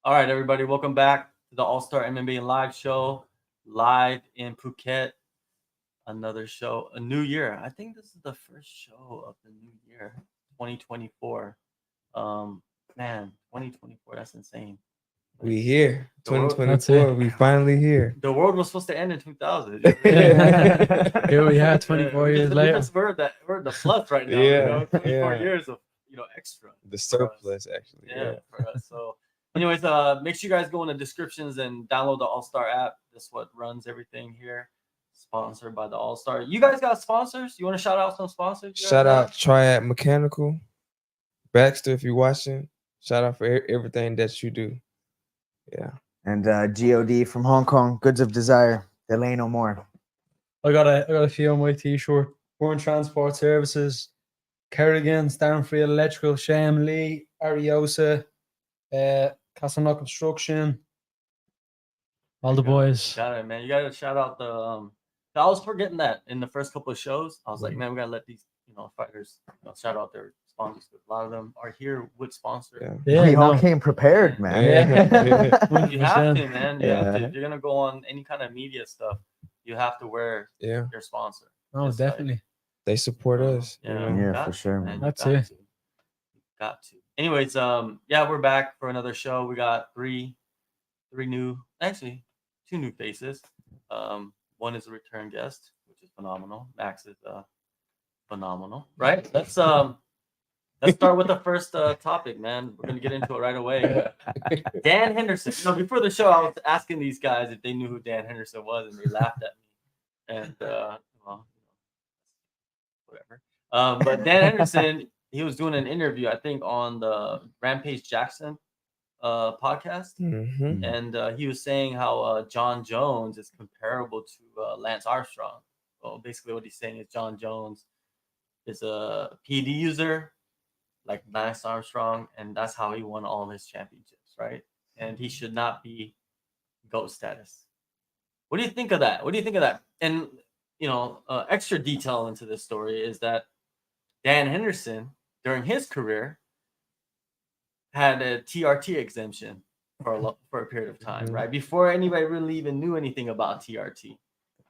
All right, everybody, welcome back to the All-Star MMA Live show, live in Phuket. Another show, a new year. I think this is the first show of the new year, 2024. Man, 2024, that's insane. We here, The world- 2024. We finally here. The world was supposed to end in 2000. Here we are, 24 years later. We're in the plus right now. Yeah, 24 yeah. years of extra. The for us. surplus, actually. Yeah, for us. So, anyways, make sure you guys go in the descriptions and download the All-Star app. That's what runs everything here. Sponsored by the All-Star. You guys got sponsors? You want to shout out some sponsors? Shout out Triad Mechanical, Baxter, if you're watching. Shout out for everything that you do. Yeah. And God from Hong Kong, Goods of Desire. Delay no more. I got a few on my t-shirt. Born Transport Services, Kerrigan's, Darrenfield Electrical, Sham Lee, Ariosa, Castleknock Construction. All the boys. Got it, man. You gotta shout out the I was forgetting that in the first couple of shows. I was like, man, we gotta let these fighters shout out their sponsors. A lot of them are here with sponsor. Yeah, we all came prepared, man. Yeah. You have to, man. You have to. Yeah. If you're gonna go on any kind of media stuff, you have to wear your sponsor. Oh, It's definitely. They support us. Yeah, for sure, man. That's it. Got to. Anyways, yeah, we're back for another show. We got two new faces. One is a return guest, which is phenomenal. Max is phenomenal, right? Let's start with the first topic, man. We're gonna get into it right away. Dan Henderson. Before the show, I was asking these guys if they knew who Dan Henderson was, and they laughed at me. And whatever. But Dan Henderson, he was doing an interview, I think, on the Rampage Jackson podcast, and he was saying how John Jones is comparable to Lance Armstrong. Well, basically what he's saying is John Jones is a PD user like Lance Armstrong, and that's how he won all his championships, right? And he should not be GOAT status. What do you think of that? And extra detail into this story is that Dan Henderson, during his career, had a TRT exemption for a period of time, right? Before anybody really even knew anything about TRT.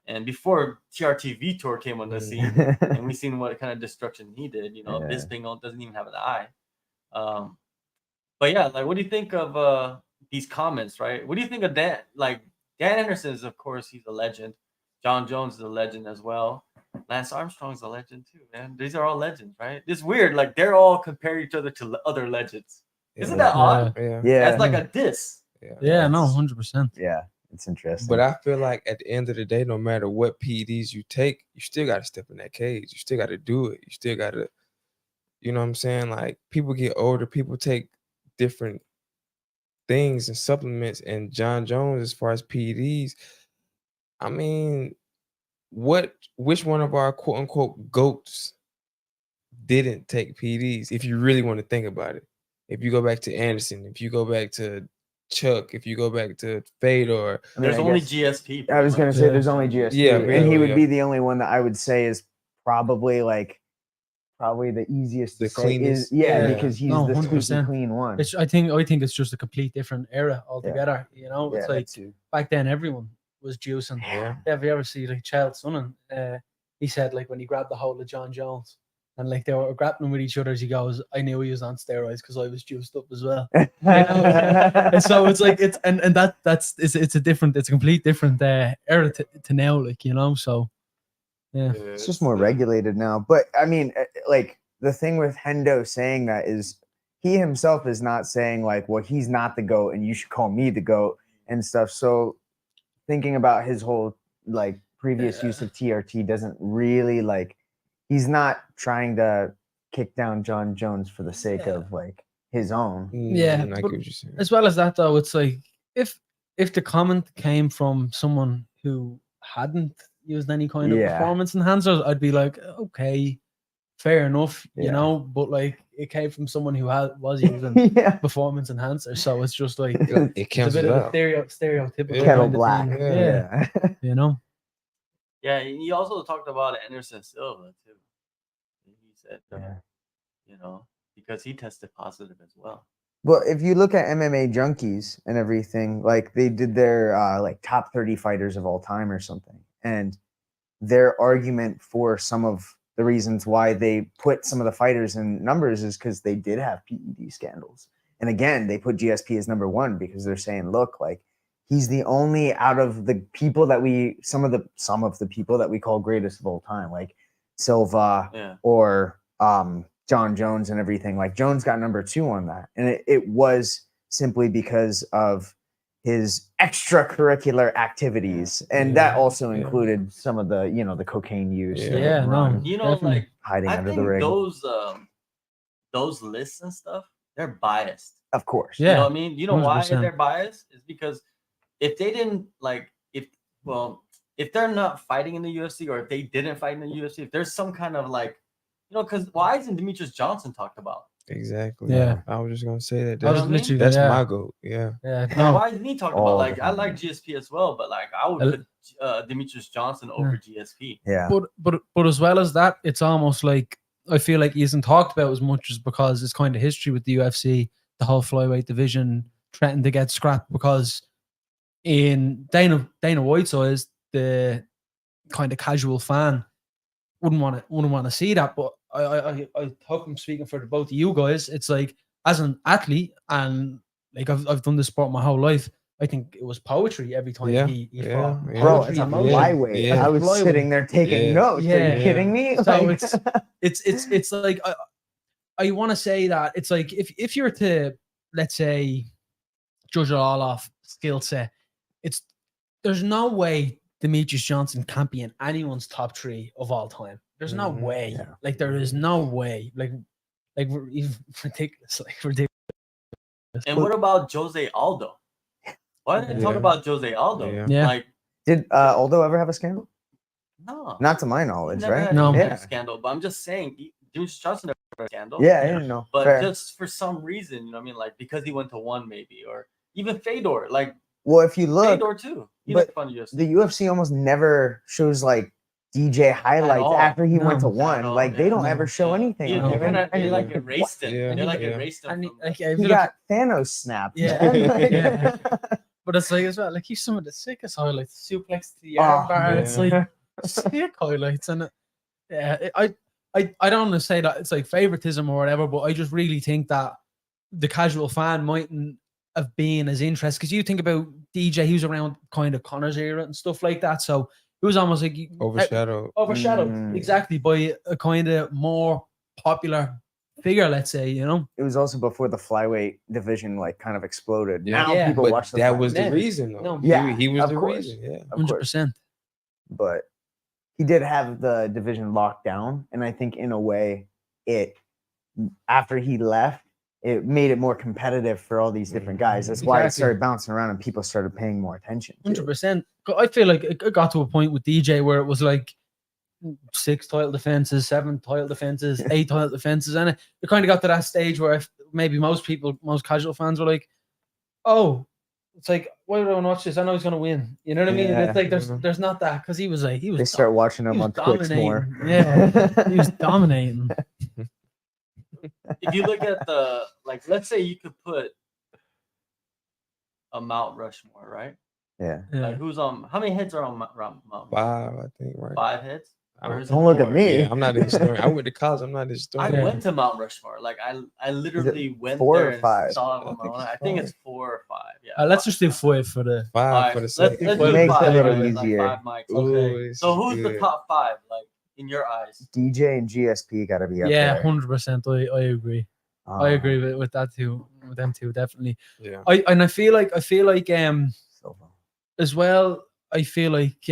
And before TRT Vitor came on the scene, and we seen what kind of destruction he did. Bisping doesn't even have an eye. But yeah, like, what do you think of these comments, right? What do you think of Dan? Like, Dan Henderson is, of course, he's a legend. John Jones is a legend as well. Lance Armstrong's a legend too, man. These are all legends, right? It's weird. Like, they're all compare each other to other legends. Isn't that odd? Yeah. That's like a diss. Yeah, no, 100%. Yeah, it's interesting. But I feel like at the end of the day, no matter what PEDs you take, you still got to step in that cage. You still got to do it. You still got to, you know what I'm saying? Like, people get older, people take different things and supplements. And John Jones, as far as PEDs, I mean, which one of our quote unquote GOATs didn't take PEDs? If you really want to think about it, if you go back to Anderson, if you go back to Chuck, if you go back to Fedor, there's only GSP. I was gonna say there's only GSP, and he would be the only one that I would say is probably the easiest, the to cleanest. Because he's the squeaky clean one. I think it's just a complete different era altogether. It's like back then everyone was juicing. Yeah. Have you ever see like Chael Sonnen? He said, like, when he grabbed the hold of John Jones and like they were grappling with each other, he goes, I knew he was on steroids because I was juiced up as well. And so it's like it's a complete different era to now, like, so yeah. It's just more regulated now. But I mean, like, the thing with Hendo saying that is he himself is not saying like, well, he's not the GOAT and you should call me the GOAT and stuff. So thinking about his whole like previous use of TRT doesn't really, like, he's not trying to kick down John Jones for the sake of like his own. Yeah, I get what you're saying. As well as that, though, it's like if the comment came from someone who hadn't used any kind of performance enhancers, I'd be like, okay, fair enough, but like it came from someone who was using performance enhancers, so it's just like it it's a bit of a stereotypical kettle kind black. of thing. Yeah, he also talked about Anderson Silva too. He said, because he tested positive as well. Well, if you look at MMA junkies and everything, like they did their like top 30 fighters of all time or something, and their argument for some of the reasons why they put some of the fighters in numbers is because they did have PED scandals. And again, they put GSP as number one because they're saying, look, like he's the only out of the people that some of the people that we call greatest of all time, like Silva or John Jones and everything. Like Jones got number two on that. And it was simply because of his extracurricular activities. And that also included some of the, the cocaine use. Like hiding I under think the ring. Those lists and stuff, they're biased. Of course. You know what I mean? You know 100%. why they're biased? Is because if they didn't if they're not fighting in the UFC, or if they didn't fight in the UFC, if there's some kind of because why isn't Demetrius Johnson talked about? Exactly. Yeah. I was just gonna say that. I was literally That's my goal. Yeah. Why isn't he talked about? Like I like GSP as well, but like I would put Demetrius Johnson over GSP. Yeah. But as well as that, it's almost like I feel like he isn't talked about as much as because it's kind of history with the UFC, the whole flyweight division threatened to get scrapped because in Dana White's eyes, the kind of casual fan wouldn't want to see that. But I hope I'm speaking for both of you guys. It's like as an athlete and like I've done this sport my whole life. I think it was poetry every time he fought. Bro, it's a flyweight. I was sitting there taking notes. Are you kidding me? So it's like I want to say that it's like if you're to, let's say, judge it all off skill set, there's no way Demetrius Johnson can't be in anyone's top three of all time. There's no way. Yeah. Like there is no way. Like ridiculous. Like ridiculous. And what about Jose Aldo? Why didn't they talk about Jose Aldo? Yeah. Like, did Aldo ever have a scandal? No, not to my knowledge, never right? Had No a scandal. But I'm just saying, Demetrius Johnson never had a scandal. Yeah, I didn't know. But Fair. just for some reason, you know what I mean? Like because he went to one, maybe, or even Fedor. Like, well, if you look, Fedor too. But the UFC almost never shows like DJ highlights after he went to one. Like they don't ever show anything. They like erased him. They like erased him. He got Thanos snapped. Yeah. But it's like as well, like he's some of the sickest highlights. Suplex to the armbar. It's like sick highlights, and I don't want to say that it's like favoritism or whatever, but I just really think that the casual fan mightn't have been as interested because you think about DJ, he was around kind of Connor's era and stuff like that, so it was almost like overshadowed exactly by a kind of more popular figure, let's say, you know. It was also before the flyweight division like kind of exploded. Yeah. Now people watch the that was the reason though. No. Yeah, he was the course. reason. Yeah, 100%. But he did have the division locked down, and I think in a way, after he left, it made it more competitive for all these different guys. That's why it started bouncing around, and people started paying more attention. 100%. I feel like it got to a point with DJ where it was like 6 title defenses, 7 title defenses, 8 title defenses, and it kind of got to that stage where maybe most casual fans were like, "Oh, it's like, why do I want to watch this? I know he's gonna win." You know what I mean? It's like there's not that because he was. They start watching him on Twitch more. Yeah, he was dominating. If you look at let's say you could put a Mount Rushmore, right? Yeah. Like who's on? How many hits are on Mount? 5, I think. Right. 5 hits. Don't look at me. Yeah, I'm not a historian. I went to college. I'm not a historian. I went to Mount Rushmore. Like I literally went 4 there or 5? and saw it on my own. I think it's 4 or 5. Yeah. Let's just do 5 for the 5 for the sake. Let's do do 5, a little right? easier. Like 5 mics. Okay. So who's the top 5? Like in your eyes? DJ and GSP got to be up there. there. 100%. I agree. I agree with that too. With them too, definitely. Yeah. I feel like as well. I feel like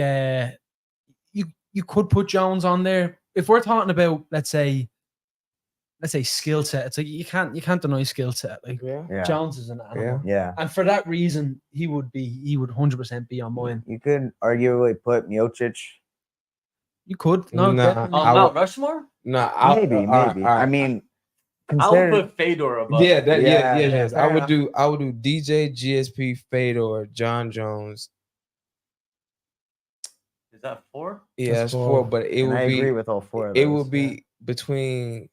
you could put Jones on there if we're talking about let's say skill set. It's like you can't deny skill set. Like Jones is an animal. Yeah. And for that reason, he would 100% be on mine. You could arguably put Miocic. You could Mount Rushmore. No, maybe. I mean, I would put Fedor above. Yes. I would do DJ, GSP, Fedor, John Jones. Is that 4? Yeah, that's 4. But it would be. I agree with all 4 of those. It would be between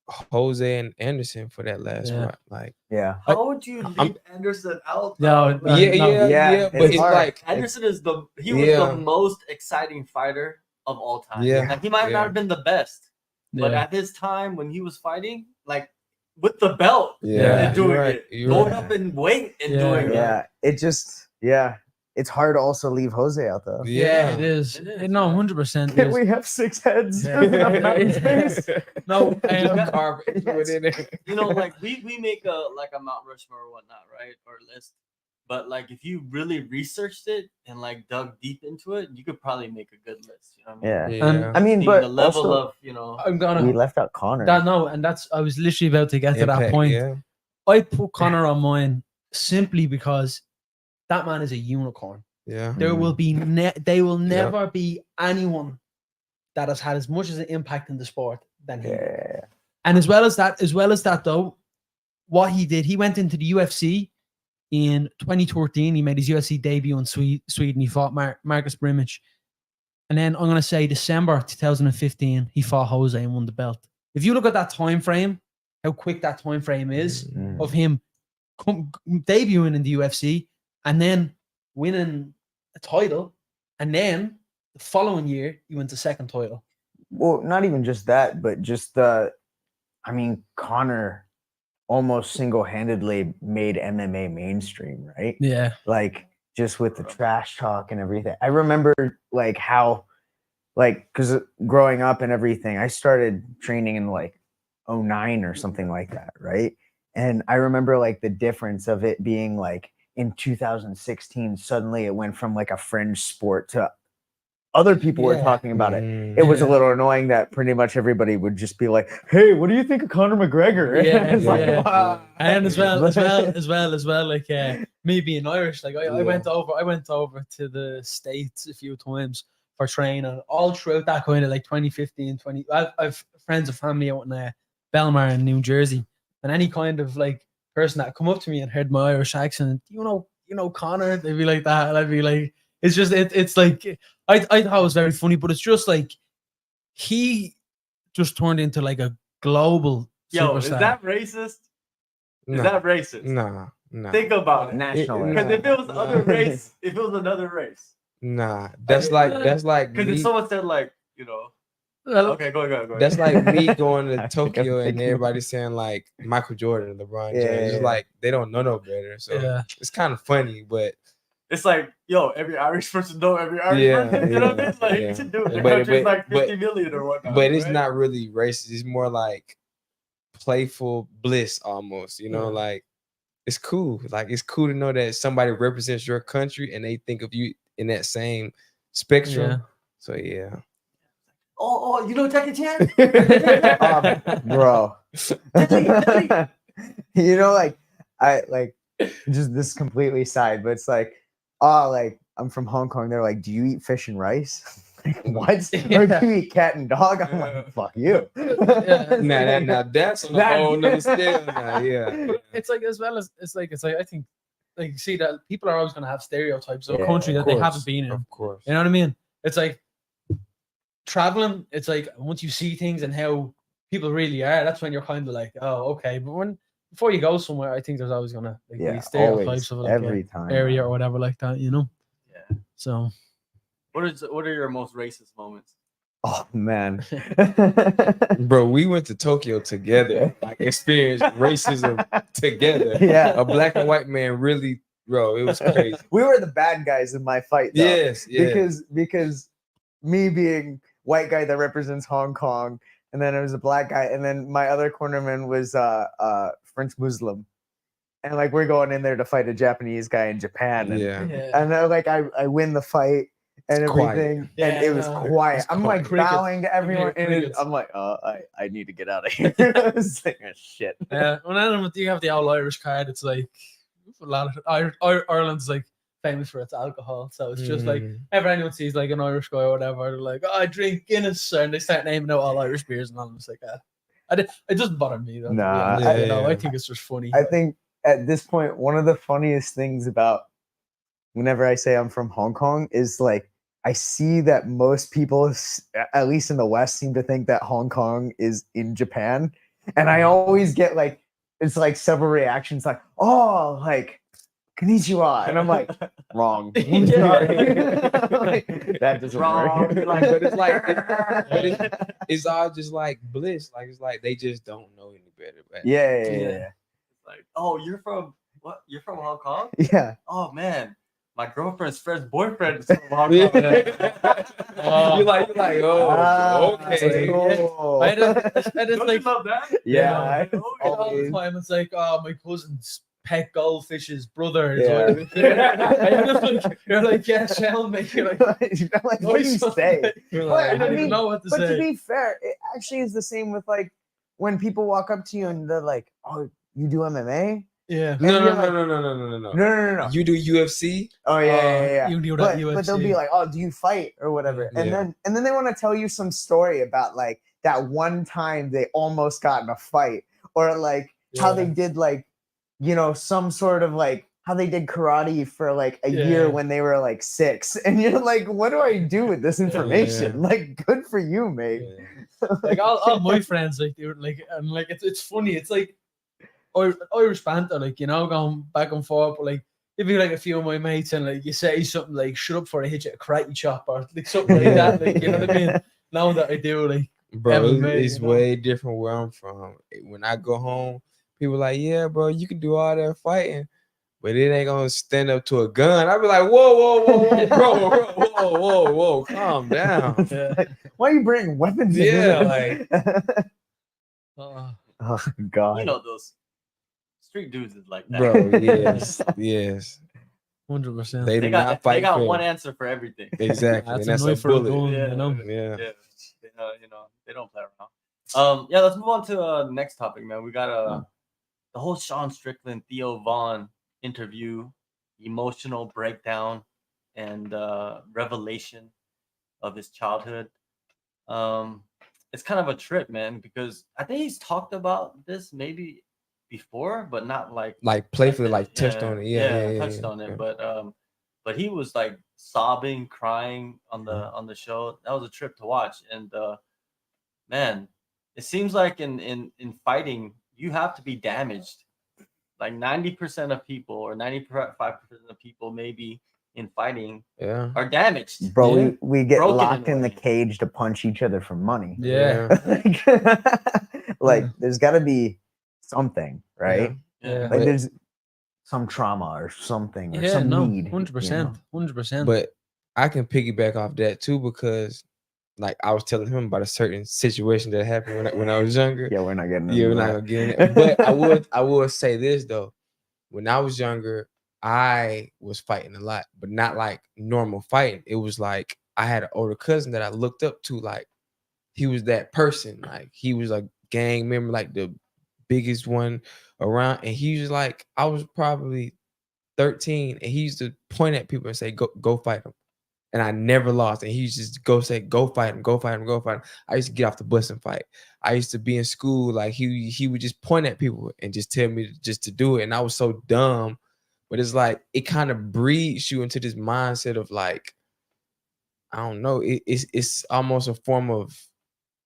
Jose and Anderson for that last Yeah. fight. Like, Yeah. How would you leave Anderson out? No, though? yeah, but it's it's hard. like, Anderson is he was Yeah. the most exciting fighter of all time. Yeah. Like, he might not have been the best, but Yeah. at his time when he was fighting, like with the belt yeah, and doing you're right, it, you're going right. up in weight and Yeah. doing it. Yeah. It just, yeah. It's hard to also leave Jose out though. Yeah, it is. It is, No, man. 100%. Can't we have 6 heads? Yeah. Enough mountain space? No, Just carve it Yes. in there. You know, like we make a Mount Rushmore or whatnot, right? Or list. But like if you really researched it and like dug deep into it, you could probably make a good list. You know what I mean? Yeah. Yeah. I mean, Seeing but the level also, of, you know, I'm gonna. we left out Connor. I was literally about to get to that Impact, point. yeah. I put Connor on mine simply because that man is a unicorn. Yeah. There will be they will Yep. never be anyone that has had as much as an impact in the sport than he. Yeah. And as well as that though, what he did, he went into the UFC in 2013. He made his UFC debut in Sweden. He fought Marcus Brimage. And then I'm going to say December 2015, he fought Jose and won the belt. If you look at that time frame, how quick that time frame is of him debuting in the UFC and then winning a title, and then the following year he wins the second title. Well, not even just that, but just Connor almost single-handedly made MMA mainstream, right? Yeah. Like just with the trash talk and everything. I remember like how, like, because growing up and everything, I started training in like 2009 or something like that, right? And I remember like the difference of it being like in 2016, suddenly it went from like a fringe sport to other people were talking about it. It was a little annoying that pretty much everybody would just be like, "Hey, what do you think of Conor McGregor?" Yeah, It's like, yeah. wow. And as well, like me being Irish, like I went over to the States a few times for training, all throughout that kind of like 2015, 20. I've friends and family out in Belmar in New Jersey, and any kind of like person that come up to me and heard my Irish accent, you know Conor, they'd be like that, and I'd be like, it's just it's like I thought it was very funny, but it's just like he just turned into like a global yo, superstar. is that racist? Nah. Is that racist? Nah. Think about it. National. Because if it was Nah. other race, if it was another race, Nah. That's like because if me. someone said like, you know, Well, okay, go ahead. That's like me going I to think Tokyo I'm and thinking everybody saying like Michael Jordan, LeBron James. Yeah, It's yeah. like they don't know no better. So Yeah. it's kind of funny, but It's like, yo, every Irish person know every Irish Yeah, person. You know what I yeah, mean? Like, yeah. dude, the But- country's but- like 50 but- million or whatnot. but it's right? not really racist. It's more like playful bliss almost. You know, Yeah. like it's cool. Like it's cool to know that somebody represents your country and they think of you in that same spectrum. Yeah. So yeah. Oh, you know Jackie Chan? Bro. Deadly. You know, like I like just this completely side, but it's like, like I'm from Hong Kong. They're like, "Do you eat fish and rice?" Like, what? Or do you eat cat and dog? I'm like, "Fuck you." Now that's on a That- whole nother scale now. Yeah. It's like as well as it's like I think like see that people are always gonna have stereotypes of a Yeah, country Of that they course, haven't been in. Of course. You know what I mean? It's like traveling. It's like once you see things and how people really are, that's when you're kind of like, oh, okay. But before you go somewhere, I think there's always gonna like, Yeah, be stereotypes always, of like every time. area or whatever like that. You know? Yeah. So What are your most racist moments? Oh man. Bro, we went to Tokyo together, like experienced racism together. Yeah. A black and white man really, bro, it was crazy. We were the bad guys in my fight, though. Yes, yeah. Because me being white guy that represents Hong Kong, and then it was a black guy, and then my other cornerman was French Muslim, and like we're going in there to fight a Japanese guy in Japan, and, Yeah. and then like I win the fight and It's quiet. everything, Yeah, and it was no, quiet. it's I'm quiet. like Crickets. bowing to everyone, and Crickets. I'm like, I need to get out of here. It's like, oh, shit. yeah, when you have the all Irish card, it's like a lot of Ireland's like famous for its alcohol, so it's just like Mm. whenever anyone sees like an Irish guy or whatever, they're like, "Oh, I drink Guinness," and they start naming out all Irish beers, and I'm just like, it doesn't bother me though. to be Nah, honest, yeah, you know, I yeah. think it's just funny. I think at this point, one of the funniest things about whenever I say I'm from Hong Kong is like I see that most people, at least in the West, seem to think that Hong Kong is in Japan. And I always get like, it's like several reactions like, oh, like, konnichiwa. And I'm like, wrong. Like, that doesn't Wrong. work. Like, it's all just like bliss. Like, it's like they just don't know any better. But Yeah. Like, oh, you're from what? You're from Hong Kong? Yeah. Oh man, my girlfriend's friend's boyfriend is from Hong Kong. You're like, oh, okay. Cool. I just Don't you like love that? Yeah. all the time. It's like, oh, my cousin's pet goldfish's brother. Yeah. You're like, yeah, shall me. You're like, Like, what do you say? You're I like, don't I even mean, know what to But to say. be fair, it actually is the same with like when people walk up to you and they're like, "Oh, you do MMA?" Yeah. no. No. You do UFC? Oh yeah. You do that But they'll UFC. be like, "Oh, do you fight or whatever?" And Yeah. then they want to tell you some story about like that one time they almost got in a fight, or like how they did like, some sort of like how they did karate for like a year when they were like 6, and you're like, "What do I do with this information?" Like, good for you, mate. Yeah. Like all my friends, like they were like, and like it's funny. It's like Irish banter, like going back and forth. But like if you like a few of my mates and like you say something like "shut up for I hit you a karate chop" or like something like that, like you know what I mean. Now that I do, like Bro, MMA, it's way different where I'm from. When I go home, people like, yeah, bro, you can do all that fighting, but it ain't gonna stand up to a gun. I be like, whoa, bro, calm down. Yeah. Why are you bringing weapons? in Yeah, here? Uh, Oh God. You know those street dudes is like that. Bro, yes. 100%. They do not fight They got fair. one answer for everything. Exactly, That's and that's a a knife for a bullet. gun, Yeah. you know. Yeah. They don't play around. Yeah, let's move on to the next topic, man. We got the whole Sean Strickland, Theo Vaughn interview, emotional breakdown, and revelation of his childhood. It's kind of a trip, man, because I think he's talked about this maybe before, but not like playfully, like touched on it. Yeah, touched on it. But he was like sobbing, crying on the show. That was a trip to watch. And man, it seems like in fighting, you have to be damaged. Like 90% of people or 95% of people maybe in fighting are damaged. Bro, we get Broken locked in the way. cage to punch each other for money. Yeah. Like there's got to be something, right? Yeah. Like there's some trauma or something or some need. 100%. 100%. But I can piggyback off that too, because like I was telling him about a certain situation that happened when I was younger. Yeah, we're not getting Yeah, we're into not that. gonna get in it. But I would say this though. When I was younger, I was fighting a lot, but not like normal fighting. It was like I had an older cousin that I looked up to. Like he was that person. Like he was a gang member, like the biggest one around. And he was like, I was probably 13, and he used to point at people and say, go fight him. And I never lost. And he used to just go say, go fight him, go fight him, go fight him. I used to get off the bus and fight. I used to be in school, like he would just point at people and just tell me just to do it. And I was so dumb. But it's like it kind of breeds you into this mindset of like, I don't know, it's almost a form of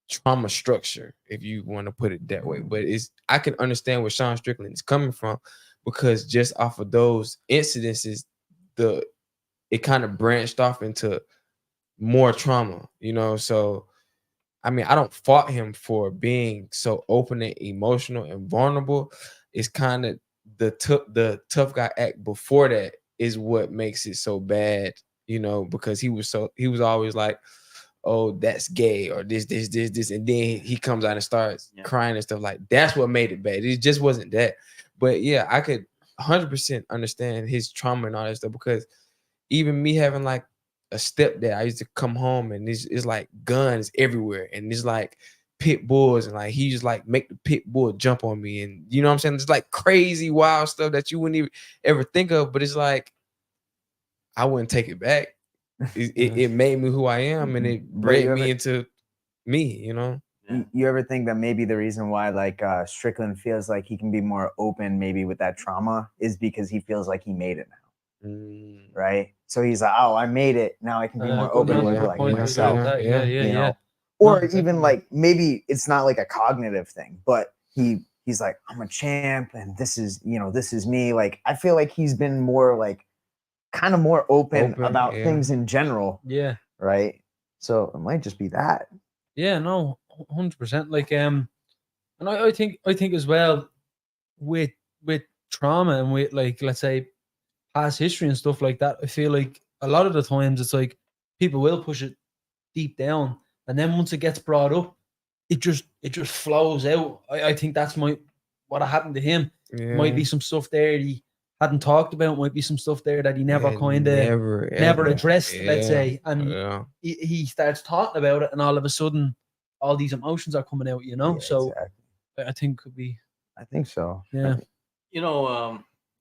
trauma structure, if you want to put it that way. But I can understand where Sean Strickland is coming from, because just off of those incidences, it kind of branched off into more trauma, So I mean, I don't fault him for being so open and emotional and vulnerable. It's kind of the tough guy act before that is what makes it so bad, because he was always like, oh, that's gay or this, and then he comes out and starts crying and stuff. Like that's what made it bad. It just wasn't that. But yeah, I could 100% understand his trauma and all that stuff, because even me having like a stepdad, I used to come home and it's like guns everywhere, and it's like pit bulls, and like he just like make the pit bull jump on me, and you know what I'm saying? It's like crazy wild stuff that you wouldn't even ever think of, but it's like I wouldn't take it back. It made me who I am, and it bred me into me, You ever think that maybe the reason why like Strickland feels like he can be more open maybe with that trauma is because he feels like he made it now? Right? So he's like, oh, I made it. Now I can be more open with like myself. Yeah. Or even like maybe it's not like a cognitive thing, but he's like, I'm a champ, and this is me. Like, I feel like he's been more like kind of more open about things in general. Yeah. Right. So it might just be that. Yeah, no, 100%. Like, and I think as well with trauma and with, like, let's say past history and stuff like that, I feel like a lot of the times it's like people will push it deep down, and then once it gets brought up, it just flows out. I think that's what happened to him. Might be some stuff there he hadn't talked about, might be some stuff there that he never kind of never addressed, let's say, and he starts talking about it, and all of a sudden all these emotions are coming out, so exactly. I think could be. I think so. Yeah.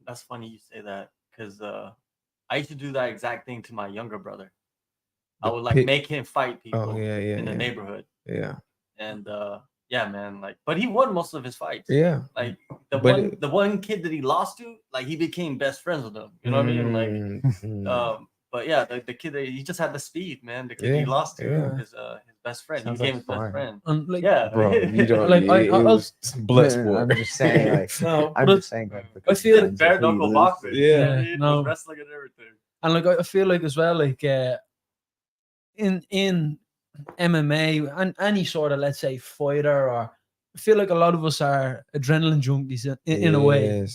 That's funny you say that, because I used to do that exact thing to my younger brother. I would like make him fight people in the neighborhood. Yeah. And yeah, man, like, but he won most of his fights. Yeah. Like the one kid that he lost to, like, he became best friends with him. You know what I mean? Like, but yeah, the kid that he just had the speed, man. The kid he lost to his best friend. He became his best friend. Like, yeah, bro, you don't like it was blood sport. I'm just saying, like, I'm just saying, like, I feel like bare knuckle boxing. Yeah, no, wrestling and everything. And like I feel like as well, like in MMA and any sort of, let's say, fighter, or I feel like a lot of us are adrenaline junkies in a way.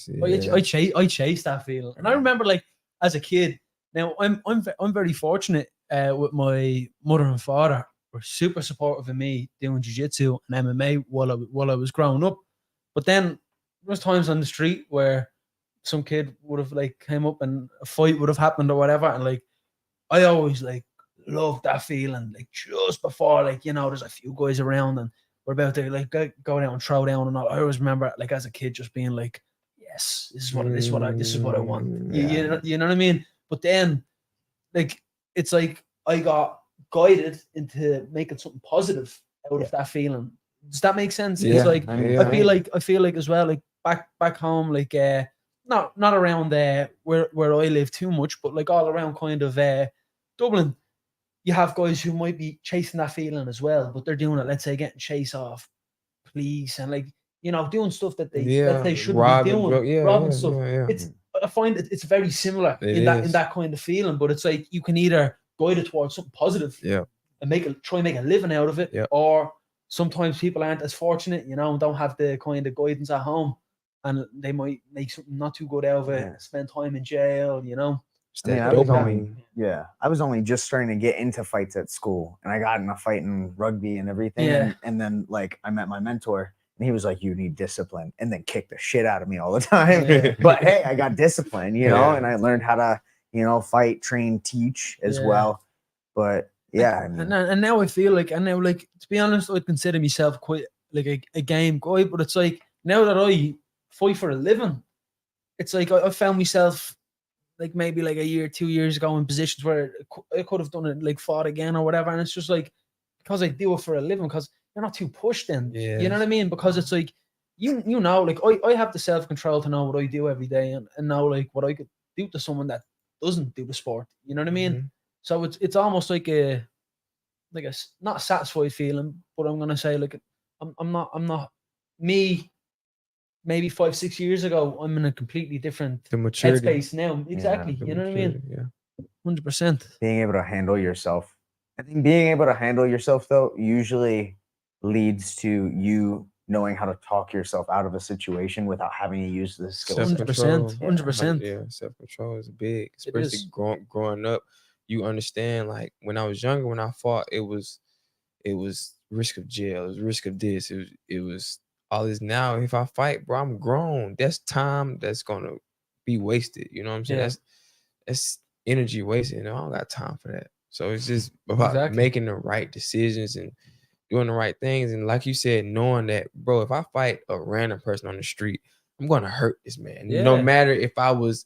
I chase that feeling, and I remember, like, as a kid. Now I'm very fortunate with my mother and father. Were super supportive of me doing jiu-jitsu and MMA while I was growing up. But then there was times on the street where some kid would have, like, came up and a fight would have happened or whatever, and, like, I always, like, loved that feeling, like, just before, like, there's a few guys around and we're about to, like, go down and throw down and all. I always remember, like, as a kid just being like, yes, this is what I want. Yeah. You know what I mean? But then, like, it's like I got guided into making something positive out of that feeling. Does that make sense? Yeah. It's like, I feel like as well, like, back home, like, not around where I live too much, but, like, all around kind of Dublin, you have guys who might be chasing that feeling as well, but they're doing it, let's say, getting chase off police and, like, doing stuff that they shouldn't be doing, robbing stuff. I find it's very similar in that kind of feeling, but it's like you can either guide it towards something positive, and try and make a living out of it, or sometimes people aren't as fortunate, and don't have the kind of guidance at home, and they might make something not too good out of it, spend time in jail, I was only just starting to get into fights at school, and I got in a fight in rugby and everything, and then, like, I met my mentor, and he was like, you need discipline, and then kicked the shit out of me all the time. But hey, I got discipline, and I learned how to, fight, train, teach as well. But yeah, and now I feel like, to be honest, I'd consider myself quite like a game guy, but it's like, now that I fight for a living, it's like I found myself, like, maybe like a year, 2 years ago, in positions where I could have done it, like, fought again or whatever, and it's just like, because I do it for a living, because you're not too pushed in, you know what I mean? Because it's like, like, I have the self-control to know what I do every day, and know, like, what I could do to someone that doesn't do the sport, you know what I mean? So it's almost like a not a satisfied feeling, but I'm gonna say, like, I'm not me. Maybe 5-6 years ago, I'm in a completely different headspace now. Exactly, you know what I mean? Yeah, 100%. Being able to handle yourself. I think being able to handle yourself, though, usually leads to you knowing how to talk yourself out of a situation without having to use the skills. 100%. 100%. Yeah, self-control is big, especially growing up. You understand, like, when I was younger, when I fought, it was risk of jail, it was risk of this, it was all this. Now, if I fight, bro, I'm grown. That's time that's gonna be wasted. You know what I'm saying? That's energy wasted. I don't got time for that. So it's just about making the right decisions and doing the right things. And like you said, knowing that, bro, if I fight a random person on the street, I'm gonna hurt this man. No matter if I was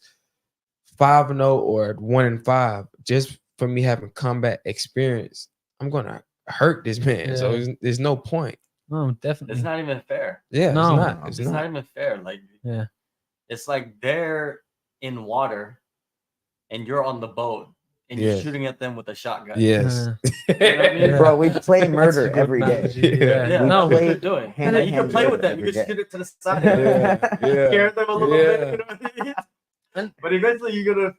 5-0 or 1-5, just for me having combat experience, I'm gonna hurt this man. So there's no point. No, definitely. It's not even fair. Yeah, no, it's not even fair. Like, it's like they're in water and you're on the boat. and you're shooting at them with a shotgun. Yes. You know what I mean? Bro, we play That's murder a good every day. analogy, Yeah, Yeah. that's No, what you're doing. hand And to you hand can play with murder them. You every can day. shoot it to the side. Yeah. Scare them a little bit. You know what I mean? And- But eventually you're gonna,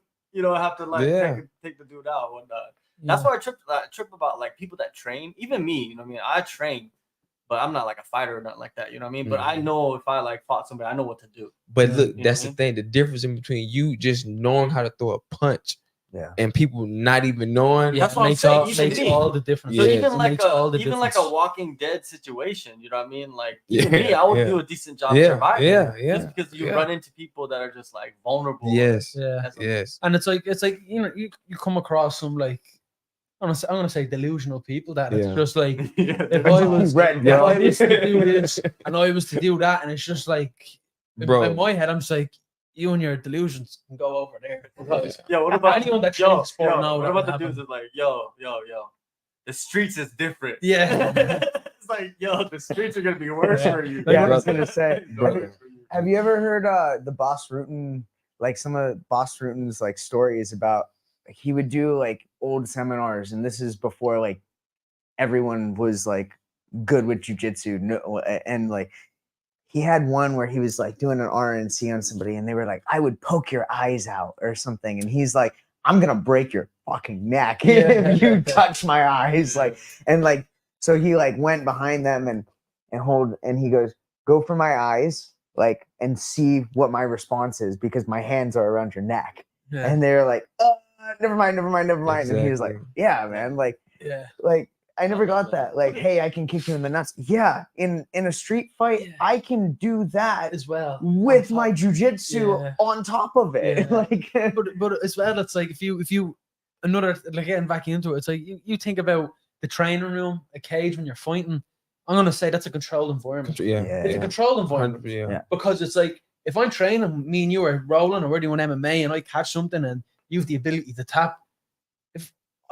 have to like Yeah. take the dude out and whatnot. That's why I trip about like people that train. Even me, you know what I mean? I train, but I'm not like a fighter or nothing like that. You know what I mean? But I know if I like fought somebody, I know what to do. But Yeah. look, You know that's what I the mean? thing. The difference in between you just knowing how to throw a punch, Yeah. and people not even knowing. Yeah, That's what I'm makes saying, all, even makes me. all the difference. So Yes. even It like makes all the a difference. Walking Dead situation, you know what I mean? Like Yeah, even me, I would yeah. do a decent job Yeah, surviving. yeah, Just because you yeah. run into people that are just like vulnerable. Yes. Yeah. That's Yes. And it's like you come across some like I'm gonna say delusional people that it's Yeah. just like Yeah, if I was Red if I pill. was to do this and I was to do that, and it's just like Bro. in my head I'm just like you and your delusions can go over there. Because Yo, what about anyone that trains sport know what that about would the dudes happen. that's like, yo, the streets is different. Yeah. It's like, yo, the streets are gonna be worse Yeah. for you. Like, Yeah, I bro. was gonna say. Bro. Have you ever heard the Boss Rutan, like some of Boss Rutan's like stories about he would do like old seminars, and this is before like everyone was like good with jujitsu, no, and like he had one where he was like doing an RNC on somebody, and they were like, "I would poke your eyes out" or something, and he's like, "I'm gonna break your fucking neck if you touch my eyes," like, and like, so he like went behind them and he goes, "Go for my eyes, like, and see what my response is because my hands are around your neck," Yeah. and they're like, never mind," and he was like, Exactly. "Yeah, man, like Yeah. I never got that. Like, hey, I can kick you in the nuts. Yeah, in a street fight, Yeah. I can do that As well. with On my top. jujitsu Yeah. on top of it. Yeah. Like, But as well, it's like if you another like getting back into it, it's like you think about the training room, a cage when you're fighting. I'm gonna say that's a controlled environment. Yeah. It's a controlled environment 100%, yeah. because it's like if I'm training, me and you are rolling or we're doing MMA, and I catch something and you have the ability to tap.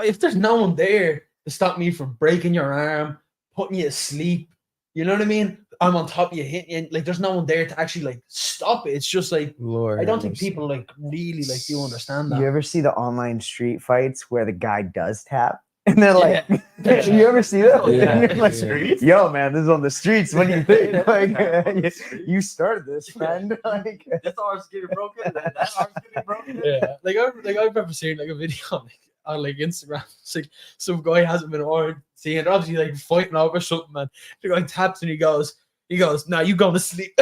If there's no one there to stop me from breaking your arm, putting you asleep, you know what I mean? I'm on top of you, hitting you. Like there's no one there to actually like stop it. It's just like Lord. I don't think mercy. people like really like do understand that. you ever see the online street fights where the guy does tap? And they're like, Yeah. you ever see that? Yeah. And you're like, Yeah. yo, man, this is on the streets. What do you think? Like, you started this, friend. Like, This arm's getting broken, that arm's getting broken. Yeah, like I remember seeing like a video on like Instagram. It's like some guy hasn't been on seeing it, obviously like fighting over something, man. The guy taps and he goes, "Nah, you going to sleep."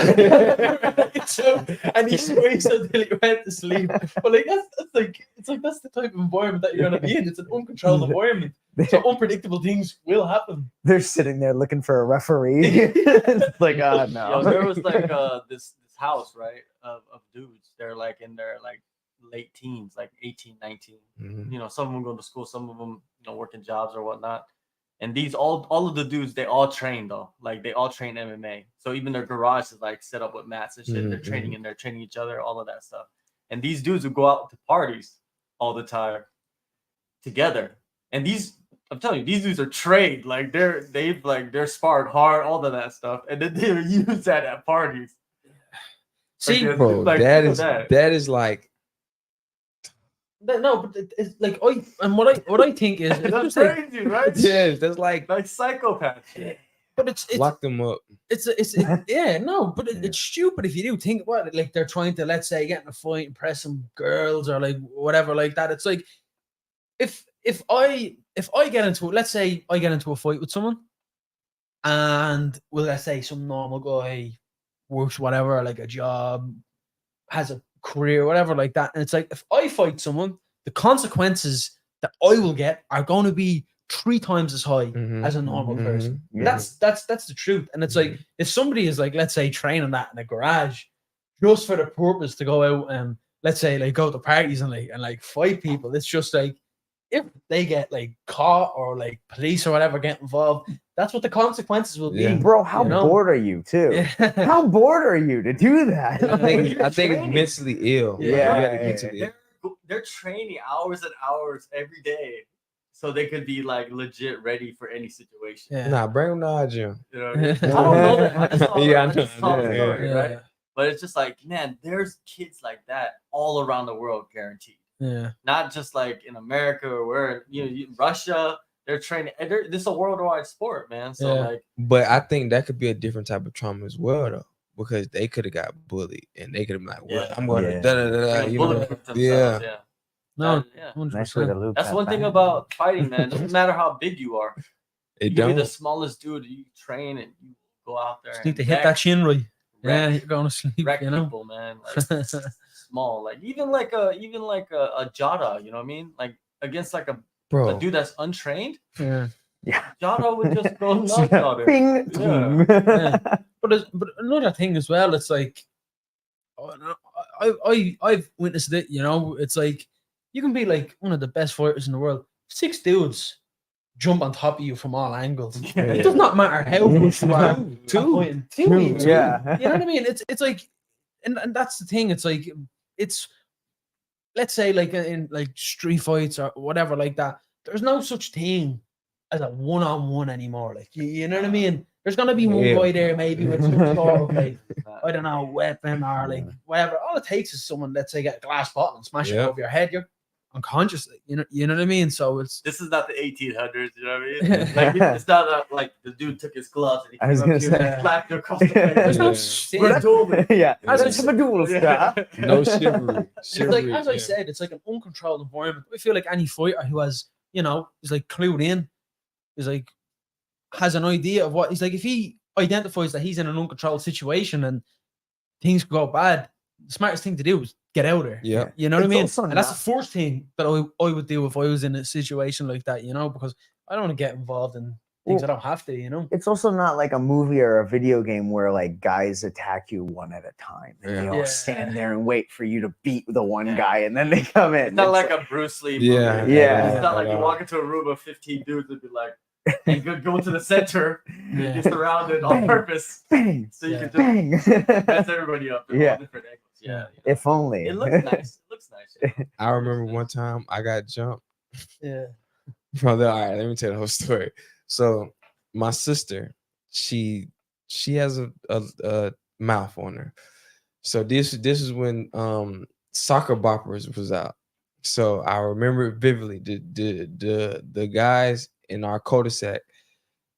So, and he screams until he went to sleep. But like that's the type of environment that you're gonna be in. It's an uncontrolled environment, so unpredictable things will happen. they're sitting there looking for a referee. It's like, no. Yo, there was like this house, right, of dudes. They're like in their like late teens, like 18, 19. Mhm. You know, some of them go to school, some of them, working jobs or whatnot. And these all of the dudes, they all train though. Like they all train MMA. So even their garage is like set up with mats and shit. They're training and they're training each other, all of that stuff. And these dudes would go out to parties all the time together. And I'm telling you, these dudes are trained. Like they're sparred hard, all of that stuff. And then they use that at parties. See, Like, Bro, like, that think is of that is like no, but it's like what I think is it's that's just like, crazy, right? yes, that's like Like psychopath shit. but it's lock them up. yeah, no, but it's stupid if you do think about it. Like they're trying to, let's say, get in a fight, impress some girls or like whatever like that. It's like if I get into it, let's say I get into a fight with someone, and well, let's say some normal guy works whatever, like a job, has a career, whatever like that, and it's like if I fight someone, the consequences that I will get are going to be 3 times as high Mhm, as a normal mhm, person. yeah. That's the truth. And it's like if somebody is like, let's say, training that in a garage just for the purpose to go out and let's say like go to parties and like fight people, it's just like if they get like caught or like police or whatever get involved, that's what the consequences will Yeah. be. Bro, how You know? bored are you too? Yeah. How bored are you to do that? I think You're it's training. mentally ill. Yeah. You gotta Yeah. mentally ill. They're training hours and hours every day, so they could be like legit ready for any situation. Yeah. Nah, bring them to our gym. You know what I mean? I don't know that. I just saw, Yeah, I I just know. saw the Yeah, story, right? But it's just like, man, there's kids like that all around the world, guaranteed. Yeah. Not just like in America or where Russia. They're training. This is a worldwide sport, man. So like, but I think that could be a different type of trauma as well, though, because they could have got bullied and they could have been like, "Well, I'm going to da da da," you know? Yeah. No, yeah. 100%. Nice way to loop That's that one thing back. about fighting, man. Doesn't matter how big you are. It You can don't. be the smallest dude. You train and you go out there. Just need to hit that chin right. Yeah, you're going to sleep. Wreck you know, people, man. Like, small, like even like a Jada. You know what I mean? Like against like a dude that's untrained. Yeah. Jada would just go nuts on it. Bing. Yeah. But another thing as well, it's like, I've witnessed it. You know, it's like you can be like one of the best fighters in the world. 6 dudes jump on top of you from all angles. It does not matter how much you are. Two. Yeah. You know what I mean? It's like, and that's the thing. It's like, it's, let's say like in like street fights or whatever like that. There's no such thing as a one-on-one anymore. Like you know what I mean? There's gonna be one guy there maybe with some sort of like, I don't know, weapon or like whatever. All it takes is someone, let's say, get a glass bottle and smash it over your head. You're unconscious. You know what I mean? So this is not the 1800s. You know what I mean? Like it's not like the dude took his gloves and he I was gonna say, slapped you across the face. There's no no chivalry. It's like, as I said, it's like an uncontrolled environment. I feel like any fighter who has, you know, is like clued in, is like, has an idea of what he's like. If he identifies that he's in an uncontrolled situation and things go bad, the smartest thing to do is get out there. Yeah, you know what I mean. And that's the first thing that I would do if I was in a situation like that. You know, because I don't want to get involved in things I don't have to. You know, it's also not like a movie or a video game where like guys attack you one at a time and they all stand there and wait for you to beat the one guy and then they come in. It's not like a Bruce Lee movie. It's not like you walk into a room of 15 dudes and be like, hey, go to the center, get surrounded on purpose, so you can just mess everybody up in all different angles. If only. It looks nice. It looks nice. I remember one time I got jumped. Brother, all right, let me tell the whole story. So my sister, she has a mouth on her. So this is when Soccer Boppers was out. So I remember it vividly. The guys in our cul-de-sac,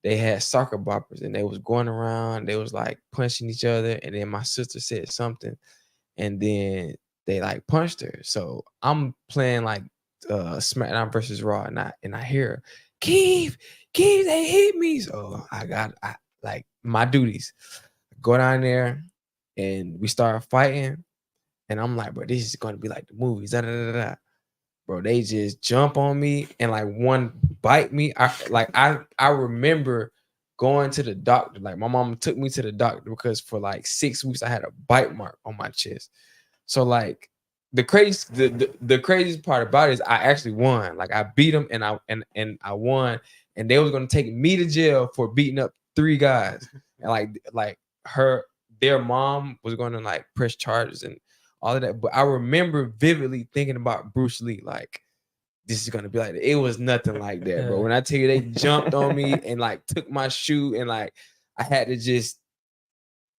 they had Soccer Boppers and they was going around, they was like punching each other, and then my sister said something and then they like punched her. So I'm playing like SmackDown versus Raw and I hear her, Keith, they hit me. So I like my duties. Go down there and we start fighting and I'm like, bro, this is gonna be like the movies. Da, da, da, da. Bro, they just jump on me and like one bite me. I remember going to the doctor. Like my mom took me to the doctor because for like 6 weeks I had a bite mark on my chest. So like the craziest part about it is I actually won. Like I beat them and I won, and they was gonna take me to jail for beating up 3 guys. And like their mom was gonna like press charges and all of that. But I remember vividly thinking about Bruce Lee, like, this is gonna be like that. It was nothing like that, bro. When I tell you they jumped on me and like took my shoe and like I had to just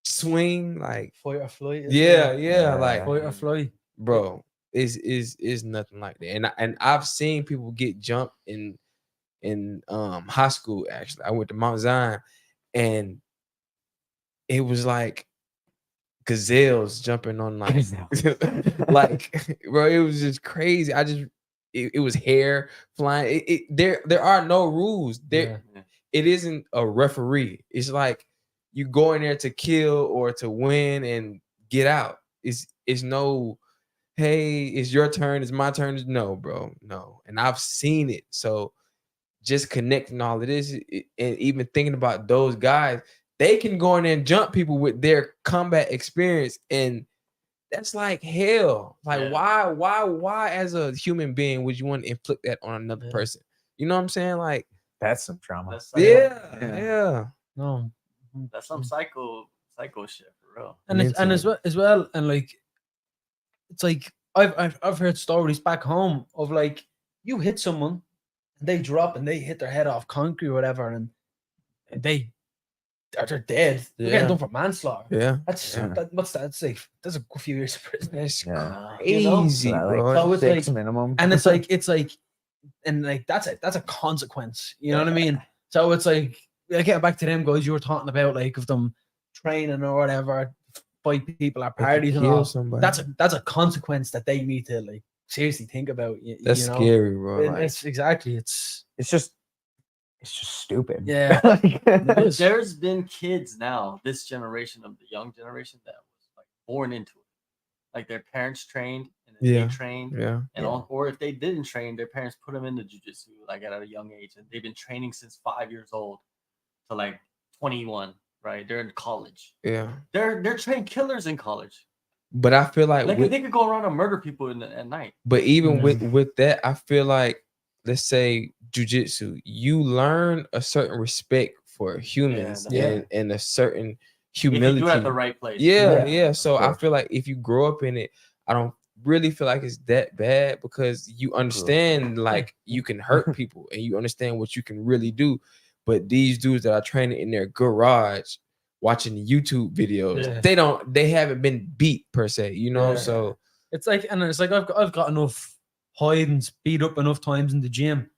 swing, like fight or flight. Like fight or flight, bro. Is nothing like that. And I've seen people get jumped in high school. Actually, I went to Mount Zion, and it was like gazelles jumping on like like bro, it was just crazy. It was hair flying. There are no rules there. It isn't a referee. It's like you go in there to kill or to win and get out. It's no, hey, it's your turn, it's my turn. No, bro, no. And I've seen it. So just connecting all of this and even thinking about those guys, they can go in there and jump people with their combat experience, and that's like hell. Like why as a human being would you want to inflict that on another person? You know what I'm saying? Like that's some trauma. Yeah. No, that's some psycho shit for real. And as well, and like it's like I've heard stories back home of like you hit someone and they drop and they hit their head off concrete or whatever, and they they're dead. They're getting done for manslaughter. Yeah. That's Yeah. what's that? It's like that's a few years of prison. That's Yeah. crazy, So, bro. So it's 6 like- minimum. And it's like, and like that's a consequence. You know what I mean? So it's like, getting back to them guys you were talking about, like of them training or whatever, fight people at They could parties and kill all. somebody. That's a consequence that they need to like seriously think about. That's you know? scary, bro. And Like, it's exactly. It's It's just stupid. Yeah. Like, is. There's been kids now, this generation of the young generation that was like born into it. Like their parents trained and then Yeah. they trained. yeah. And or if they didn't train, their parents put them into jujitsu like at a young age, and they've been training since 5 years old to like 21. Right? They're in college. Yeah. They're trained killers in college. But I feel like, Like they could go around and murder people at night. but even Mhm. with that, I feel like, let's say jujitsu, you learn a certain respect for humans Yeah. and a certain If you humility. do it at the right place. Yeah, Yeah, So I course. feel like if you grow up in it, I don't really feel like it's that bad, because you understand like you can hurt people and you understand what you can really do. But these dudes that are training in their garage watching YouTube videos, Yeah. they haven't been beat per se, you know. Yeah. So It's like, and it's like I've got enough hidings beat up enough times in the gym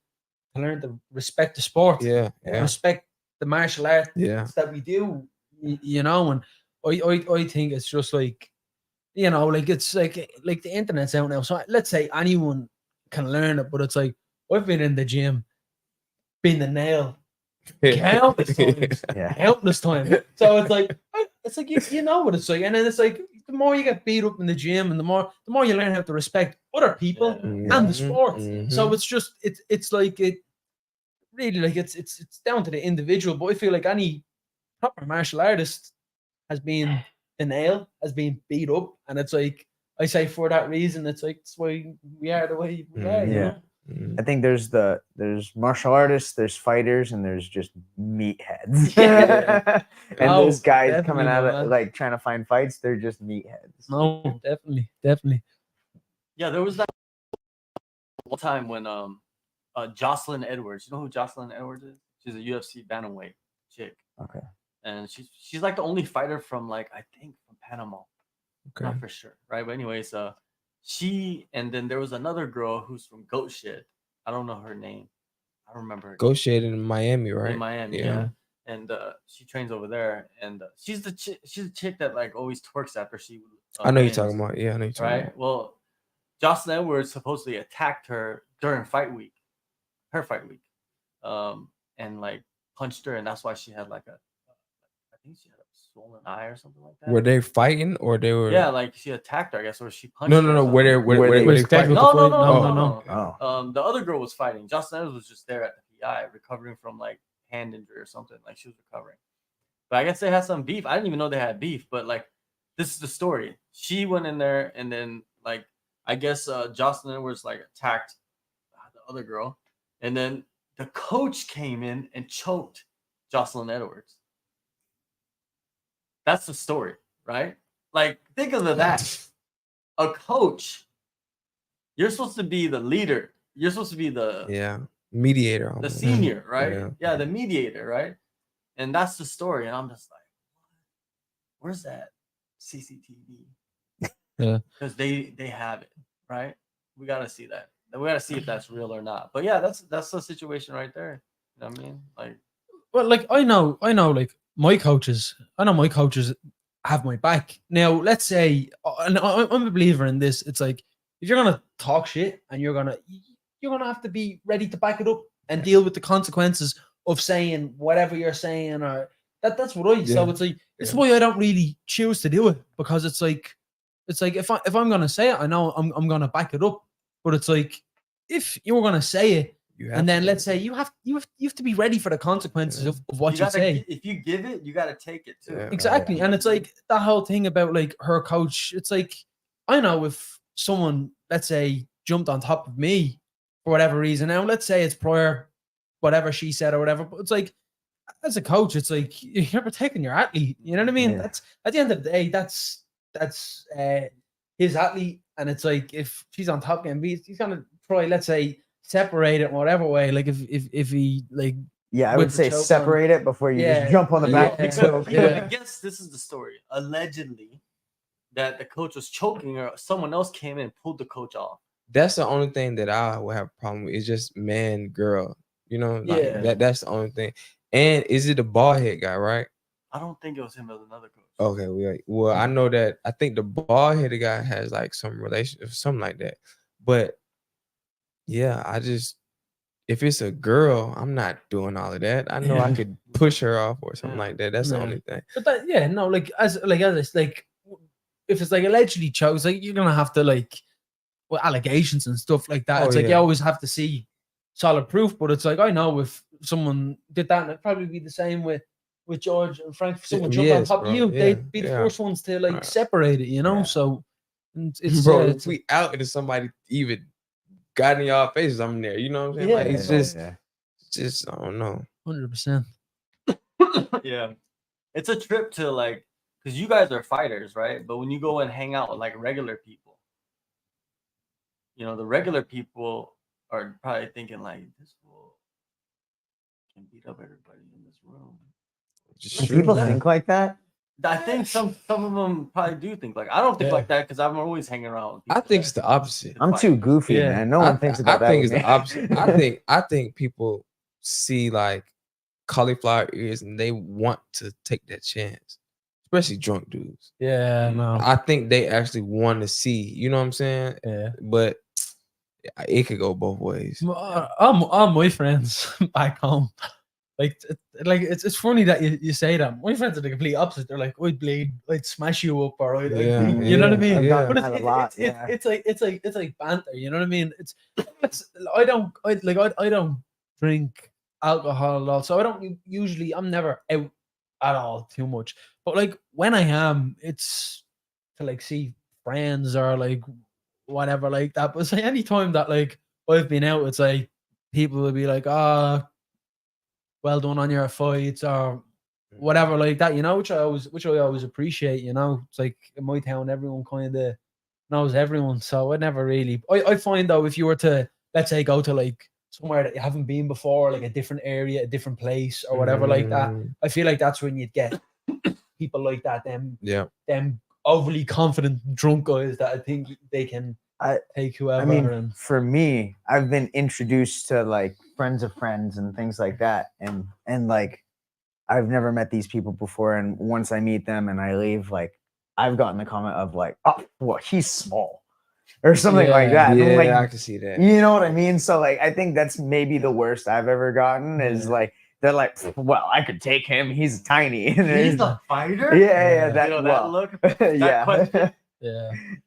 to learn to respect the sport, yeah, respect the martial arts yeah. that we do, you know. And I think it's just like, you know, like it's like the internet's out now. So let's say anyone can learn it, but it's like I've been in the gym, been the nail countless times, yeah. countless times. So it's like you know what it's like, and then it's like the more you get beat up in the gym, and the more you learn how to respect other people Yeah. and the sport. Mhm. So it's just it's like it really, like it's down to the individual. But I feel like any proper martial artist has been the nail, has been beat up, and it's like I say for that reason, it's like it's why we are the way we are. You Yeah. know? Mhm. I think there's martial artists, there's fighters, and there's just meatheads. Yeah. And Oh, those guys coming definitely, out of man. like trying to find fights, they're just meatheads. No, definitely. Yeah, there was that one time when Jocelyn Edwards, you know who Jocelyn Edwards is? She's a UFC bantamweight chick. Okay. And she's like the only fighter from like I think from Panama. Okay. Not for sure, right? But anyways, she, and then there was another girl who's from Goat Shit. I don't know her name. I don't remember her Go shade in Miami, right? in Miami, yeah. And she trains over there, and she's the chick that like always twerks after she. I know you're wins, talking about. Yeah, I know you're talking right? about. Well, Jocelyn Edwards supposedly attacked her during her fight week, and like punched her, and that's why she had like I think she had a swollen eye or something like that. Were they fighting or they were? Yeah, like she attacked her, I guess, or she punched No, her. no, no. or Were they? something. Were they fighting? No, no, no, No, no, no. Oh. The other girl was fighting. Jocelyn Edwards was just there at the PI, recovering from like hand injury or something. Like she was recovering. But I guess they had some beef. I didn't even know they had beef. But like, this is the story. She went in there, and then like I guess Jocelyn Edwards like attacked the other girl, and then the coach came in and choked Jocelyn Edwards. That's the story, right? Like, think of that. A coach. You're supposed to be the leader. You're supposed to be the mediator, the almost. senior, right? Yeah. The mediator, right? And that's the story. And I'm just like, where's that CCTV? Yeah. Because they have it, right? We gotta see that. We gotta see if that's real or not. But yeah, that's the situation right there. You know what I mean? Like, Well, like I know, like my coaches. I know my coaches have my back. Now, let's say, and I'm a believer in this. It's like if you're gonna talk shit, and you're gonna have to be ready to back it up and deal with the consequences of saying whatever you're saying, or that's what I. So it's like it's why I don't really choose to do it, because it's like if I'm gonna say it, I know I'm gonna back it up. But it's like if you're gonna say it, and then let's say you have to be ready for the consequences of what you say. If you give it, you gotta take it too. Yeah. Exactly. And it's like that whole thing about like her coach. It's like, I know if someone, let's say, jumped on top of me for whatever reason. Now, let's say it's prior, whatever she said or whatever. But it's like, as a coach, it's like you're protecting your athlete. You know what I mean? Yeah. That's at the end of the day, that's his athlete. And it's like if she's on top getting beat, he's gonna try, let's say, separate it in whatever way. Like if he like Yeah, I with would the say choke on. separate it before you Yeah, just jump on the back. yeah, and choke. I guess this is the story. Allegedly, that the coach was choking, or someone else came in and pulled the coach off. That's the only thing that I would have a problem with. It's just man, girl. You know, like Yeah. that's the only thing. And is it the bald head guy, right? I don't think it was him. It was another coach. Okay, well, I know that. I think the bald headed guy has like some relation, something like that. But yeah, if it's a girl, I'm not doing all of that. I know I could push her off or something like that. That's the only thing. But that, no, like as it's like, if it's like allegedly chokes, like you're gonna have to like, well, allegations and stuff like that. Oh, It's like you yeah. always have to see solid proof. But it's like, I know if someone did that, and it'd probably be the same with George and Frank. If someone jumped on Yes, top bro. of you, Yeah, they'd be the yeah. first ones to like Right. separate it, you know. Yeah. So it's Bro, yeah, if we out and somebody even got in y'all faces, I'm there. You know what I'm saying? Yeah. Like it's Yeah. just I don't know. 100%. Yeah, it's a trip to like, because you guys are fighters, right? But when you go and hang out with like regular people, you know, the regular people are probably thinking like, this fool can beat up everybody in this room. Just Do shoot people them. think like that? I think some of them probably do think like, I don't think Yeah. like that because I'm always hanging around with I people think that it's the opposite. can I'm fight. too goofy, Yeah. man. No one thinks about that. I think with it's the me. opposite. I think people see like cauliflower ears and they want to take that chance, especially drunk dudes. Yeah, no. I think they actually want to see. You know what I'm saying? Yeah. But it could go both ways. All my friends back home, like it's funny that you say that. My friends are the complete opposite. They're like, I'd bleed, I'd smash you up, or I'd Yeah, you know what I mean? yeah. But That a lot, yeah. it's like banter. You know what I mean? I don't drink alcohol at all, so I don't usually. I'm never out at all too much. But like when I am, it's to like see friends or like whatever like that. But it's like any time that like I've been out, it's like people will be like, "Ah, well done on your fights," or whatever like that, you know, which I always appreciate. You know, it's like in my town, everyone kind of knows everyone, so I never really. I find though, if you were to, let's say, go to like somewhere that you haven't been before, like a different area, a different place, or whatever like that, I feel like that's when you'd get people like that. Them overly confident drunk guys that I think they can take whoever. I mean, and for me, I've been introduced to like friends of friends and things like that, and like I've never met these people before, and once I meet them and I leave, like I've gotten the comment of like, "Oh, well, he's small," or something like that. And I'm Yeah, like, I can see that. you know what I mean? So like, I think that's maybe the worst I've ever gotten is like they're like, "Well, I could take him. He's tiny." And He's it's- a fighter. yeah, that, You know, well, that look. That yeah, question.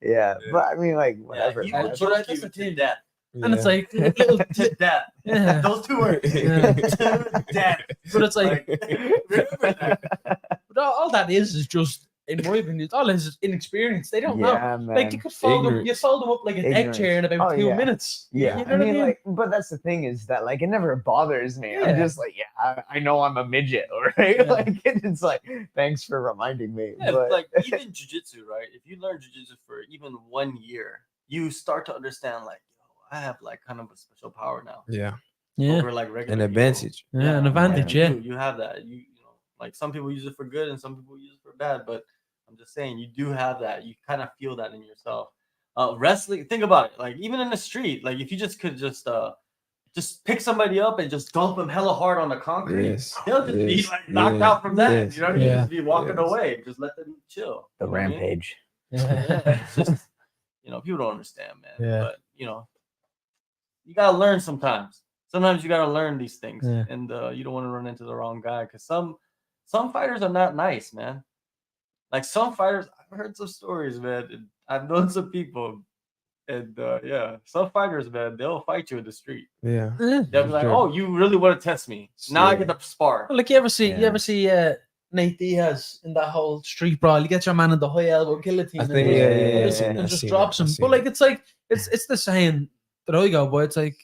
yeah, But I mean, like, whatever. He man. will But choke that's you the to thing. death. and it's like little To death. yeah. Those two words. Yeah. To death. But it's like, remember that. but all that is just, in my opinion, all is inexperience. They don't know. Yeah, man. Like you could fold them, you Ignorance. fold them up like a deck Ignorance. chair in about Oh, 2 yeah. minutes. Yeah, you know I what mean, like, but that's the thing is that like it never bothers me. Yeah. I'm just like, yeah, I know I'm a midget, all right? Yeah. Like, it's like, thanks for reminding me. Yeah, but like even jujitsu, right? If you learn jujitsu for even 1 year, you start to understand like, yo, I have like kind of a special power now Yeah, Yeah, over like regular an people. advantage. yeah, an advantage. Yeah, You have that. You know, like some people use it for good and some people use it for bad. But I'm just saying, you do have that. You kind of feel that in yourself. Wrestling. Think about it. Like even in the street, like if you just could just pick somebody up and just dump them hella hard on the concrete, Yes, they'll just be yes, like knocked yes, out from that. yes, You know what I mean? yeah, Just be walking yes. away. Just let them chill. the You know what I mean? rampage. yeah. It's just, you know, people don't understand, man. Yeah. But you know, you gotta learn sometimes. Sometimes you gotta learn these things, Yeah. and you don't want to run into the wrong guy because some fighters are not nice, man. Like some fighters, I've heard some stories, man. And I've known some people, and yeah, some fighters, man, they'll fight you in the street. Yeah. Yeah. They'll be like, Sure. "Oh, you really want to test me? Now I Yeah. get to spar." Well, like you ever see Yeah. Nate Diaz in that whole street brawl? You get your man in the high elbow guillotine, I and think just- yeah. just- I've and just seen drops that, I've him. seen But like that. it's like it's the saying that I go by. It's like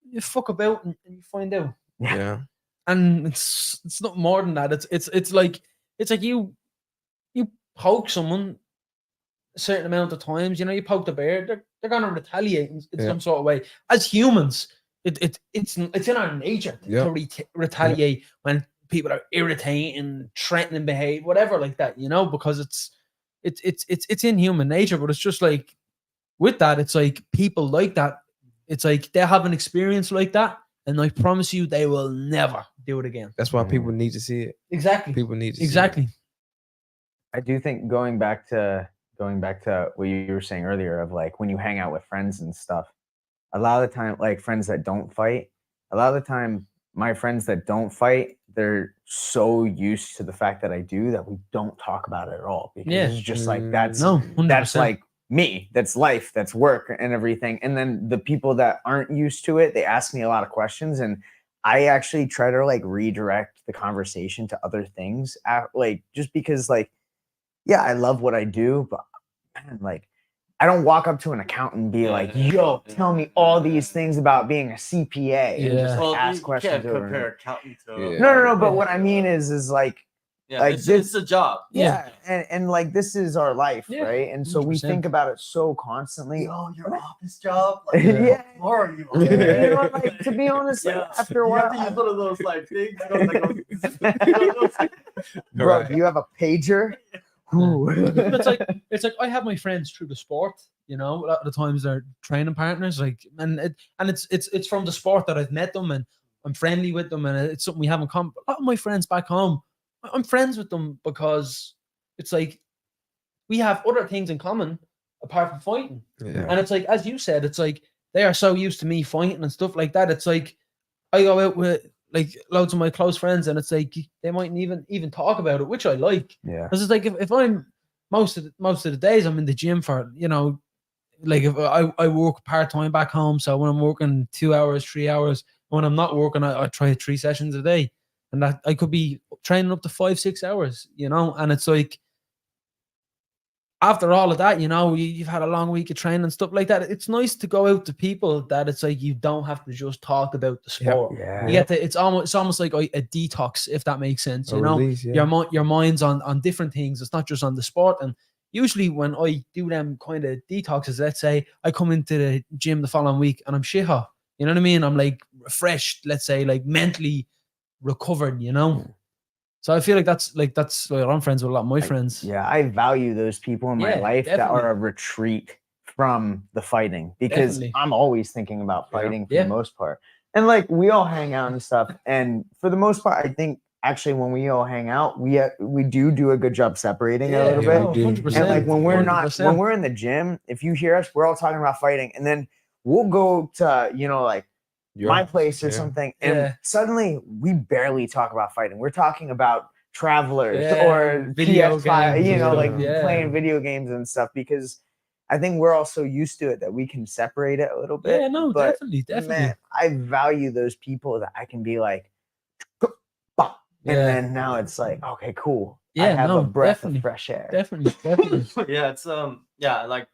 you fuck about and you find out, Yeah. and it's not more than that. It's like you poke someone a certain amount of times. You know, you poke the bear, they're gonna retaliate in Yeah. some sort of way. As humans, it's in our nature Yep. to retaliate when people are irritating, threatening behavior, whatever like that, you know, because it's in human nature. But it's just like with that, it's like people like that. It's like they have an experience like that, and I promise you, they will never do it again. That's why people need to see it. Exactly. People need to Exactly. see it. I do think going back to what you were saying earlier of like when you hang out with friends and stuff, a lot of the time, like friends that don't fight, a lot of the time, my friends that don't fight, they're so used to the fact that I do that we don't talk about it at all because it's just like that's 100%. like me, that's life, that's work and everything. And then the people that aren't used to it, they ask me a lot of questions, and I actually try to like redirect the conversation to other things, like just because like, yeah, I love what I do, but man, like I don't walk up to an accountant and be like, yo, tell me all these things about being a CPA and just like, ask questions. You can't compare accountant to no, but what I mean is like, like it's a job. And like this is our life, right? And so 100%. We think about it so constantly. Oh, your office job? Like, How are you? You know, like, to be honest, like, after a while, you have to use one of those like things. Bro, do you have a pager? It's like I have my friends through the sport, you know. A lot of the times they're training partners, like, and it's from the sport that I've met them and I'm friendly with them, and it's something we have in common. A lot of my friends back home, I'm friends with them because it's like we have other things in common apart from fighting. And it's like, as you said, it's like they are so used to me fighting and stuff like that. It's like I go out with like loads of my close friends, and it's like they mightn't even talk about it, which I like. Because it's like if I'm most of the days I'm in the gym for, you know, like if I work part-time back home, so when I'm working 2 hours, 3 hours, when I'm not working, I try 3 sessions a day, and that I could be training up to 5-6 hours, you know. And it's like after all of that, you know, you've had a long week of training and stuff like that. It's nice to go out to people that it's like you don't have to just talk about the sport. You get to, it's almost like a detox, if that makes sense. You know, release, your mind's on different things. It's not just on the sport. And usually when I do them kind of detoxes, let's say I come into the gym the following week and I'm shit hot. You know what I mean? I'm like refreshed, let's say, like mentally recovered, you know? So I feel like that's why I'm friends with a lot of my friends. Yeah, I value those people in my life that are a retreat from the fighting, because I'm always thinking about fighting for the most part. And like we all hang out and stuff, and for the most part, I think actually when we all hang out, we do a good job separating a little bit. 100%. And like when we're in the gym, if you hear us, we're all talking about fighting, and then we'll go to, you know, like my place or something, and suddenly we barely talk about fighting. We're talking about Travelers or video PS5, games, you know, like playing video games and stuff, because I think we're all so used to it that we can separate it a little bit. Yeah, no, but definitely. Man, I value those people that I can be like, and then now it's like, okay, cool. I have a breath of fresh air. Definitely. Yeah, it's like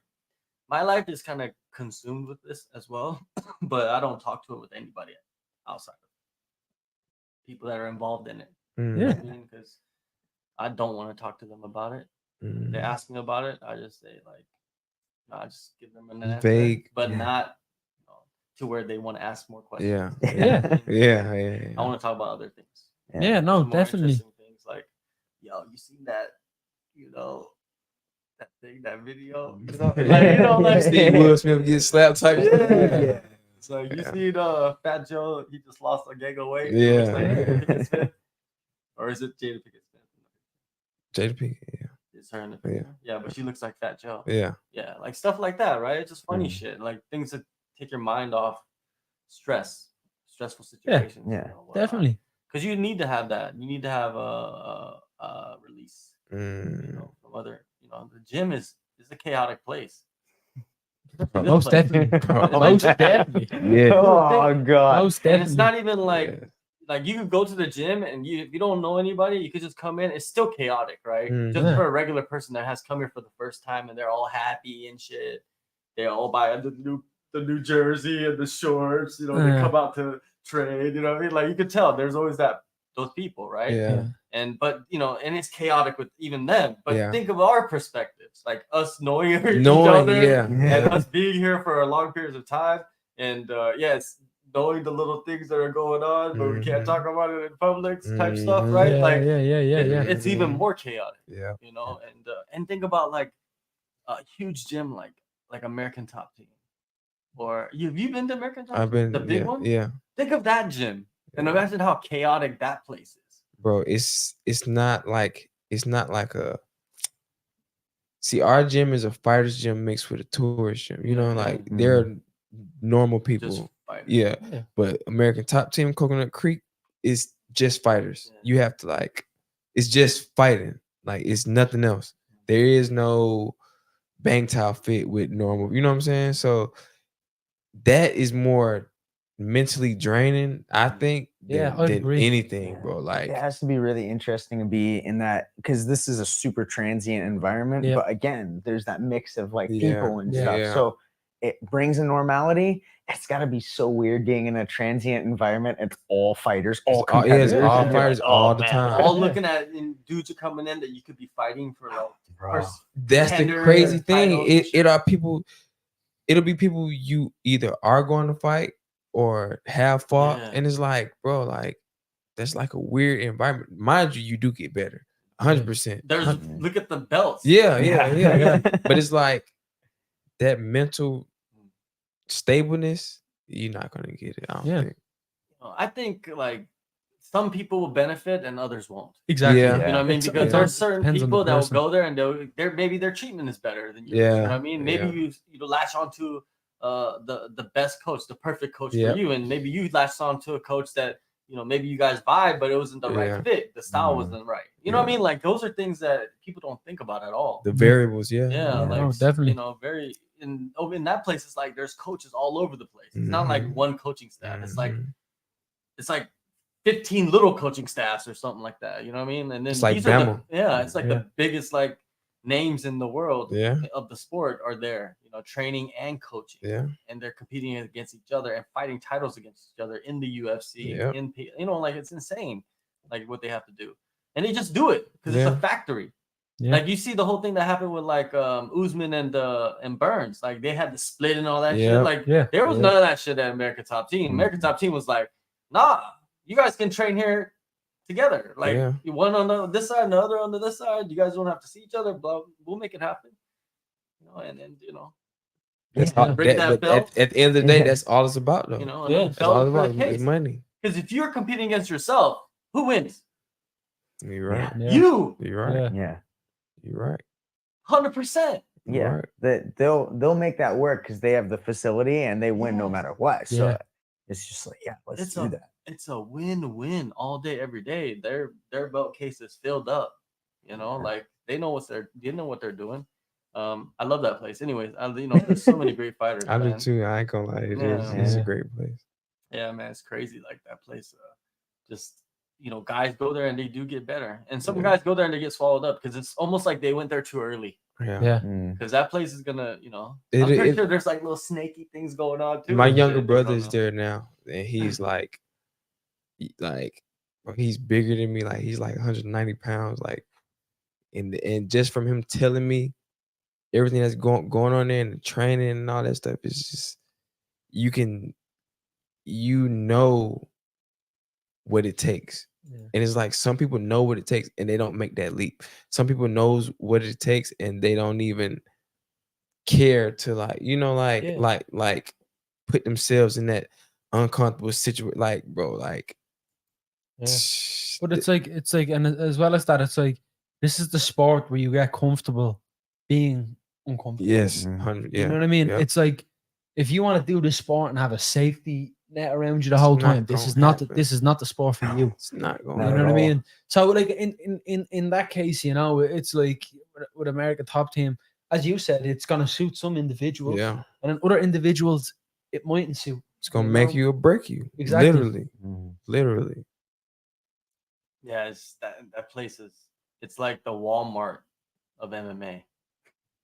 my life is kind of consumed with this as well, but I don't talk to it with anybody outside of people that are involved in it. Because I don't want to talk to them about it. They ask me about it, I just say like, I just give them an answer, vague, but not to where they want to ask more questions. I want to talk about other things. No, definitely. Things like, yo, you seen that? You know. That thing, that video, you know, like Steve Will Smith get slapped type. It's like you see Fat Joe, he just lost a gang of weight. Or is it Jada Pinkett Smith? Jada Pinkett, It's her in the picture. Yeah, but she looks like Fat Joe. Yeah, like stuff like that, right? It's just funny shit, like things that take your mind off stressful situations. You know, definitely. Because you need to have that. You need to have a release. You know, from other. You know, the gym is a chaotic place. Most definitely. Most definitely. Yeah. Oh god. Most definitely. And it's not even like you could go to the gym and if you don't know anybody, you could just come in. It's still chaotic, right? Just for a regular person that has come here for the first time and they're all happy and shit. They all buy the new jersey and the shorts. You know, they come out to trade. You know what I mean? Like you could tell there's always those people, right? Yeah. But you know, and it's chaotic with even them. But think of our perspectives, like us knowing each other, and us being here for a long period of time. And knowing the little things that are going on, but we can't talk about it in public type stuff, right? Like, it's even more chaotic. Yeah. You know, and think about like a huge gym like American Top Team, or have you been to American Top Team? The big one? Yeah. Think of that gym and imagine how chaotic that place is. Bro, it's not like a. See, our gym is a fighter's gym mixed with a tourist gym. You know, like they're normal people. Yeah. But American Top Team, Coconut Creek is just fighters. You have to like, it's just fighting. Like it's nothing else. There is no bang towel fit with normal. You know what I'm saying? So that is more mentally draining, I think, than anything, bro. Like it has to be really interesting to be in that, because this is a super transient environment. But again, there's that mix of like people and stuff. So it brings a normality. It's got to be so weird being in a transient environment. It's all fighters, all competitors, all fighters all the time. All looking at dudes are coming in that you could be fighting for like. That's the crazy thing. It'll be people you either are going to fight or have fought, and it's like, bro, like that's like a weird environment. Mind you, you do get better, 100%. Look at the belts. Yeah. But it's like that mental stableness, you're not gonna get it. I don't think. I think like some people will benefit and others won't. Exactly. You know what I mean? Because there's certain people that will go there and maybe their treatment is better than yours. You know what I mean? Maybe you latch onto the best coach, the perfect coach for you, and maybe you latched onto a coach that, you know, maybe you guys vibe, but it wasn't the right fit. The style wasn't right. You know what I mean? Like those are things that people don't think about at all. The variables, like definitely. You know, in that place, it's like there's coaches all over the place. It's not like one coaching staff. It's like 15 little coaching staffs or something like that. You know what I mean? And then it's like it's like the biggest like names in the world of the sport are there, you know, training and coaching. And they're competing against each other and fighting titles against each other in the UFC. You know, like it's insane, like what they have to do. And they just do it because it's a factory. Like you see the whole thing that happened with like Usman and Burns. Like they had to split and all that shit. Like there was none of that shit at American Top Team. American Top Team was like, nah, you guys can train here together. Like you one on this side, another on this side. You guys don't have to see each other. Blah, we'll make it happen. You know, and then you know, bring that belt. At the end of the day, that's all it's about, though. You know, that's all it's about. It's money. Because if you're competing against yourself, who wins? You're right. You. You're right. Yeah. You're right. 100%. Yeah. That they'll make that work because they have the facility and they win no matter what. So it's just like, let's do that. It's a win-win all day, every day. Their belt case is filled up. You know, like they know what they're doing. I love that place. Anyways, you know, there's so many great fighters. I do too. I ain't gonna lie. It's a great place. Yeah, man, it's crazy. Like that place. Just, you know, guys go there and they do get better, and some guys go there and they get swallowed up because it's almost like they went there too early. Because that place is gonna, you know, I'm pretty sure there's like little snaky things going on too. My younger brother is there now, and he's like he's bigger than me. Like he's like 190 pounds. Like, and just from him telling me everything that's going on there and the training and all that stuff, is just you know what it takes. And it's like some people know what it takes and they don't make that leap. Some people knows what it takes and they don't even care to like, you know, like put themselves in that uncomfortable situation. Like, bro, like but it's like, and as well as that, it's like this is the sport where you get comfortable being uncomfortable. Yes, 100. You know what I mean? It's like if you want to do this sport and have a safety net around you the whole time, this is not the sport for you. It's not going. You know what I mean? So like in that case, you know, it's like with American Top Team, as you said, it's gonna suit some individuals, and then other individuals it mightn't suit. It's gonna make you or break you. Exactly. Literally. Yeah, it's that place it's like the Walmart of MMA.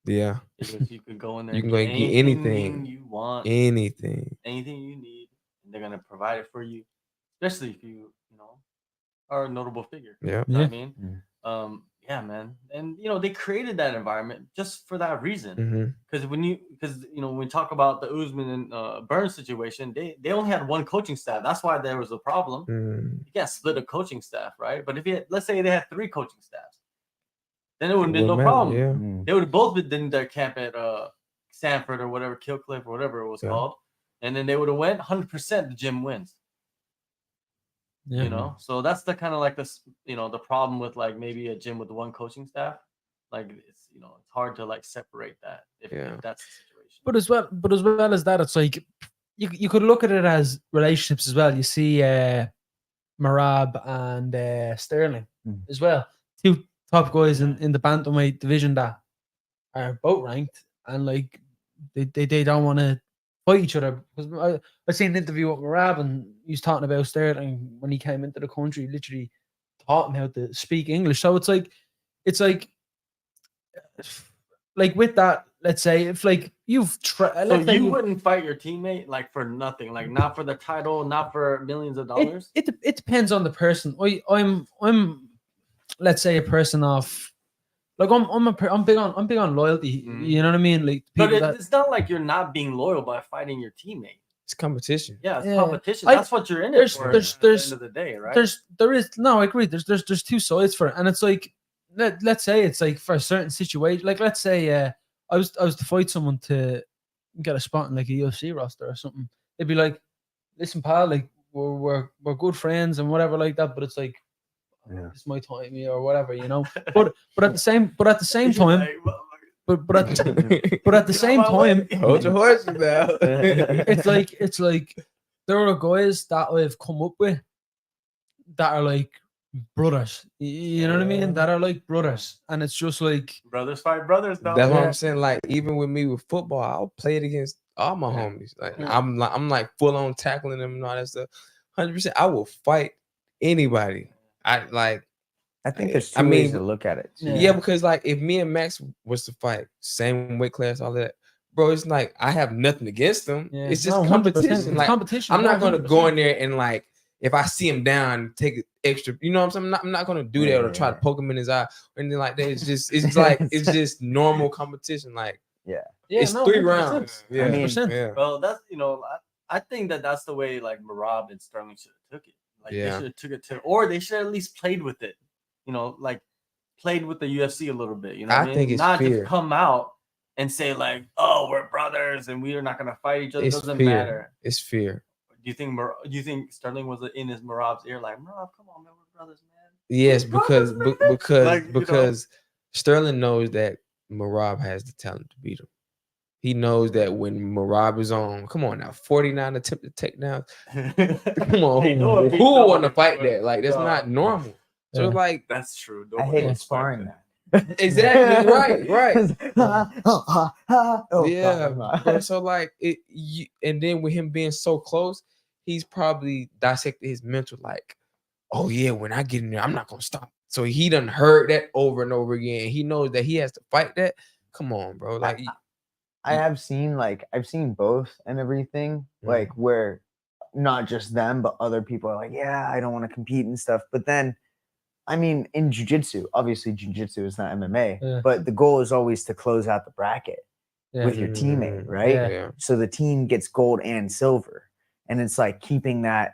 Yeah. Because you can go in there. You can go and get anything you want. Anything you need. And they're gonna provide it for you. Especially if you know, are a notable figure. Yeah. You know what I mean? Yeah, man, and they created that environment just for that reason. Mhm. Because when we talk about the Usman and Burns situation, they only had one coaching staff. That's why there was a problem. Mm. You can't split a coaching staff, right? But if let's say they had 3 coaching staffs, then it would have been Wouldn't no matter, problem. yeah. They would have both been in their camp at Sanford or whatever, Killcliff or whatever it was Yeah. called, and then they would have went 100%. The gym wins. Yeah. So that's the kind of like this, the problem with like maybe a gym with one coaching staff. Like it's hard to like separate that if that's the situation. But as well as that, it's like you could look at it as relationships as well. You see Marab and Sterling as well. 2 top guys in the bantamweight division that are both ranked, and like they don't want to fight each other. Because I seen an interview with Marab, and he was talking about Sterling when he came into the country, literally taught him how to speak English. So it's like with that, let's say if like you've tried, so you wouldn't fight your teammate like for nothing, like not for the title, not for millions of dollars. It depends on the person. I'm let's say a person of like I'm big on loyalty. You know what I mean? Like, but it's not like you're not being loyal by fighting your teammate. It's competition. Yeah, it's competition. That's what you're in it for. At the end of the day, right? There is no, I agree. There's 2 sides for it, and it's like let's say it's like for a certain situation. Like let's say I was to fight someone to get a spot in like a UFC roster or something. They'd be like, listen, pal, like we're good friends and whatever like that. But it's like, it's my time here or whatever, But at the same time, but at the same time, hold your horses now. it's like there are guys that I've come up with that are like brothers. You know what I mean? That are like brothers, and it's just like brothers fight brothers. Though. That's what I'm saying. Like even with me with football, I'll play it against all my homies. Like I'm like full on tackling them and all that stuff. 100%. I will fight anybody. I think there's 2 ways to look at it. Yeah, because like if me and Max was to fight, same weight class, all that, bro, it's like I have nothing against them. Yeah. It's just competition. Like competition. I'm not gonna go in there and like if I see him down, take extra. You know what I'm saying? I'm not gonna do that or try to poke him in his eye or anything like that. It's just normal competition. Like it's 3 rounds. Yeah, I mean, well, that's I think that's the way like Marab and Sterling should have took it. Like they should have took it or they should have at least played with it. Like played with the UFC a little bit. I think it's not fear. Just come out and say like, "Oh, we're brothers and we are not gonna fight each other." It doesn't matter. It's fear. Do you think Sterling was in his Marab's ear like, "Marab, come on, man, we're brothers, man." Yes, because Sterling knows that Marab has the talent to beat him. He knows that when Marab is on, come on now, 49 attempted takedowns. Come on, who want to fight that? Like that's not normal. So like that's true. I hate sparring that. Exactly right. So like and then with him being so close, he's probably dissected his mental. Like, oh yeah, when I get in there, I'm not gonna stop. So he done heard that over and over again. He knows that he has to fight that. Come on, bro. Like I've seen both and everything. Like where not just them, but other people are like, yeah, I don't want to compete and stuff. But then I mean, in jiu-jitsu, obviously jiu-jitsu is not MMA, but the goal is always to close out the bracket with your teammate, right? Yeah. So the team gets gold and silver. And it's like keeping that,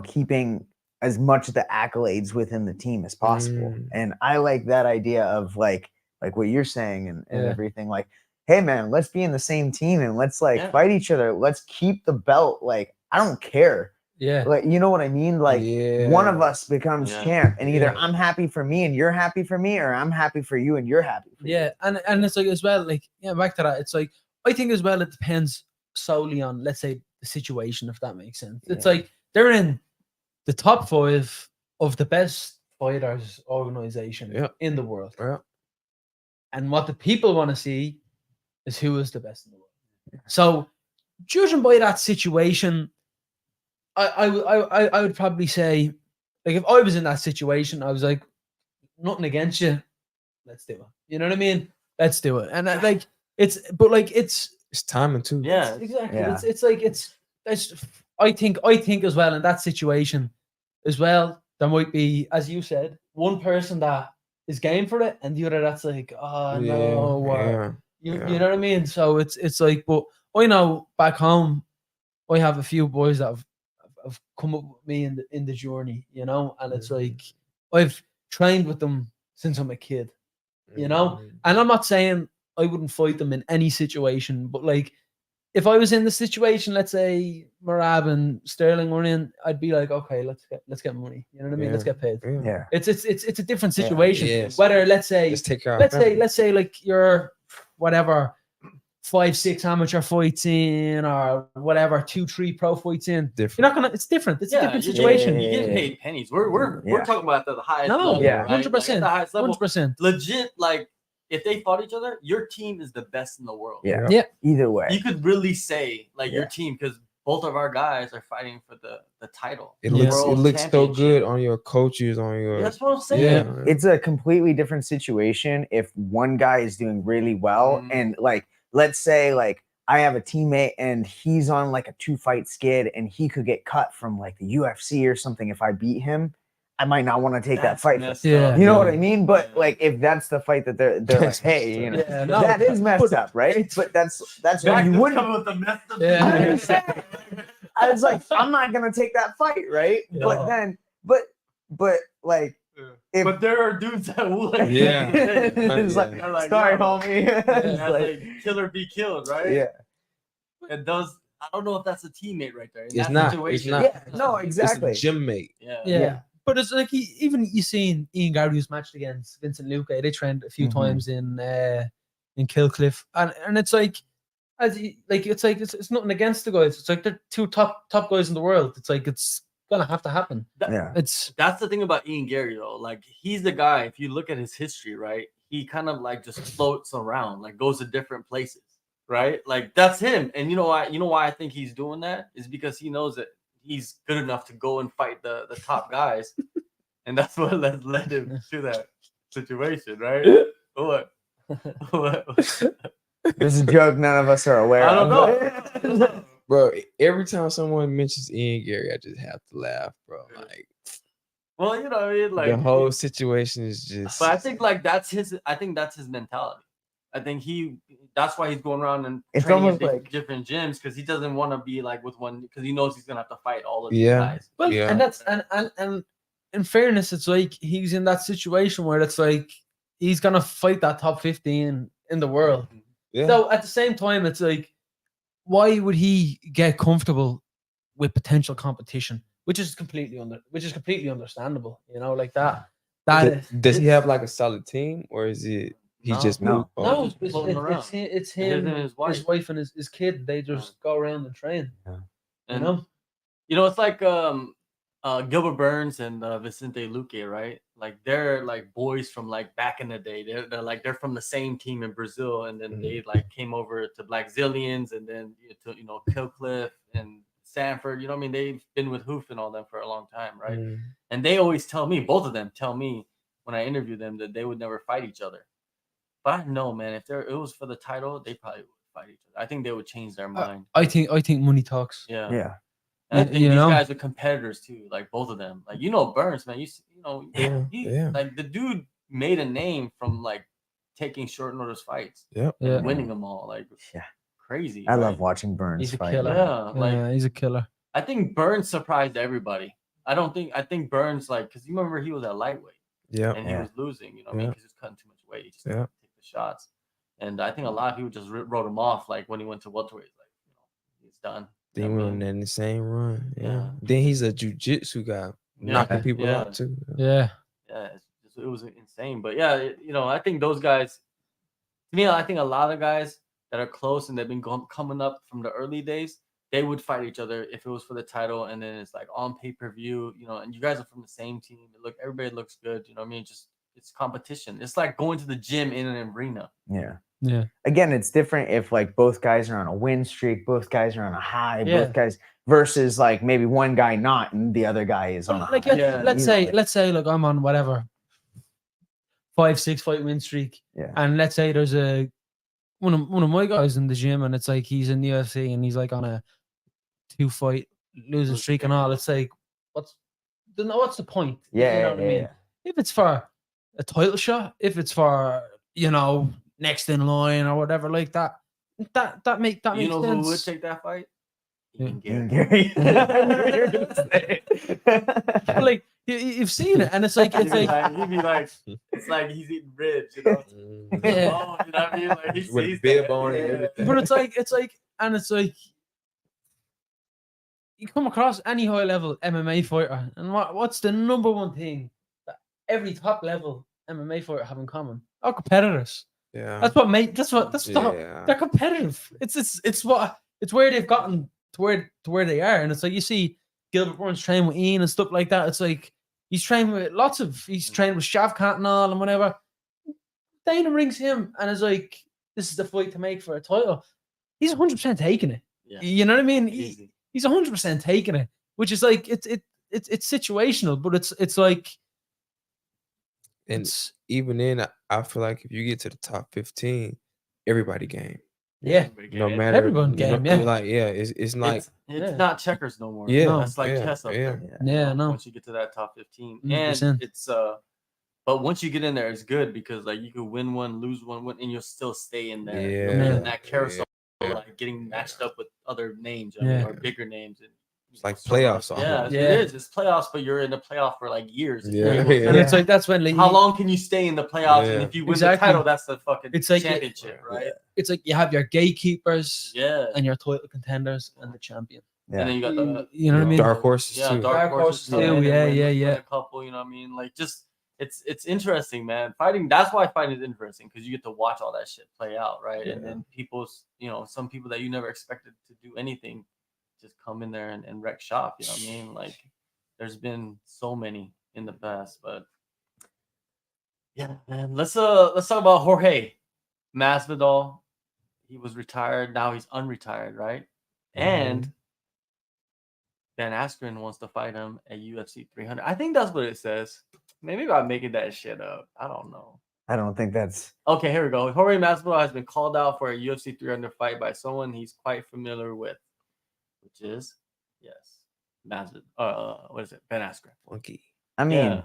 keeping as much of the accolades within the team as possible. And I like that idea of like what you're saying and everything. Like, hey man, let's be in the same team and let's fight each other. Let's keep the belt. Like, I don't care. Yeah. Like, you know what I mean? Like one of us becomes champ and either I'm happy for me and you're happy for me, or I'm happy for you and you're happy for me. And it's like as well, like, back to that. It's like, I think as well, it depends solely on, let's say, the situation, if that makes sense. It's like they're in the top 5 of the best fighters organization in the world. Yeah. And what the people want to see is who is the best in the world. Yeah. So judging by that situation, I would probably say, like, if I was in that situation, I was like, nothing against you, let's do it. You know what I mean? Let's do it. And it's timing too. Yeah, exactly. Yeah. I think as well in that situation as well, there might be, as you said, one person that is game for it, and the other that's like, oh Yeah, no, or yeah. you know what I mean. So it's like, but I know back home, I have a few boys that have come up with me in the journey, you know, and it's like I've trained with them since I'm a kid, you know, and I'm not saying I wouldn't fight them in any situation, but like if I was in the situation, let's say Marab and Sterling were in, I'd be like, okay, let's get money. You know what I mean? Let's get paid. Yeah. It's a different situation. Yes. Whether let's say let's say like you're whatever 5-6 amateur fights in or whatever 2-3 pro fights in. Different. You're not gonna. It's different. It's a different situation. You get paid pennies. We're talking about the highest No, level. yeah, right? 100%, Like, the highest level. 100%. Legit, like if they fought each other, your team is the best in the world. Yeah. Yeah. Either way. You could really say like your Yeah. team because both of our guys are fighting for the title. It the looks world so good championship. on your coaches, on your That's what I'm saying. yeah. It's a completely different situation if one guy is doing really well and like let's say like I have a teammate and he's on like a 2-fight skid and he could get cut from like the UFC or something. If I beat him, I might not want to take that fight. Yeah. You know what I mean? But like if that's the fight that they're like, hey, you know, that is messed up, right? But that's when you wouldn't come with the messed up. Yeah. I was like, I'm not gonna take that fight, right? But then but like But there are dudes that would. Yeah. it's like, They're like, sorry, no. homie. It's That's like, like kill or be killed, right? yeah. It does. I don't know if that's a teammate right there. In It's that not. situation. It's not. Yeah, no, It's exactly. a gym mate. Yeah. Yeah. But it's like even you seen Ian Gary who's matched against Vincent Luque. They trained a few times in Killcliff, and it's like it's nothing against the guys. It's like they're two top guys in the world. It's like it's gonna have to happen. That's the thing about Ian Gary though. Like he's the guy. If you look at his history, right, he kind of like just floats around, like goes to different places, right? Like that's him. And you know why? You know why I think he's doing that is because he knows that he's good enough to go and fight the top guys, and that's what led him to that situation, right? What? This is a joke none of us are aware I don't of. know. Bro, every time someone mentions Ian Gary, I just have to laugh, bro. Like, Well, you know what I mean? Like the whole situation is just. But I think like that's his. I think that's his mentality. I think that's why he's going around and It's training almost at like different gyms because he doesn't want to be like with one because he knows he's gonna have to fight all of these Yeah. guys. Well, Yeah. and that's and in fairness, it's like he's in that situation where it's like he's gonna fight that top 15 in the world. Yeah. So at the same time, it's like, why would he get comfortable with potential competition, which is completely understandable, you know, like that. Does he have like a solid team, or is it he just moved? No, Just floating around. it's him, and his wife. and his kid. They just go around and train. Yeah. And it's like Gilbert Burns and Vicente Luque, right? Like they're like boys from like back in the day. They're from the same team in Brazil, and then they like came over to Black Zillions, and then to Killcliff and Sanford. You know what I mean? They've been with Hoof and all them for a long time, right? And they always tell me, both of them tell me when I interview them that they would never fight each other. But I know, man, if it was for the title, they probably would fight each other. I think they would change their mind. I think money talks. Yeah. yeah. And I think these guys are competitors too, like both of them. Like Burns, man, like the dude made a name from like taking short notice fights, and winning them all, like crazy. I love watching Burns He's a fight. killer. Yeah, He's a killer. I think Burns surprised everybody. I think Burns because you remember he was at lightweight, and he was losing, because he was cutting too much weight. He just couldn't take the shots, and I think a lot of people just wrote him off. Like when he went to welterweight, like he's done. Then we went in the same run. Yeah. Then he's a jiu-jitsu guy, knocking people out too. Yeah. Yeah, it was insane. But yeah, I think those guys. To me, I think a lot of guys that are close and they've been coming up from the early days, they would fight each other if it was for the title, and then it's like on pay-per-view, and you guys are from the same team. Everybody looks good. You know what I mean? Just it's competition. It's like going to the gym in an arena. Yeah. Yeah. Again, it's different if like both guys are on a win streak, both guys are on a high, both guys versus like maybe one guy not and the other guy is on a like high. let's say like I'm on whatever 5-6 fight win streak, and let's say there's one of my guys in the gym and it's like he's in the UFC and he's like on a 2-fight losing streak and all. It's like what's the point? You know what I mean? If it's for a title shot, if it's for next in line or whatever like that, that makes You know who would sense. take that fight? Yeah. Ian Gary. But like you've seen it, and it's like he'd be like, it's like he's eating ribs, you know. Yeah. Oh, you know what I mean? Like he With sees bib that. on and Yeah. everything. but it's like you come across any high level MMA fighter, and what's the number one thing that every top level MMA fighter have in common? Are competitors. Yeah. That's what Yeah. they're competitive. It's where they've gotten to where they are, and it's like you see Gilbert Burns train with Ian and stuff like that. It's like he's trained with he's trained with Shavkat and all and whatever. Dana rings him and is like, "This is the fight to make for a title." He's 100% taking it. Yeah. You know what I mean? Easy. He's 100% taking it, which is like it's situational, but it's like And it's even then, I feel like if you get to the top 15, everybody game. yeah. No matter Everyone game, yeah. Like it's like It's Yeah. not checkers no more. Yeah, That's like yeah, chess up yeah. there. Yeah, no. Once you get to that top 15, 100%. and it's but once you get in there, it's good because like you could win one, lose one, and you'll still stay in there. You'll be Yeah. in that carousel, Yeah. like getting matched up with other names, Yeah. or bigger names. And, It's like playoffs Yeah, almost. it is. It's playoffs, but you're in the playoff for like years. Yeah. And Yeah. it's like that's when like, How long can you stay in the playoffs? And Yeah. if you win Exactly. the title, that's the fucking It's like- championship, right? it's like you have your gatekeepers Yeah. and your title contenders and the champion. And then you got the You know what I mean? Dark horses yeah, too. dark horses too, come in and yeah, win yeah. a couple, you know what I mean? Like just it's interesting, man. Fighting, that's why fighting is interesting because you get to watch all that shit play out, right? And then some people that you never expected to do anything just come in there and wreck shop, you know what I mean? Like there's been so many in the past, but yeah, man. Let's talk about Jorge Masvidal. He was retired, now he's unretired, right? And Ben Askren wants to fight him at UFC 300. I think that's what it says. Maybe I'm making that shit up. I don't know. I don't think that's Okay, here we go. Jorge Masvidal has been called out for a UFC 300 fight by someone he's quite familiar with, which is Masvidal. What is it? Ben Askren. Funky. I mean, Yeah.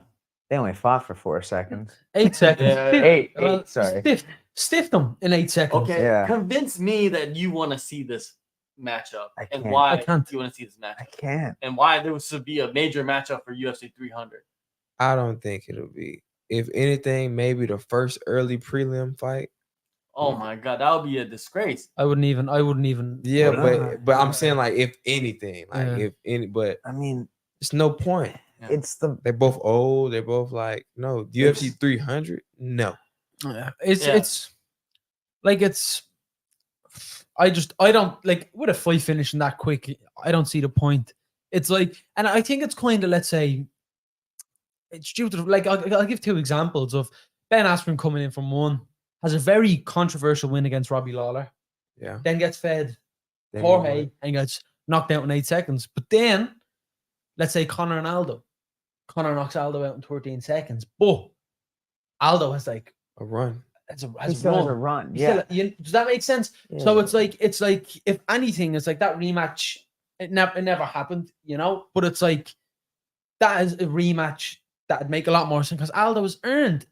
they only fought for 4 seconds. 8 seconds. Yeah. Eight, sorry. Stiffed them in 8 seconds. Okay, Yeah. convince me that you want to see this matchup I and can't. why I can't. you want to see this I matchup can't. and why there should be a major matchup for UFC 300. I don't think it'll be. If anything, maybe the first early prelim fight. Oh my god, that would be a disgrace. I wouldn't even. Yeah, put it on. but I'm saying like if anything, like Yeah. if any, but I mean, it's no point. Yeah. it's the They're both old. They're both like no UFC 300. No. It's like it's. I don't like with a fight finishing that quick. I don't see the point. It's like, and I think it's kind of, let's say, it's due to like I'll give 2 examples of Ben Askren coming in from one, has a very controversial win against Robbie Lawler, Yeah. then gets fed Then Jorge and gets knocked out in 8 seconds. But then, let's say Conor and Aldo. Conor knocks Aldo out in 13 seconds, but Aldo has like a run. he still has a run. Yeah. Does that make sense? So it's like if anything, it's like that rematch. It never happened, you know. But it's like that is a rematch that'd make a lot more sense because Aldo has earned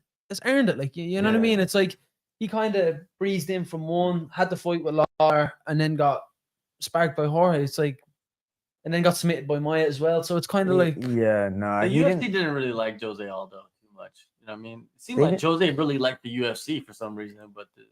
it. Like you know what I mean? It's like he kind of breezed in from one, had the fight with Lawler, and then got sparked by Jorge. It's like, and then got submitted by Maya as well. So it's kind of like yeah, no, The he UFC didn't. didn't really like Jose Aldo too much. You know what I mean? It seemed They like didn't- Jose really liked the UFC for some reason, but the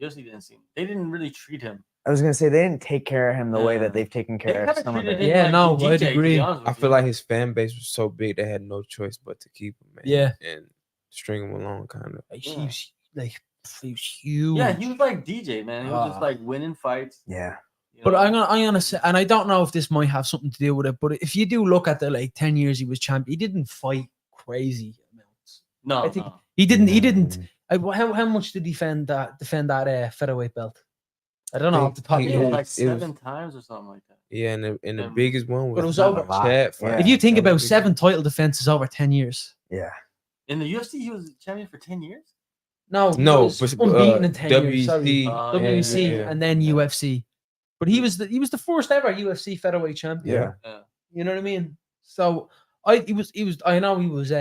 UFC didn't seem. They didn't really treat him. I was gonna say they didn't take care of him the way Yeah. that they've taken They care kind of of some of treated the. him Yeah, like no, the I'd DJ, to be agree. honest I with feel you. like his fan base was so big they had no choice but to keep him, man. Yeah. And string him along, kind of. he was he was huge. Yeah, he was like DJ, man. He was just like winning fights. Yeah. you But know? I'm gonna say, and I don't know if this might have something to do with it, but if you do look at the like 10 years he was champ, he didn't fight crazy amounts. no, I think no. he didn't. Mm. How much did he defend that featherweight belt? I don't know off the top I of think my it head. was like it was- 7 times or something like that. Yeah, and the Um, biggest one was but it was not over- a chat fight. Yeah. If you think That about was the 7 title defenses over 10 years, Yeah. In the UFC, he was champion for 10 years. no, he No, was but unbeaten in 10 years. Sorry. WC, WC yeah. and then UFC. But he was the first ever UFC featherweight champion. Yeah. Yeah. You know what I mean? So I know he was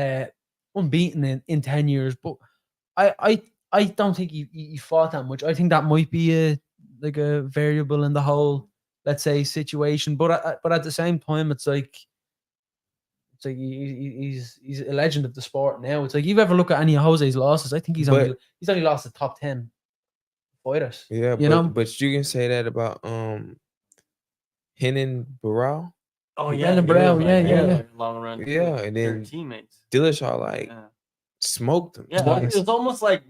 unbeaten in 10 years. But I don't think he fought that much. I think that might be a variable in the whole, let's say, situation. But at the same time, it's like he's a legend of the sport now. It's like, you ever look at any of Jose's losses, I think he's only lost the top 10 fighters. Yeah, but you can say that about Henan Barrow. Oh yeah, Brandon Brown, like, long run. Yeah, and They're then teammates. Dillashaw smoked him. Yeah, twice. it was almost like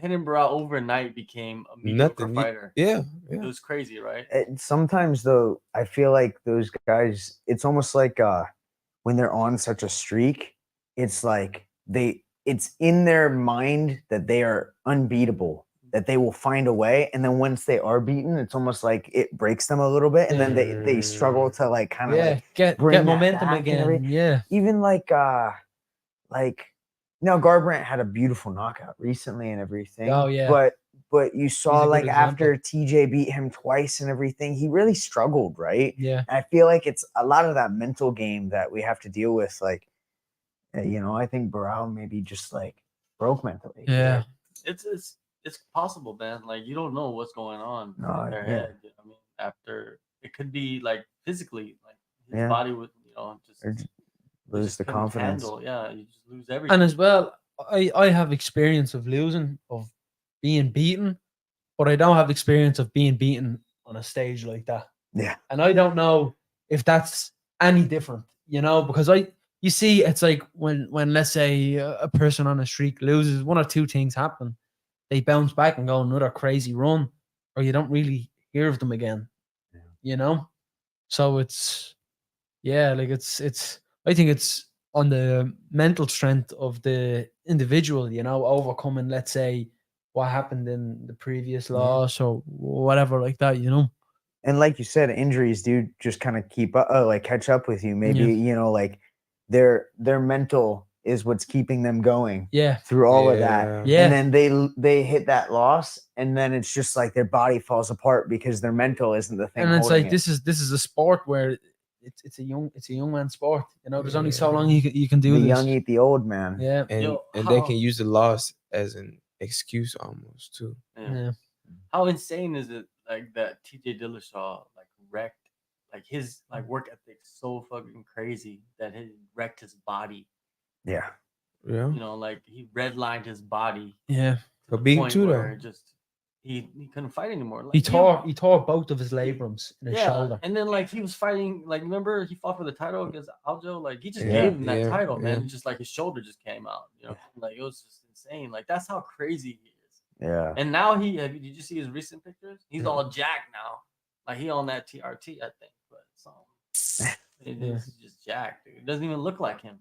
Henan Barrow overnight became a mediocre fighter. Yeah, it was crazy, right? Sometimes though, I feel like those guys, it's almost like when they're on such a streak, it's like it's in their mind that they are unbeatable, that they will find a way, and then once they are beaten, it's almost like it breaks them a little bit, and then they struggle to like kind of get momentum again. Yeah, even like Garbrandt had a beautiful knockout recently and everything. Oh yeah, but you saw like after TJ beat him twice and everything, he really struggled, right? Yeah, and I feel like it's a lot of that mental game that we have to deal with. Like, I think Barrow maybe just like broke mentally. Yeah, it's possible, man. Like, you don't know what's going on in their head. I mean, after it could be like physically, like his body would, just lose the confidence. You just lose everything. And as well, I have experience of losing, of being beaten, but I don't have experience of being beaten on a stage like that. Yeah. And I don't know if that's any different, because you see, it's like when let's say a person on a streak loses, one or two things happen. They bounce back and go another crazy run, or you don't really hear of them again. So it's I think it's on the mental strength of the individual, overcoming, let's say, what happened in the previous loss or whatever like that, And like you said, injuries do just kind of catch up with you. Maybe, like their mental is what's keeping them going through all of that. Yeah. And then they hit that loss, and then it's just like their body falls apart because their mental isn't the thing. And it's like, this is a sport where it's a young man's sport. There's only so long you can do the this. Young eat the old, man. Yeah. And they can use the loss as an excuse almost too. Yeah. How insane is it, like, that TJ Dillashaw like wrecked, like, his like work ethic so fucking crazy that he wrecked his body. Yeah. Like, he redlined his body. Yeah. But being too though, just he couldn't fight anymore. Like, he tore both of his labrums in his shoulder. And then, like, he was fighting, like, remember he fought for the title against Aljo? Like, he just gave him that title, man. Just like his shoulder just came out. Like, it was just insane. Like, that's how crazy he is. Yeah. And now did you see his recent pictures? He's all jacked now. Like, he on that TRT, I think. But it's just jacked, dude. It doesn't even look like him.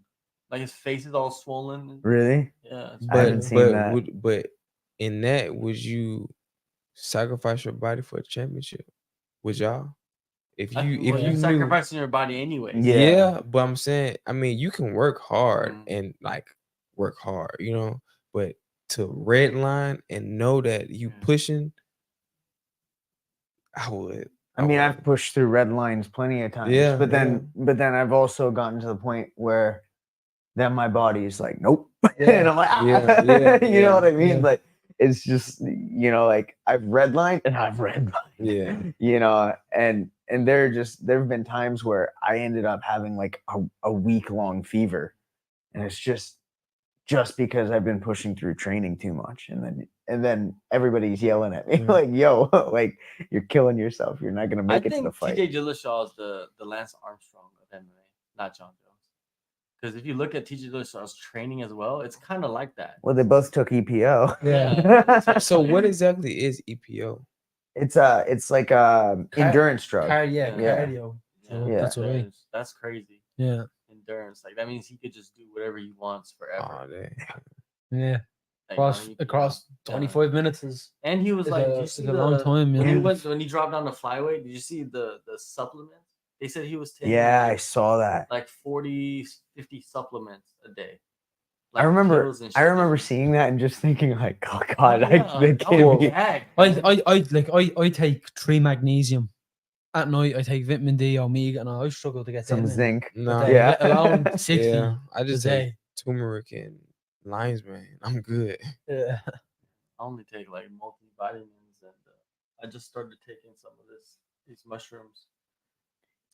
Like, his face is all swollen. Really? Yeah. I haven't seen that. But in that, would you sacrifice your body for a championship? Would y'all? If you sacrificing your body anyway. Yeah, but I'm saying, I mean, you can work hard and like work hard, but to redline and know that you pushing, I would. I mean, I've pushed through red lines plenty of times. Yeah, but then I've also gotten to the point where then my body is like, nope. And I'm like, you know what I mean? Like, it's just, like, I've redlined and I've redlined. Yeah. And there have been times where I ended up having like a week-long fever. And it's just because I've been pushing through training too much. And then everybody's yelling at me like, yo, like, you're killing yourself. You're not gonna make it to the fight. TJ Dillashaw is the Lance Armstrong of MMA, not John Jones. Because if you look at TJ Dillashaw's training as well, it's kind of like that. Well, they both took EPO. Yeah. So what exactly is EPO? It's like endurance drug. Cardio. Yeah. That's right. That's crazy. Yeah. Endurance. Like, that means he could just do whatever he wants forever. Yeah. Across 25 minutes is. And he was like, did you see a long time? When he dropped down to flyweight, did you see the supplements? They said he was taking. Yeah, I saw that. Like 40, 50 supplements a day. Like, I remember seeing that and just thinking like, oh God, I take 3 magnesium at night. I take vitamin D, omega, and I struggle to get some zinc. No, let alone 60. I just take turmeric and Lion's Mane. I'm good. Yeah. I only take like multivitamins, and I just started taking some of these mushrooms.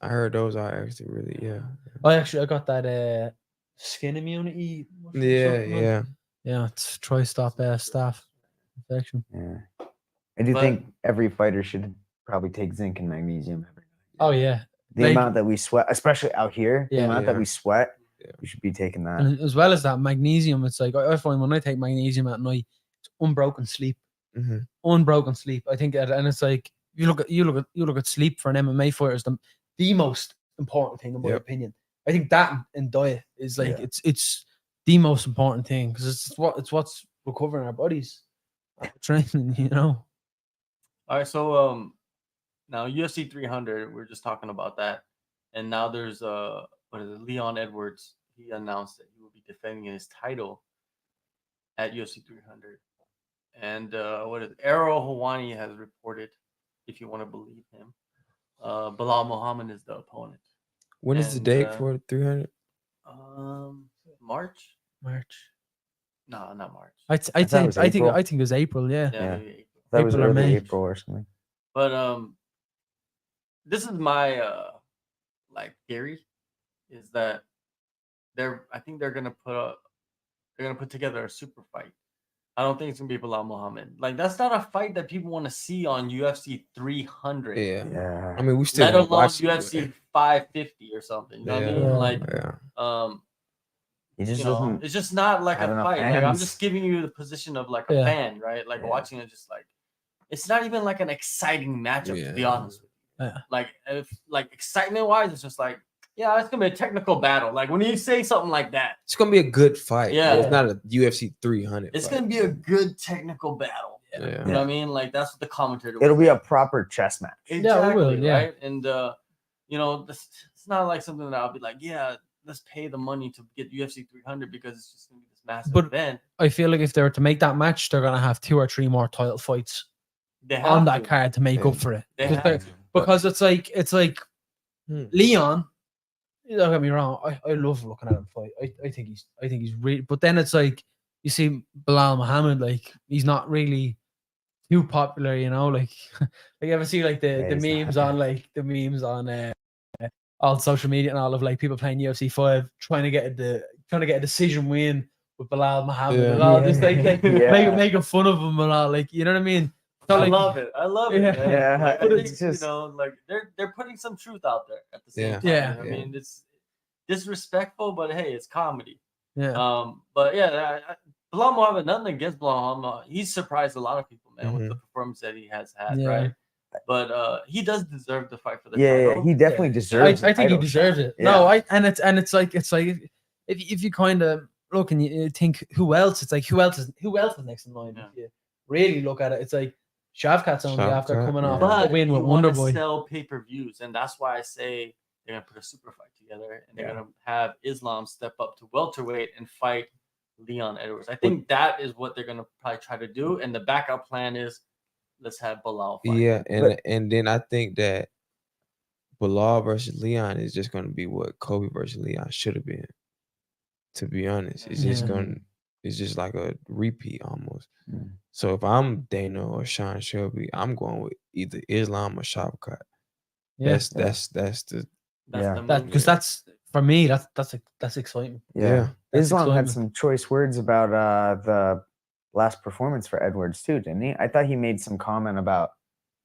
I heard those are actually really, yeah. I got that skin immunity. mushroom Yeah, supplement. yeah. Yeah, it's try-stop staph infection. Yeah. I do But- think every fighter should probably take zinc and magnesium every night. Oh yeah, The Like- amount that we sweat, especially out here, the Yeah. amount that Yeah. we sweat, Yeah. we should be taking that. and as well as that magnesium, it's like I find when I take magnesium at night, it's unbroken sleep. Mm-hmm. Unbroken sleep. I think, and it's like you look at sleep for an MMA fighter is the most important thing in my Yep. opinion. I think that and diet is like Yeah. it's the most important thing because it's what's recovering our bodies. Training, you know. All right, so now UFC 300, we're just talking about that, and now there's what is it, Leon Edwards? He announced that he will be defending his title at UFC 300, and what is it? Arrow Hawani has reported, if you want to believe him, Bilal Muhammad is the opponent. When is the And, date for 300? March? March. No, not March. I thought it think was April. it was April. Yeah. Yeah, Yeah. maybe April. That was April or early May. April or something. But this is my like theory, is that I think they're gonna put together a super fight. I don't think it's gonna be Bilal Muhammad. Like, that's not a fight that people want to see on UFC 300. Yeah. Yeah. I mean, we still Let gonna alone watch it, UFC 550 or something. You know what I Yeah. mean? Yeah. Like, yeah. He just you know, doesn't. it's just not like have a enough fight. Like, I'm fans. just giving you the position of like a Yeah. fan, right? Like, Yeah. watching it, just like, it's not even like an exciting matchup, to be Yeah. honest with you. Yeah. Like, if like excitement wise, it's just like, yeah, it's gonna be a technical battle. Like, when you say something like that, It's gonna be a good fight. Yeah. It's not a UFC 300. it's fight. gonna be a good technical battle. Yeah. You know what I mean? Like, that's what the commentator It'll was be a proper chess match. Yeah, it will, yeah. right? And you know, it's not like something that I'll be like, yeah, let's pay the money to get UFC 300 because it's just gonna be this massive But- event. I feel like if they were to make that match, they're gonna have 2 or 3 more title fights They have on that to. card to make Yeah. up for it. They Because have they're- to. Because it's like Hmm. Leon. Don't get me wrong. I love looking at him fight. I think he's really. But then it's like you see Bilal Muhammad. Like, he's not really too popular. You know, like you ever see like Yeah, the he's memes not. on like the memes on all social media and all of like people playing UFC 5 trying to get a decision win with Bilal Muhammad Yeah. and all just like Yeah. making fun of him and all, like, you know what I mean? So, I like, love it. I love it. Yeah. Man. Yeah, Like, I but think, it's just- you know, like they're putting some truth out there at the same Yeah. time. Yeah. You know what Yeah. I mean, it's disrespectful, but hey, it's comedy. yeah. But yeah, Bilal Muhammad, nothing against Bilal Muhammad. He's surprised a lot of people, man, with the performance that he has had, Yeah. right? But he does deserve to fight for the Yeah, title. he definitely deserves. I think he the title deserves shot. it. Yeah. No, it's like if you kind of look and you think who else, it's like who else is next in line. Yeah. If you really look at it, it's like Shavkat's only after Shavkat, coming off But a win you with want to Wonderboy. sell pay-per-views, and that's why I say they're gonna put a super fight together, and they're gonna have Islam step up to welterweight and fight Leon Edwards. I think that is what they're gonna probably try to do, and the backup plan is let's have Bilal fight. Yeah, But- and then I think that Bilal versus Leon is just gonna be what Kobe versus Leon should have been. To be honest, it's just Yeah. it's just like a repeat almost. Mm. So if I'm Dana or Sean Shelby, I'm going with either Islam or Shavkat. Yeah, That's the That's Yeah. the move. that because that's for me. That's exciting. Yeah. That's Islam had excitement. some choice words about the last performance for Edwards too, didn't he? I thought he made some comment about.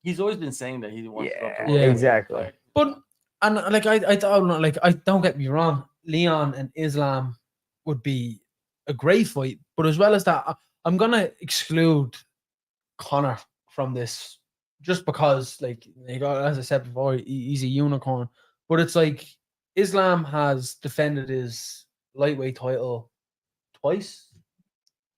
He's always been saying that he wants to go up to Yeah, welterweight, exactly. right? But and like I don't get me wrong, Leon and Islam would be a great fight. But as well as that, I'm gonna exclude Connor from this just because, like, as I said before, he's a unicorn. But it's like Islam has defended his lightweight title twice.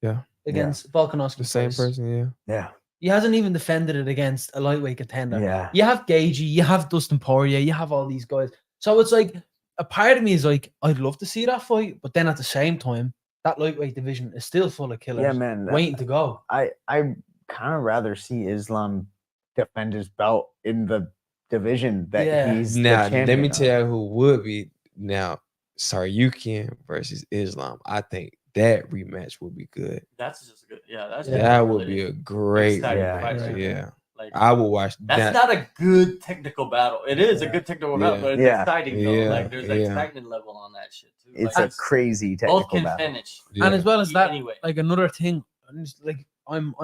Yeah. Against Volkanovski. the same twice. person. Yeah. Yeah. He hasn't even defended it against a lightweight contender. Yeah. You have Gagey, you have Dustin Poirier, you have all these guys. So it's like a part of me is like, I'd love to see that fight, but then at the same time, that lightweight division is still full of killers Yeah, man. waiting to go. I kind of rather see Islam defend his belt in the division that Yeah. he's Now, the let me champion tell you who would be now. Saryukian versus Islam. I think that rematch would be good. That's just good. Yeah, that's That really would be a great exciting rematch. fight right Yeah. there. Like I will watch that's that. not a good technical battle. It is a good technical battle, but it's exciting though. Like there's an excitement level on that shit too. It's like, a crazy technical both can battle. finish. And as well as that, Anyway. like another thing, like I'm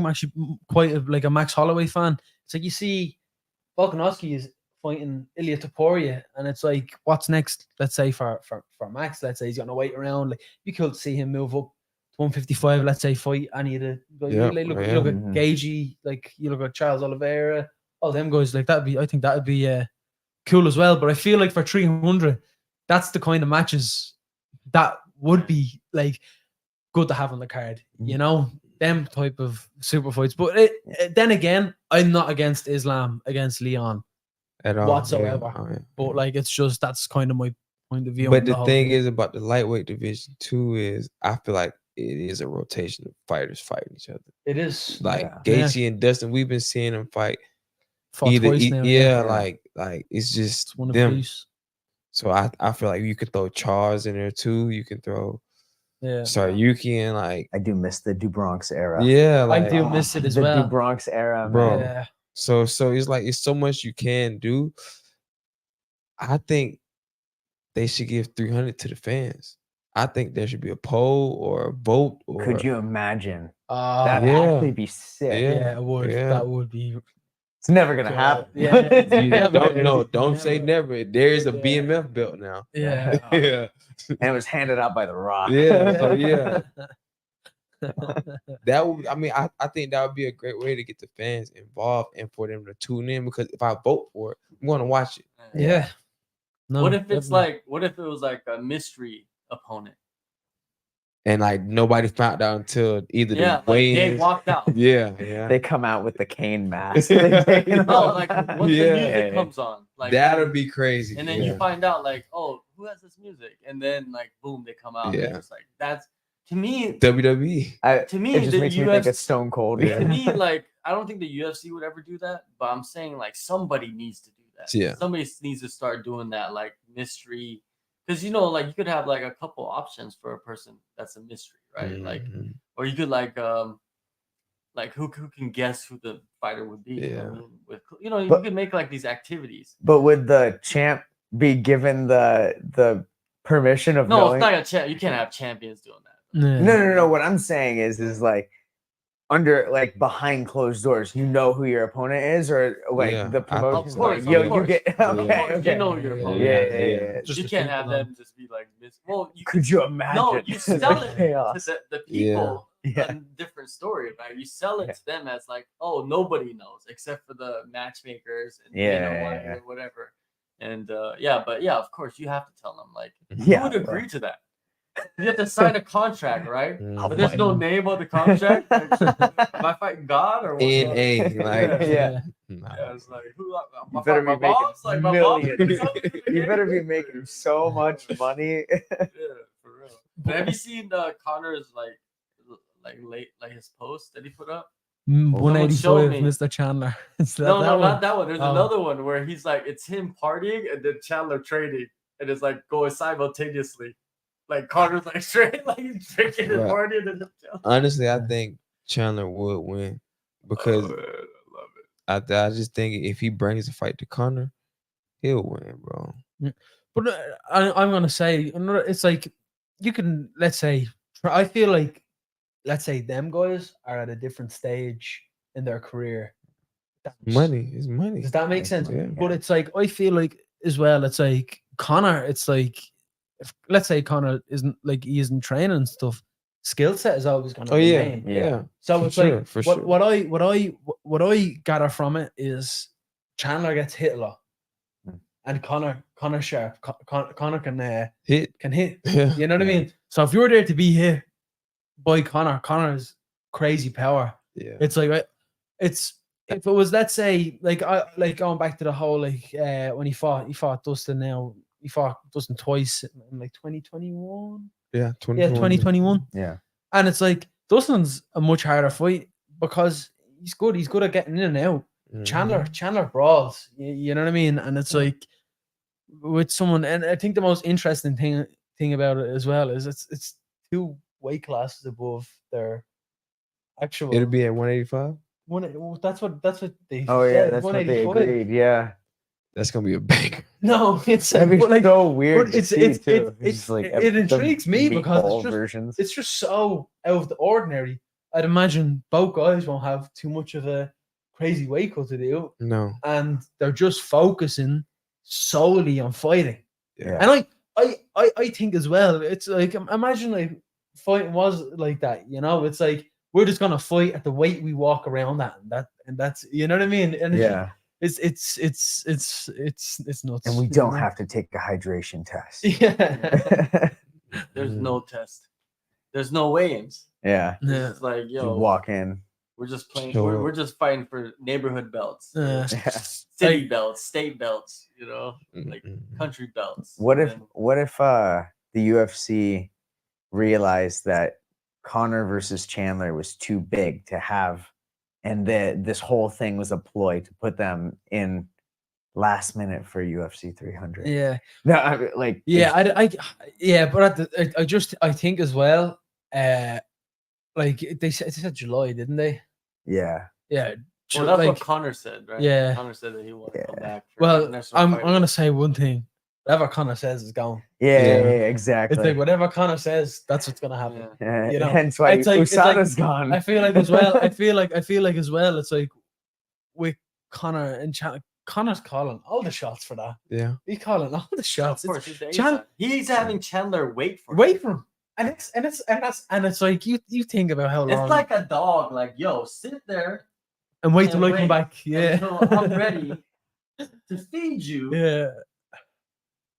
actually quite a Max Holloway fan. It's like you see Volkanovski is fighting Ilya Topuria, and it's like, what's next? Let's say for Max, let's say he's gonna wait around. Like you could see him move up to 155. Let's say fight any of the guys. You look at Gagey, like you look at Charles Oliveira, all them guys. Like I think that'd be cool as well. But I feel like for 300, that's the kind of matches that would be like good to have on the card. You know, them type of super fights. But then again, I'm not against Islam against Leon at all whatsoever. But like, it's just that's kind of my point of view. But the thing is about the lightweight division too is I feel like it is a rotation of fighters fighting each other. It is like Gaethje and Dustin. We've been seeing them fight. Fought twice now, like it's just one them. Apiece. So I feel like you could throw Charles in there too. You can throw Yuki and like I do miss the Dubronx era. Yeah, like, I do miss it as the well. Dubronx era, bro. man. Yeah. So it's like it's so much you can do. I think they should give 300 to the fans. I think there should be a poll or a vote. Or Could you imagine? That'd yeah. actually be sick. Yeah, it would. Yeah. That would be. It's never gonna happen. Yeah. Don't say never. There is a BMF belt now. Yeah. Yeah. And it was handed out by The Rock. Yeah. So yeah. That would, I mean, I think that would be a great way to get the fans involved and for them to tune in, because if I vote for it, I'm going to watch it. Yeah. No, What if it's like? What if it was like a mystery opponent? And like nobody found out until either the they walked out. Yeah. They come out with the cane mask. No, like once the music comes on, like that'll be crazy. And then you find out like, oh, who has this music? And then like, boom, they come out. Yeah. And it's like that's to me WWE. To me, it just makes me think of UFC Stone Cold. To me, like I don't think the UFC would ever do that, but I'm saying like somebody needs to do that. Yeah. Somebody needs to start doing that, like mystery. Because like you could have like a couple options for a person that's a mystery, right? Mm-hmm. Like, or you could like who can guess who the fighter would be? Yeah. You could make like these activities. But would the champ be given the permission of No, knowing? it's not a champ. You can't have champions doing that. No. What I'm saying is like under like behind closed doors, you know who your opponent is, or like the promotion. Of course, you get okay. You know your opponent. Yeah. You can't have them just be like this. Well, could you imagine? No, you sell it chaos. to the people. A different story, right? You sell it to them as like, oh, nobody knows except for the matchmakers and whatever. And of course you have to tell them like, who would agree to that? You have to sign a contract, right? But there's no name on the contract. Like, am I fighting God or what? NA, like it's like who? You better be making millions. You You better be making so much money. Yeah, for real. But have you seen Connor's like his post that he put up? 185, Mr. Chandler. No, not that one. There's another one where he's like, it's him partying and then Chandler trading, and it's like going simultaneously. Like Connor's like straight, like he's drinking and partying. And honestly, I think Chandler would win because I just think if he brings the fight to Connor, he'll win, bro. But I'm gonna say it's like you can I feel like let's say them guys are at a different stage in their career. Money is money. Does that make sense? Yeah. But it's like I feel like as well. It's like Connor. It's like if let's say Connor isn't like he isn't training and stuff. Skill set is always going to remain. Yeah. So for it's sure, like what I gather from it is Chandler gets hit a lot, and Connor sharp. Connor can hit. Yeah. You know what I mean? So if you were there to be hit by Connor's crazy power. Yeah. It's like if it was, let's say, like going back to the whole when he fought Dustin now. He fought Dustin twice in like 2021. Yeah, 2021. Yeah. And it's like Dustin's a much harder fight because he's good. He's good at getting in and out. Mm-hmm. Chandler brawls. You know what I mean? And it's like with someone, and I think the most interesting thing about it as well is it's to 2 weight classes above their actual. It'll be at 185. That's what they. Oh yeah, said, that's what they 185. agreed. Yeah, That's gonna be a banger. No, it's that'd be but like, so weird. but to it's see, it's too. it's Just like it the intrigues me because meatball versions. it's just so out of the ordinary. I'd imagine both guys won't have too much of a crazy weight cut to do, No. and they're just focusing solely on fighting. Yeah. And I think as well, it's like imagine like fighting was like that, you know. It's like we're just gonna fight at the weight we walk around at, and that's you know what I mean. And Yeah, it's nuts. and we you don't know? have to take a hydration test. Yeah. There's no test. There's no weigh-ins. Yeah, Yeah. It's like, you yo, walk in. we're just playing. Sure. We're just fighting for neighborhood belts, Yeah. Yeah. city belts, state belts. You know, like Mhm. country belts. What And if then- the UFC realized that Connor versus Chandler was too big to have, and that this whole thing was a ploy to put them in last minute for UFC 300? Yeah. No, I mean, like Yeah, if- yeah, but I think as well, like they said July, didn't they? yeah. Yeah. Well, that's like, what Connor said, right? Yeah. Connor said that he wanted to come Yeah. back. For well, international I'm fighter. gonna say one thing. Whatever Connor says is going. Yeah, Yeah. exactly. It's like whatever Connor says, that's what's gonna happen. Yeah. you know, hence why it's like- USADA's gone. I feel like as well. I feel like as well. It's like with Connor and Connor's calling all the shots for that. Yeah. He's calling all the shots. Of course, It's- he's the Chan- A-side. He's having Chandler wait for him. wait for him, and it's like you think about how long It's like a dog. Like, yo, sit there and wait till and I come wait back. Yeah, until I'm ready to feed you. yeah,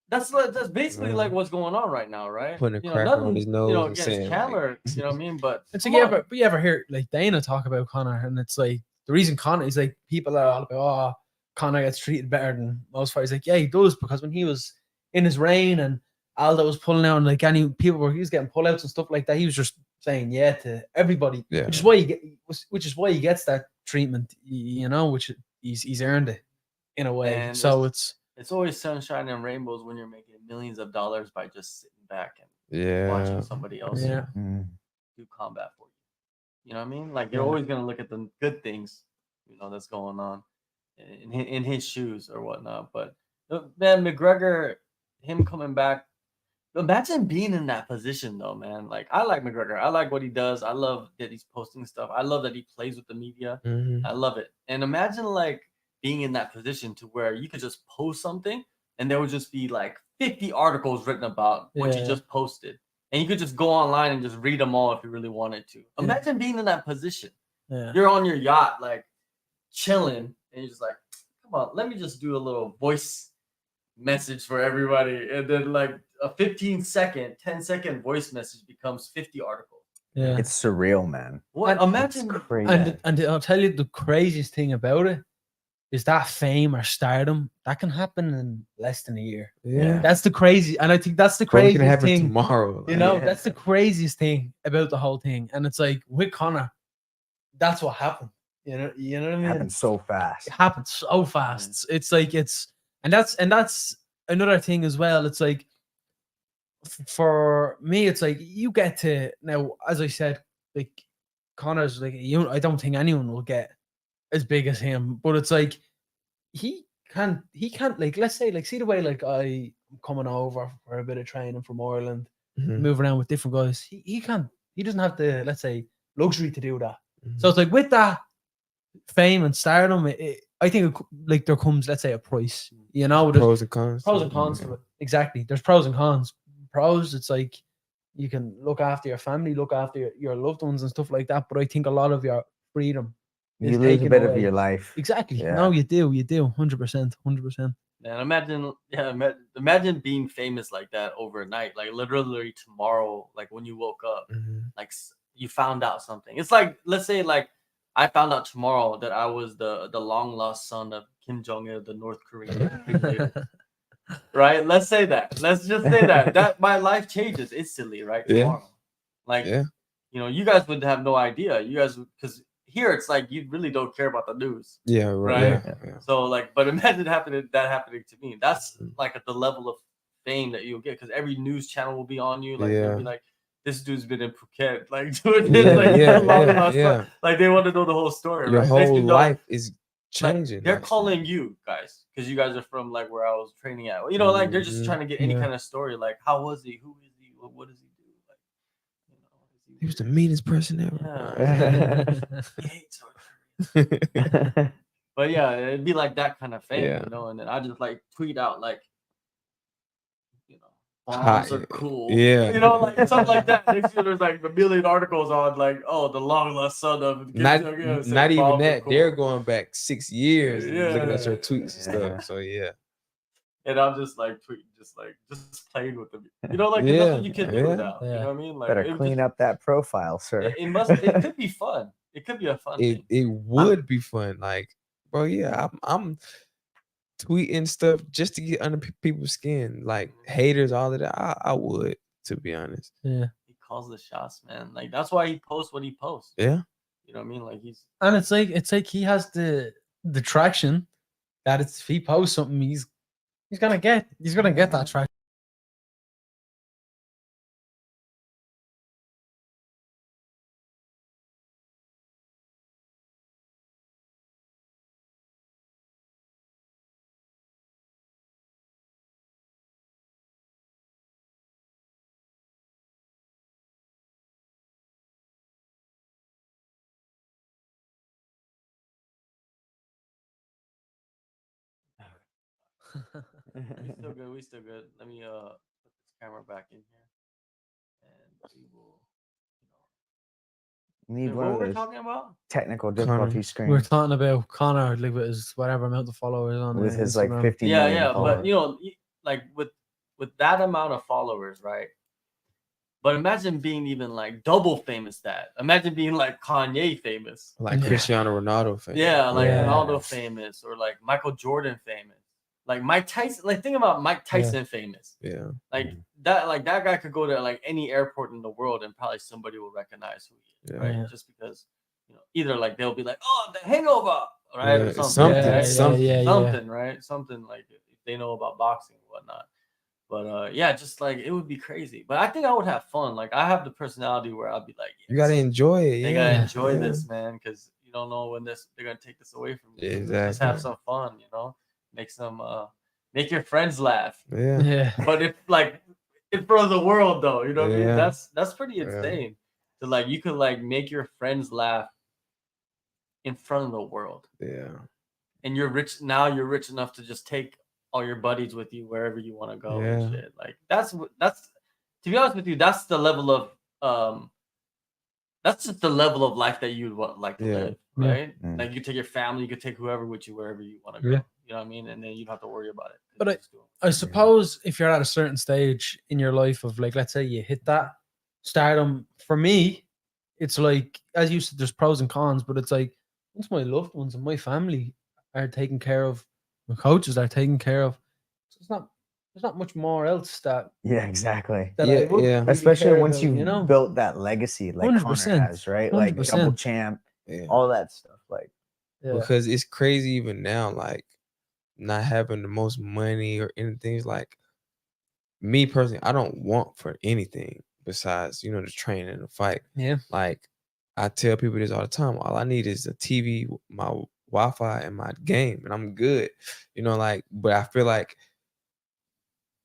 That's basically Yeah. like what's going on right now, right? Putting a You know, cracker on nothing, his you nose know, and against saying, Chandler, like, you know what I mean? But It's come like on. you ever hear like Dana talk about Connor, and it's like the reason Connor is like people are all about, oh, Connor gets treated better than most fighters. Like, yeah, he does, because when he was in his reign and Aldo was pulling out, and like he was getting pullouts and stuff like that, he was just saying yeah to everybody. Yeah. Which is why he gets that treatment, you know, which he's earned it in a way. And So it's always sunshine and rainbows when you're making millions of dollars by just sitting back and Yeah. watching somebody else yeah. Mm. do combat for you. You know what I mean? Like, you're Yeah. always gonna look at the good things, you know, that's going on in his shoes or whatnot. But man, McGregor, him coming back. Imagine being in that position though, man. Like, I like McGregor. I like what he does. I love that he's posting stuff. I love that he plays with the media. Mhm. I love it. And imagine like being in that position to where you could just post something and there would just be like 50 articles written about what you Yeah. just posted. And you could just go online and just read them all if you really wanted to. Imagine being in that position. Yeah. You're on your yacht, like chilling, and you're just like, come on, let me just do a little voice message for everybody. And then like a 10-second voice message becomes 50 articles. Yeah. It's surreal, man. What? And- Imagine It's crazy. And I'll tell you the craziest thing about it is that fame or stardom that can happen in less than a year. Yeah. That's the crazy, and I think that's the Probably can craziest happen thing. tomorrow. You know, Yeah. that's the craziest thing about the whole thing. And it's like with Connor, that's what happened. You know what I It mean? happened so fast. It happened so fast. It's like and that's another thing as well. It's like for me, it's like you get to now, as I said, like Connor's like I don't think anyone will get as big as him, but it's like he can't like, let's say, like, see the way like I'm coming over for a bit of training from Ireland, Mhm. move around with different guys. He doesn't have the, let's say, luxury to do that. Mhm. So it's like with that fame and stardom, I think like there comes, let's say, a price. You know, there's Pros and cons. pros and cons to it. Exactly. There's pros and cons. Pros, it's like you can look after your family, look after your loved ones and stuff like that. But I think a lot of your freedom is You lose a taken bit of away. your life. Exactly. Yeah. No, you do. 100%. Man, imagine being famous like that overnight, like literally tomorrow, like when you woke up, Mhm. like you found out something. It's like, let's say, like I found out tomorrow that I was the long lost son of Kim Jong Il, the North Korean dictator. Right? Let's say that. Let's just say that my life changes instantly, right? Yeah. Tomorrow, like Yeah. you know, you guys would have no idea. You guys, because here it's like you really don't care about the news. Yeah. Right. Right. Yeah. So like, but imagine that happening to me. That's Mhm. like at the level of fame that you'll get, because every news channel will be on you. Like they'll be Yeah. like, this dude's been in Phuket, like doing this, like they want to know the whole story. Your right? whole life is changing. Like, they're calling you guys because you guys are from like where I was training at. You know, like they're just trying to get any kind of story. Like, how was he? Who is he? What does he do? Like, you know, he was the meanest person ever. He hates her. But yeah, it'd be like that kind of thing, you know. And then I just like tweet out like, you know, bombs are cool. Yeah. You know, like something like that. Next year there's like a million articles on like, oh, the long lost son of not even that. Cool. They're going back 6 years looking at your tweets and stuff. So yeah. And I'm just like tweeting, just playing with them. You know, like that's what you can do now. You know what I mean? Like better clean up that profile, sir. It could be fun. It could be a fun thing. It would be fun. Like, bro, yeah, I'm tweeting stuff just to get under people's skin, like haters, all of that. I would, to be honest. Yeah, he calls the shots, man. Like that's why he posts what he posts. Yeah, you know what I mean. Like and it's like he has the traction that if he posts something, he's gonna get that traction. We still good. Let me put this camera back in here, and we will. Need what were we talking about? Technical difficulty screen. We're talking about Connor, like with his whatever amount of followers on with his Instagram. like 50 million followers. But you know, like with that amount of followers, right? But imagine being even like double famous. Imagine being like Kanye famous, like Cristiano Ronaldo famous. Yeah, like Ronaldo famous, or like Michael Jordan famous. Like Mike Tyson, like think about Mike Tyson famous. Yeah. Like that guy could go to like any airport in the world and probably somebody will recognize who he is, right? Just because, you know, either like they'll be like, oh, The Hangover, right? Or something. Something, right? Something like if they know about boxing and whatnot. But just like it would be crazy. But I think I would have fun. Like I have the personality where I'd be like, you gotta enjoy it. They gotta enjoy this, man, because you don't know when they're gonna take this away from you. Exactly. Just have some fun, you know. Make your friends laugh. Yeah. But if like in front of the world though, you know what I mean? That's pretty insane. So like you could like make your friends laugh in front of the world. Yeah. And you're rich enough to just take all your buddies with you wherever you want to go and shit. Like that's to be honest with you, that's the level of that's just the level of life that you'd like to live, right? Like you take your family, you could take whoever with you wherever you want to go. Yeah. You know what I mean? And then you don't have to worry about it. But I suppose if you're at a certain stage in your life of like, let's say you hit that stardom, for me, it's like, as you said, there's pros and cons, but it's like once my loved ones and my family are taken care of, my coaches are taken care of, so there's not much more else that exactly. Especially once you've built that legacy like 100%, Connor has, right? 100%. Like double champ, all that stuff. Like because it's crazy even now, like not having the most money or anything. It's like me personally, I don't want for anything besides, you know, the training and the fight. Yeah. Like I tell people this all the time. All I need is a TV, my Wi-Fi, and my game, and I'm good. You know, like, but I feel like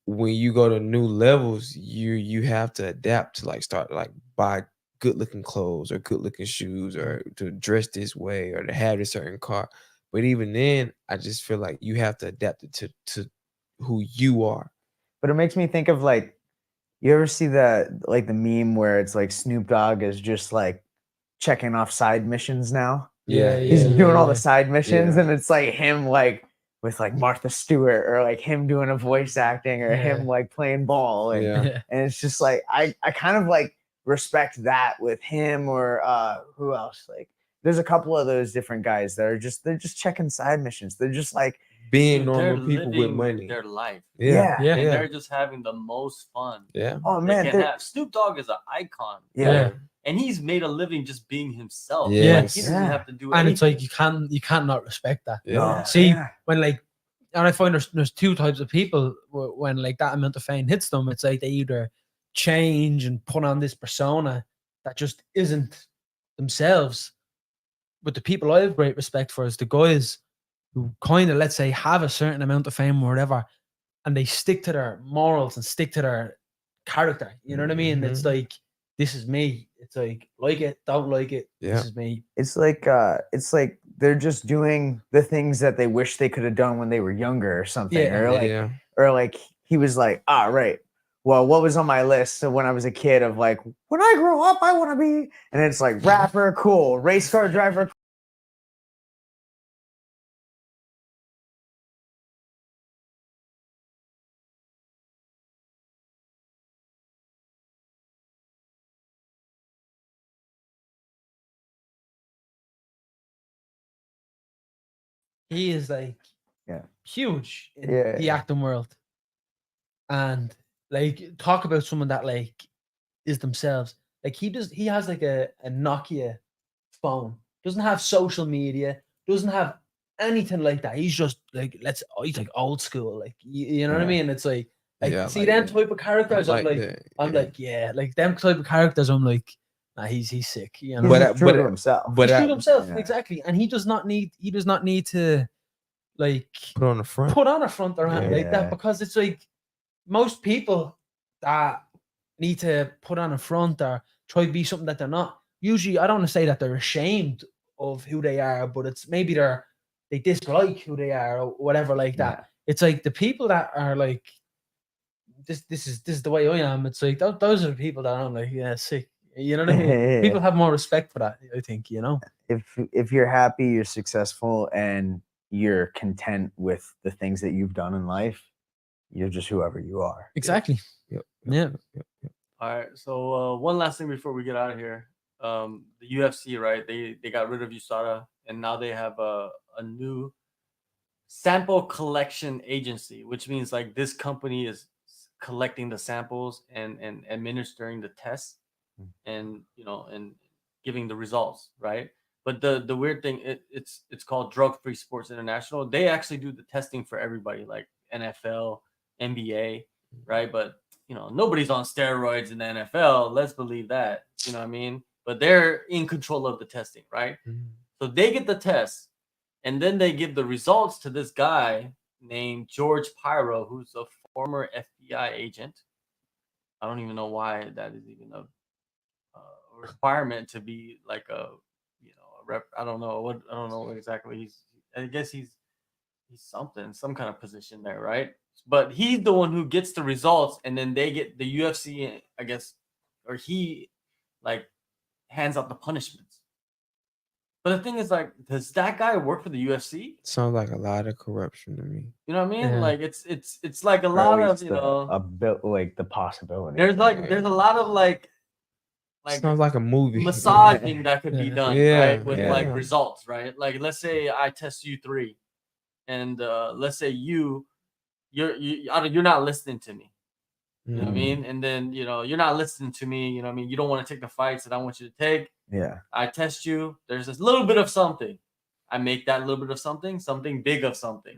when you go to new levels, you have to adapt to like start to like buy good looking clothes or good looking shoes or to dress this way or to have a certain car. But even then, I just feel like you have to adapt it to who you are. But it makes me think of like, you ever see the meme where it's like Snoop Dogg is just like checking off side missions now? He's doing all the side missions, and it's like him like with like Martha Stewart or like him doing a voice acting or him like playing ball. And it's just like, I kind of like respect that with him or who else? Like there's a couple of those different guys that are they're just checking side missions. They're just like being normal people with money. Their life. Yeah. And they're just having the most fun. Yeah. Oh man, Snoop Dogg is an icon. Yeah. And he's made a living just being himself. Yeah. Like, he doesn't have to do anything. And anything. it's like you can't not respect that. Yeah. See, when like, and I find there's two types of people when like that amount of fame hits them. It's like they either change and put on this persona that just isn't themselves. But the people I have great respect for is the guys who kind of, let's say, have a certain amount of fame or whatever, and they stick to their morals and stick to their character. You know what I mean? It's like, this is me. It's like it, don't like it. This is me. It's like they're just doing the things that they wish they could have done when they were younger or something. Or like he was like, right. Well, what was on my list? So when I was a kid of like, when I grow up, I want to be, and it's like rapper, cool, race car driver. He is like huge in the acting world. And like, talk about someone that like is themselves. Like he has like a Nokia phone, doesn't have social media, doesn't have anything like that. He's just like, he's like old school. Like, you know what I mean? It's like see, like them type of characters. I'm like, them type of characters. I'm like, nah, he's sick. You know, he's true to himself. He's true to himself, exactly. And he does not need to like put on a front or anything like that, because it's like most people that need to put on a front or try to be something that they're not. Usually, I don't want to say that they're ashamed of who they are, but it's maybe they dislike who they are or whatever like that. It's like the people that are like, this is the way I am. It's like those are the people that I'm like, sick. You know what I mean? People have more respect for that, I think. You know, if you're happy, you're successful, and you're content with the things that you've done in life, you're just whoever you are. Exactly. Yep. All right. So one last thing before we get out of here. The UFC, right? They got rid of USADA, and now they have a new sample collection agency, which means like this company is collecting the samples and administering the tests, and and giving the results, right? But the weird thing, it's called Drug Free Sports International. They actually do the testing for everybody, like NFL, NBA, right? But nobody's on steroids in the NFL. Let's believe that. You know what I mean? But they're in control of the testing, right? So they get the tests, and then they give the results to this guy named George Pyro, who's a former FBI agent. I don't even know why that is even a requirement to be like a rep. I don't know exactly. I guess he's something, some kind of position there, right? But he's the one who gets the results, and then they get the UFC, I guess, or he like hands out the punishments. But the thing is, like, does that guy work for the UFC? Sounds like a lot of corruption to me. You know what I mean? Like it's like a lot of a bit like the possibility. There's a lot of like sounds like a movie massaging that could be done, right? With like results, right? Like let's say I test you 3, and let's say you're not listening to me. You know what I mean? And then you're not listening to me. You know what I mean? You don't want to take the fights that I want you to take. Yeah. I test you. There's this little bit of something. I make that little bit of something big of something,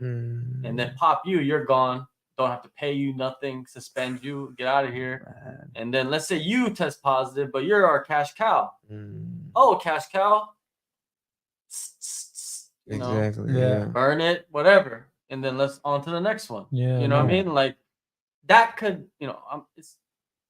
and then pop you. You're gone. Don't have to pay you nothing. Suspend you. Get out of here. Man. And then let's say you test positive, but you're our cash cow. Oh, cash cow. Exactly. Burn it, whatever, and then let's on to the next one. You know what I mean? Like that could, it's,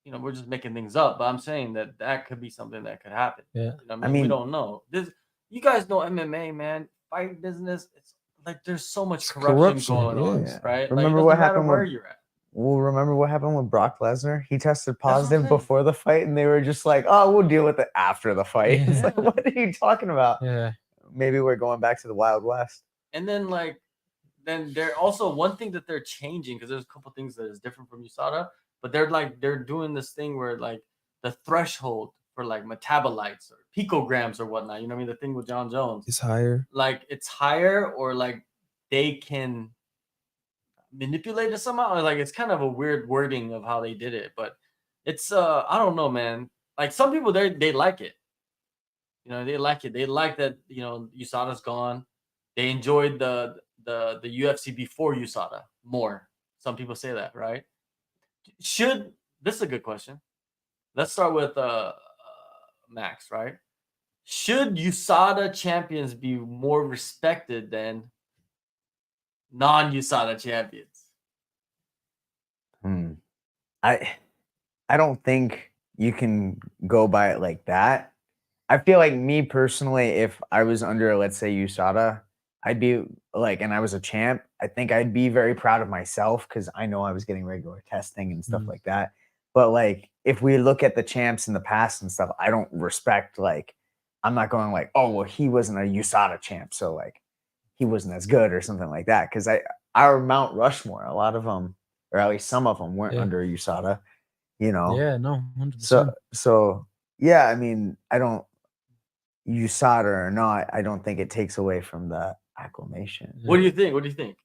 we're just making things up, but I'm saying that could be something that could happen. Yeah. I mean, we don't know. You guys know MMA, man. Fight business. It's like there's so much corruption going on, right? Remember like, what happened where you're at. Well, remember what happened with Brock Lesnar? He tested positive before the fight, and they were just like, "Oh, we'll deal with it after the fight." Yeah. It's like, what are you talking about? Yeah. Maybe we're going back to the Wild West. And then then they're also one thing that they're changing, because there's a couple things that is different from USADA, but they're doing this thing where like the threshold for like metabolites or picograms or whatnot, you know what I mean? The thing with John Jones, it's higher. Like it's higher, or like they can manipulate it somehow. Like it's kind of a weird wording of how they did it, but it's I don't know, man. Like some people they like it. They like it. They like that, USADA's gone. They enjoyed the UFC before USADA more. Some people say that, right? This is a good question. let's start with Max, right? Should USADA champions be more respected than non-USADA champions? I don't think you can go by it like that. I feel like me personally, if I was under, let's say, USADA, I'd be like, and I was a champ, I think I'd be very proud of myself because I know I was getting regular testing and stuff like that. But like, if we look at the champs in the past and stuff, I don't respect, like, I'm not going like, oh, well, he wasn't a USADA champ, so like, he wasn't as good or something like that. Because our Mount Rushmore, a lot of them, or at least some of them, weren't under USADA. You know. Yeah, no, 100%. So yeah, I mean, I don't USADA or not, I don't think it takes away from the acclamation. What do you think? What do you think?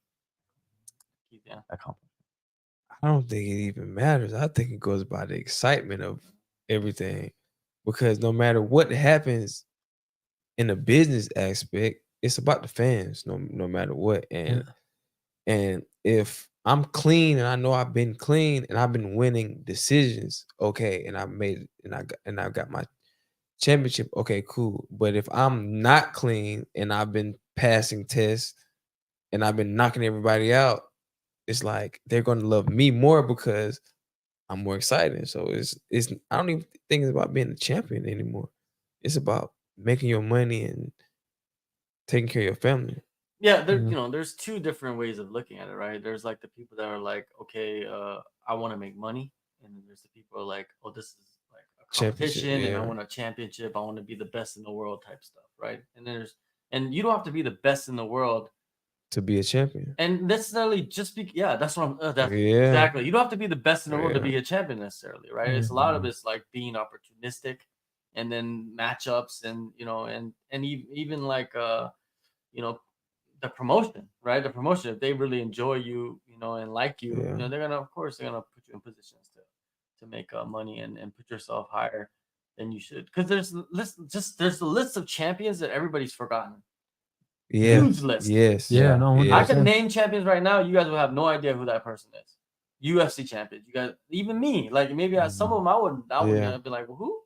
Yeah. I don't think it even matters. I think it goes by the excitement of everything, because no matter what happens in the business aspect, it's about the fans. No matter what, and if I'm clean and I know I've been clean and I've been winning decisions, okay, and I made it, and I got my championship, okay, cool. But if I'm not clean and I've been passing tests and I've been knocking everybody out, it's like they're gonna love me more because I'm more excited. So it's I don't even think it's about being a champion anymore. It's about making your money and taking care of your family. Yeah, there, you know, there's two different ways of looking at it, right? There's like the people that are like, okay, I want to make money, and then there's the people who are like, oh, this is like a competition, and I want a championship. I want to be the best in the world type stuff, right? And you don't have to be the best in the world to be a champion, and necessarily just be that's what I'm exactly. You don't have to be the best in the world to be a champion necessarily, right? It's a lot of it's like being opportunistic, and then matchups, and you know, and even like you know, the promotion, right? The promotion, if they really enjoy you, you know, and like you, you know, they're gonna, of course, they're gonna put you in positions to make money and put yourself higher than you should. Because there's a list of champions that everybody's forgotten. Yeah. Huge list. Yes. Yeah. No. I can name champions right now. You guys will have no idea who that person is. UFC champions. You guys, even me, like maybe some of them I would be like, well, who?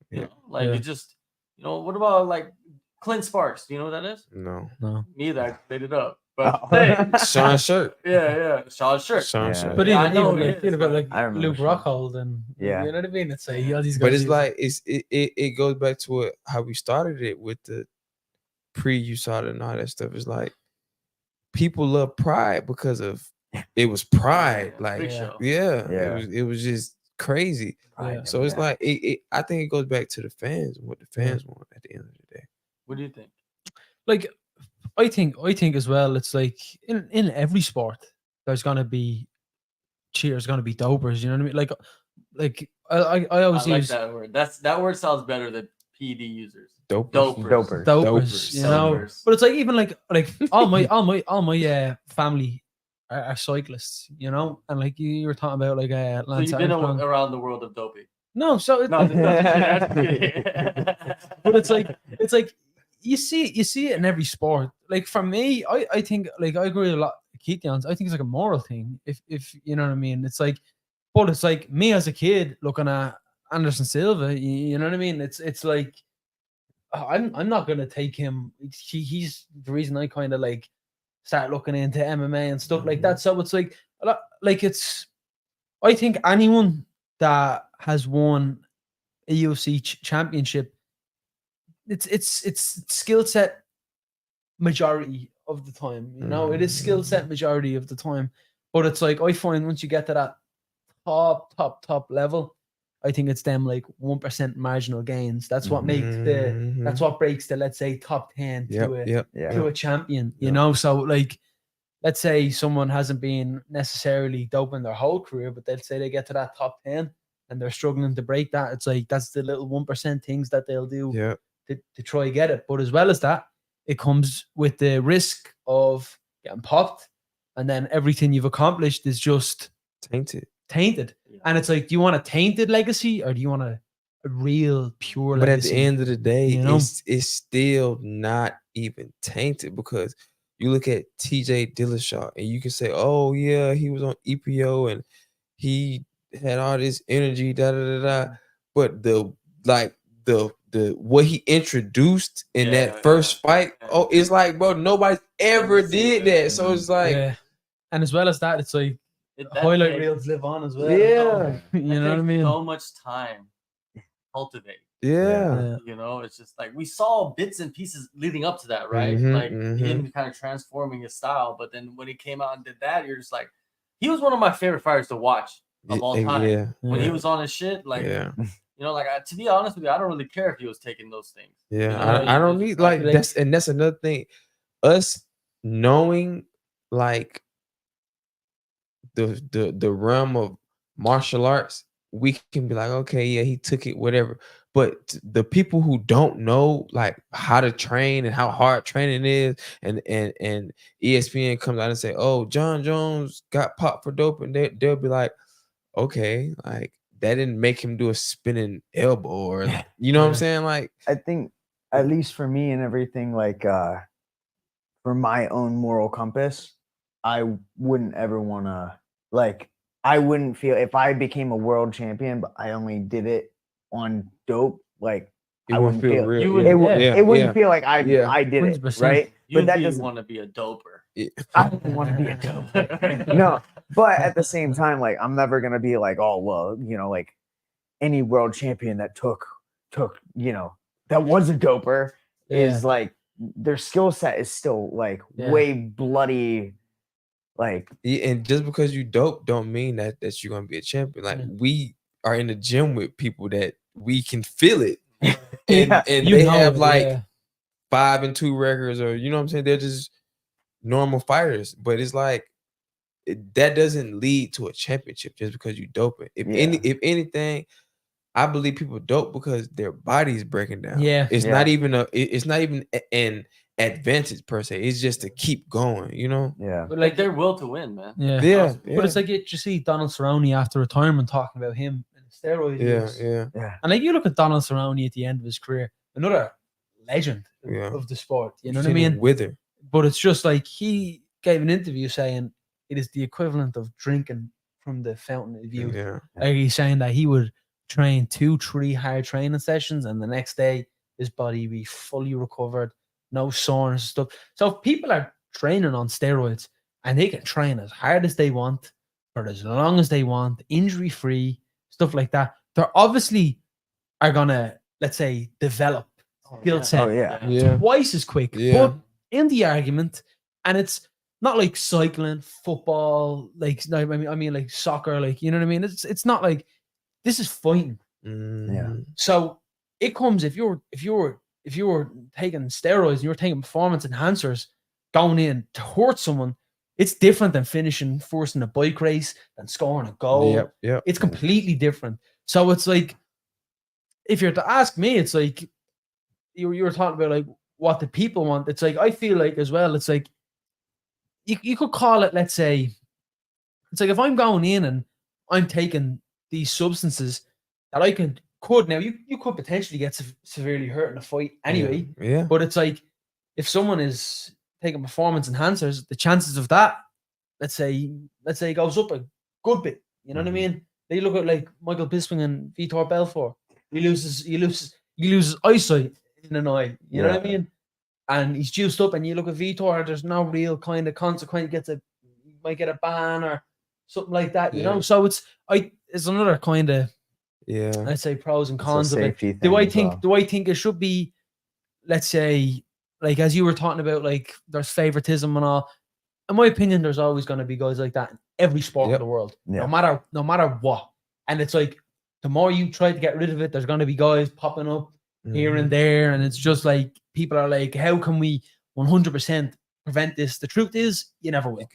You know, like it just, you know, what about like Clint Sparks? Do you know what that is? No. Me either. I made it up. But hey, Sean Shirt. Yeah. Sean Shirt. But I even know like, you know, like Luke Sean. Rockhold and you know what I mean? It's like all these guys. But it's like it goes back to how we started it with the pre-USADA and all that stuff. It's like people love pride because of it was pride. Like it was just crazy. So it's like I think it goes back to the fans and what the fans want at the end of the day. What do you think? Like I think as well, it's like in every sport there's gonna be cheaters, gonna be dopers, you know what I mean? Like I always use that word. That word sounds better than PD users. Dopers, you know. But it's like even like all my family are cyclists, you know, and like you were talking about like so you've been around the world of doping. No, so no, but it's like you see it in every sport. Like for me, I think like I agree with a lot with Keith Jans. I think it's like a moral thing. If you know what I mean. It's like, but it's like me as a kid looking at Anderson Silva. You know what I mean. It's like I'm not gonna take him. He's the reason I kind of like start looking into MMA and stuff like that. So it's like a lot, like it's. I think anyone that has won a UFC championship, it's skill set majority of the time. You know, it is skill set majority of the time. But it's like I find once you get to that top level, I think it's them like 1% marginal gains. That's what makes that's what breaks the, let's say, top 10 to a champion. You know, so like let's say someone hasn't been necessarily doping their whole career, but they'll say they get to that top 10 and they're struggling to break that. It's like that's the little 1% things that they'll do to try to get it. But as well as that, it comes with the risk of getting popped, and then everything you've accomplished is just tainted. And it's like, do you want a tainted legacy or do you want a real pure legacy? But at the end of the day, you know? it's still not even tainted, because you look at TJ Dillashaw and you can say, oh yeah, he was on EPO and he had all this energy, but the what he introduced in that first fight, it's like, bro, nobody's ever did that. So it's like, and as well as that, it's like highlight reels live on as well. Yeah, you know what I mean. So much time to cultivate. Yeah. You know, it's just like we saw bits and pieces leading up to that, right? Like him kind of transforming his style, but then when he came out and did that, you're just like, he was one of my favorite fighters to watch of all time. When he was on his shit, like, you know, like to be honest with you, I don't really care if he was taking those things. Yeah, you know? I don't need like that's another thing. Us knowing like the realm of martial arts, we can be like, okay, yeah, he took it, whatever. But the people who don't know like how to train and how hard training is, and ESPN comes out and say, oh, John Jones got popped for doping, they'll be like, okay, like that didn't make him do a spinning elbow, or you know what I'm saying? Like, I think at least for me and everything, like for my own moral compass, I wouldn't ever want to, like, I wouldn't feel if I became a world champion, but I only did it on dope, like I wouldn't feel real. It wouldn't feel like I did 100%. it, right? But that doesn't want to be a doper. I don't want to be a doper. No, but at the same time, like I'm never gonna be like, oh well, you know, like any world champion that took, you know, that was a doper is like their skill set is still like way bloody. Like, and just because you dope don't mean that you're gonna be a champion. Like we are in the gym with people that we can feel it, and they have like 5-2 records, or you know what I'm saying, they're just normal fighters. But it's like that doesn't lead to a championship just because you doping. If anything, I believe people dope because their body's breaking down. It's not even an advantage per se. It's just to keep going, you know. But like their will to win, man. But it's like you see Donald Cerrone after retirement talking about him and steroid use. And like you look at Donald Cerrone at the end of his career, another legend of the sport. You know what I mean? Wither. But it's just like he gave an interview saying it is the equivalent of drinking from the fountain of youth. Like he's saying that he would train 2-3 hard training sessions, and the next day his body be fully recovered, no soreness and stuff. So if people are training on steroids and they can train as hard as they want for as long as they want, injury free, stuff like that, they're obviously are gonna, let's say, develop skill set twice as quick. But in the argument, and it's not like cycling, football, like I mean like soccer, like you know what I mean. It's not like this is fighting. So it comes if you're taking steroids and you're taking performance enhancers, going in to hurt someone, it's different than finishing first in a bike race and scoring a goal. It's completely different. So it's like, if you're to ask me, it's like you were talking about like what the people want. It's like I feel like as well. It's like you could call it. Let's say it's like if I'm going in and I'm taking these substances that I could now you could potentially get severely hurt in a fight anyway. But it's like if someone is taking performance enhancers, the chances of that, let's say goes up a good bit. You know what I mean? They look at like Michael Bisping and Vitor Belfort. He loses eyesight in an eye. You know what I mean? And he's juiced up, and you look at Vitor. There's no real kind of consequence. He might get a ban or something like that. You know, so it's another kind of I'd say pros and cons of it. Do I think it should be, let's say, like as you were talking about, like there's favoritism and all. In my opinion, there's always going to be guys like that in every sport in the world, no matter what. And it's like the more you try to get rid of it, there's going to be guys popping up here and there, and it's just like people are like, how can we 100% prevent this? The truth is, you never will.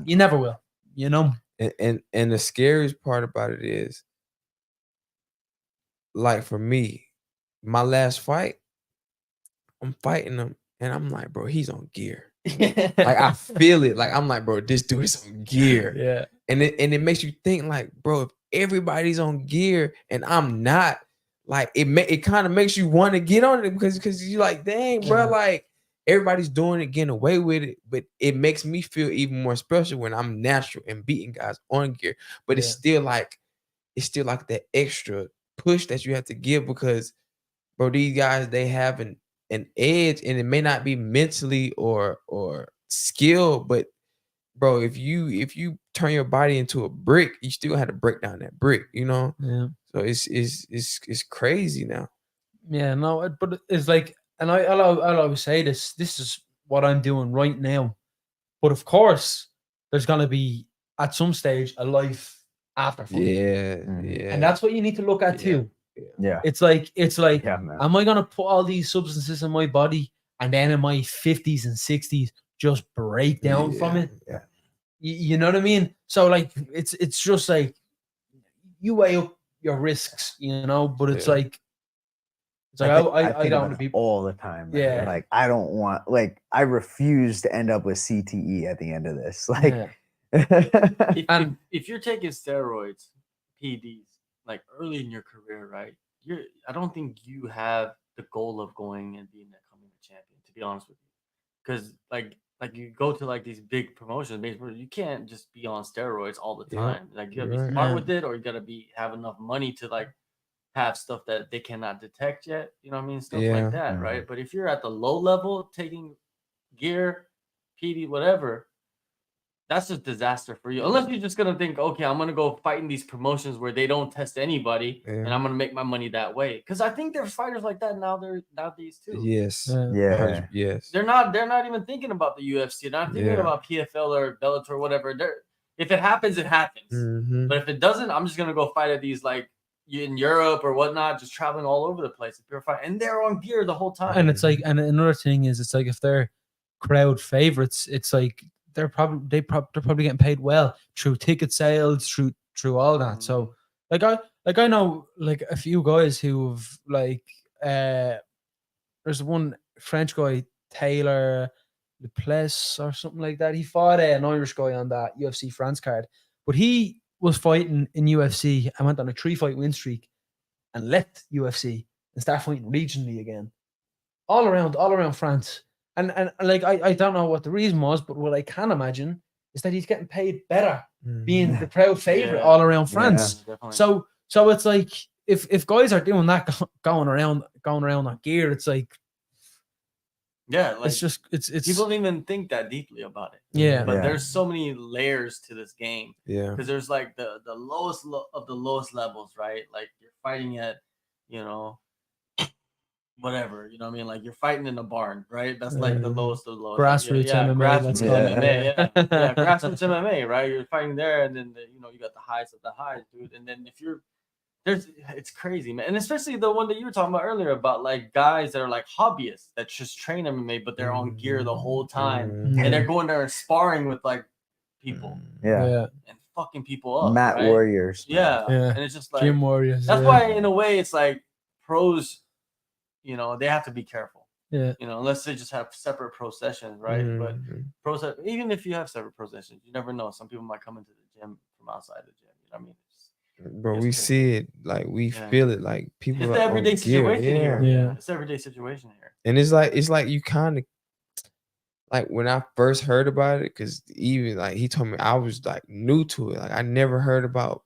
You never will. You know. And the scariest part about it is, like for me, my last fight, I'm fighting him, and I'm like, bro, he's on gear. Like I feel it. Like I'm like, bro, this dude is on gear. And it makes you think, like, bro, if everybody's on gear and I'm not, like it kind of makes you want to get on it because you're like, dang, bro, like everybody's doing it, getting away with it. But it makes me feel even more special when I'm natural and beating guys on gear. But it's still like it's still like that extra push that you have to give because, bro, these guys, they have an edge, and it may not be mentally or skill, but bro, if you turn your body into a brick, you still have to break down that brick, you know? Yeah. So it's crazy now. Yeah, no, but it's like, and I'll always say this is what I'm doing right now. But of course, there's gonna be at some stage a life after fighting. Yeah, And that's what you need to look at too. Yeah. It's like, Yeah, man. am I gonna put all these substances in my body and then in my 50s and 60s just break down from it? Yeah. You know what I mean? So like, it's just like you weigh up your risks, you know. But it's like, I think don't about want to it be. all the time. Man. Yeah. Like I don't want. Like I refuse to end up with CTE at the end of this. Like. Yeah. If you're taking steroids, PEDs, like early in your career, right? I don't think you have the goal of going and becoming a champion, to be honest with you. Because like you go to like these big promotions, you can't just be on steroids all the time. Like you gotta be smart with it, or you gotta have enough money to like have stuff that they cannot detect yet. You know what I mean? Stuff like that, right? But if you're at the low level taking gear, PD, whatever, that's just disaster for you. Unless you're just gonna think, okay, I'm gonna go fight in these promotions where they don't test anybody, and I'm gonna make my money that way. Because I think there's fighters like that nowadays too. Yes. Yeah. Yes. They're not even thinking about the UFC. They're not thinking about PFL or Bellator or whatever. If it happens, it happens. But if it doesn't, I'm just gonna go fight at these like in Europe or whatnot, just traveling all over the place. And they're on gear the whole time. And it's like, and another thing is, it's like if they're crowd favorites, it's like they're probably getting paid well through ticket sales, through all that. So like I know like a few guys who've like there's one French guy, Taylor Lepless or something like that. He fought an Irish guy on that UFC France card, but he was fighting in UFC and went on a 3-fight win streak and left UFC and started fighting regionally again, all around France. And like I don't know what the reason was, but what I can imagine is that he's getting paid better being the crowd favorite all around France. So it's like if guys are doing that, going around on gear, it's like, like it's just it's people don't even think that deeply about it. Yeah. But there's so many layers to this game. Yeah. Because there's like the lowest of the lowest levels, right? Like you're fighting at, whatever, you know what I mean? Like you're fighting in a barn, right? That's like the lowest of the lowest. Grassroots MMA. Grassroots MMA. Yeah, grassroots MMA, right? You're fighting there, and then you got the highs of the highs, dude. And then it's crazy, man. And especially the one that you were talking about earlier about like guys that are like hobbyists that just train MMA, but they're on gear the whole time, and they're going there and sparring with like people, and fucking people up, Mat right? warriors. Yeah. And it's just like Gym warriors. That's why, in a way, it's like pros. They have to be careful. Yeah. Unless they just have separate pro sessions, right? But even if you have separate pro sessions, you never know. Some people might come into the gym from outside the gym. You know what I mean? Bro, we see it, like we feel it, like people. It's the everyday situation here. Yeah. It's the everyday situation here. And it's like you kind of like when I first heard about it, because even like he told me, I was like new to it. Like I never heard about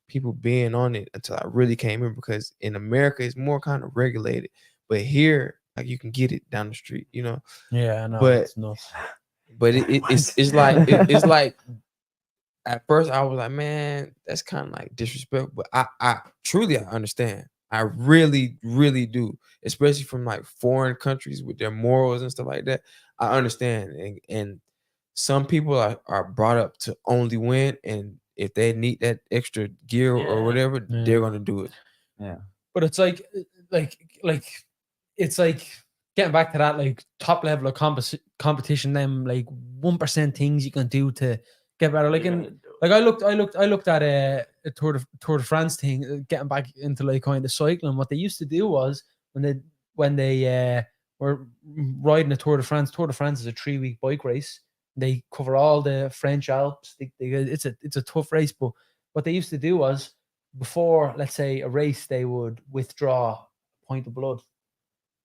people being on it until I really came in, because in America it's more kind of regulated, but here like you can get it down the street, Yeah, I know. But it's nuts. But it's like it's like at first I was like, man, that's kind of like disrespect. But I truly understand. I really, really do. Especially from like foreign countries with their morals and stuff like that. I understand. And some people are brought up to only win. And if they need that extra gear or whatever, they're gonna do it. Yeah. But it's like it's like getting back to that like top level of competition, them like 1% things you can do to get better. Like I looked at a Tour de France thing, getting back into like kind of cycling. What they used to do was when they were riding a Tour de France. Tour de France is a 3-week bike race. They cover all the French Alps. It's a tough race, but what they used to do was before, let's say, a race, they would withdraw a pint of blood,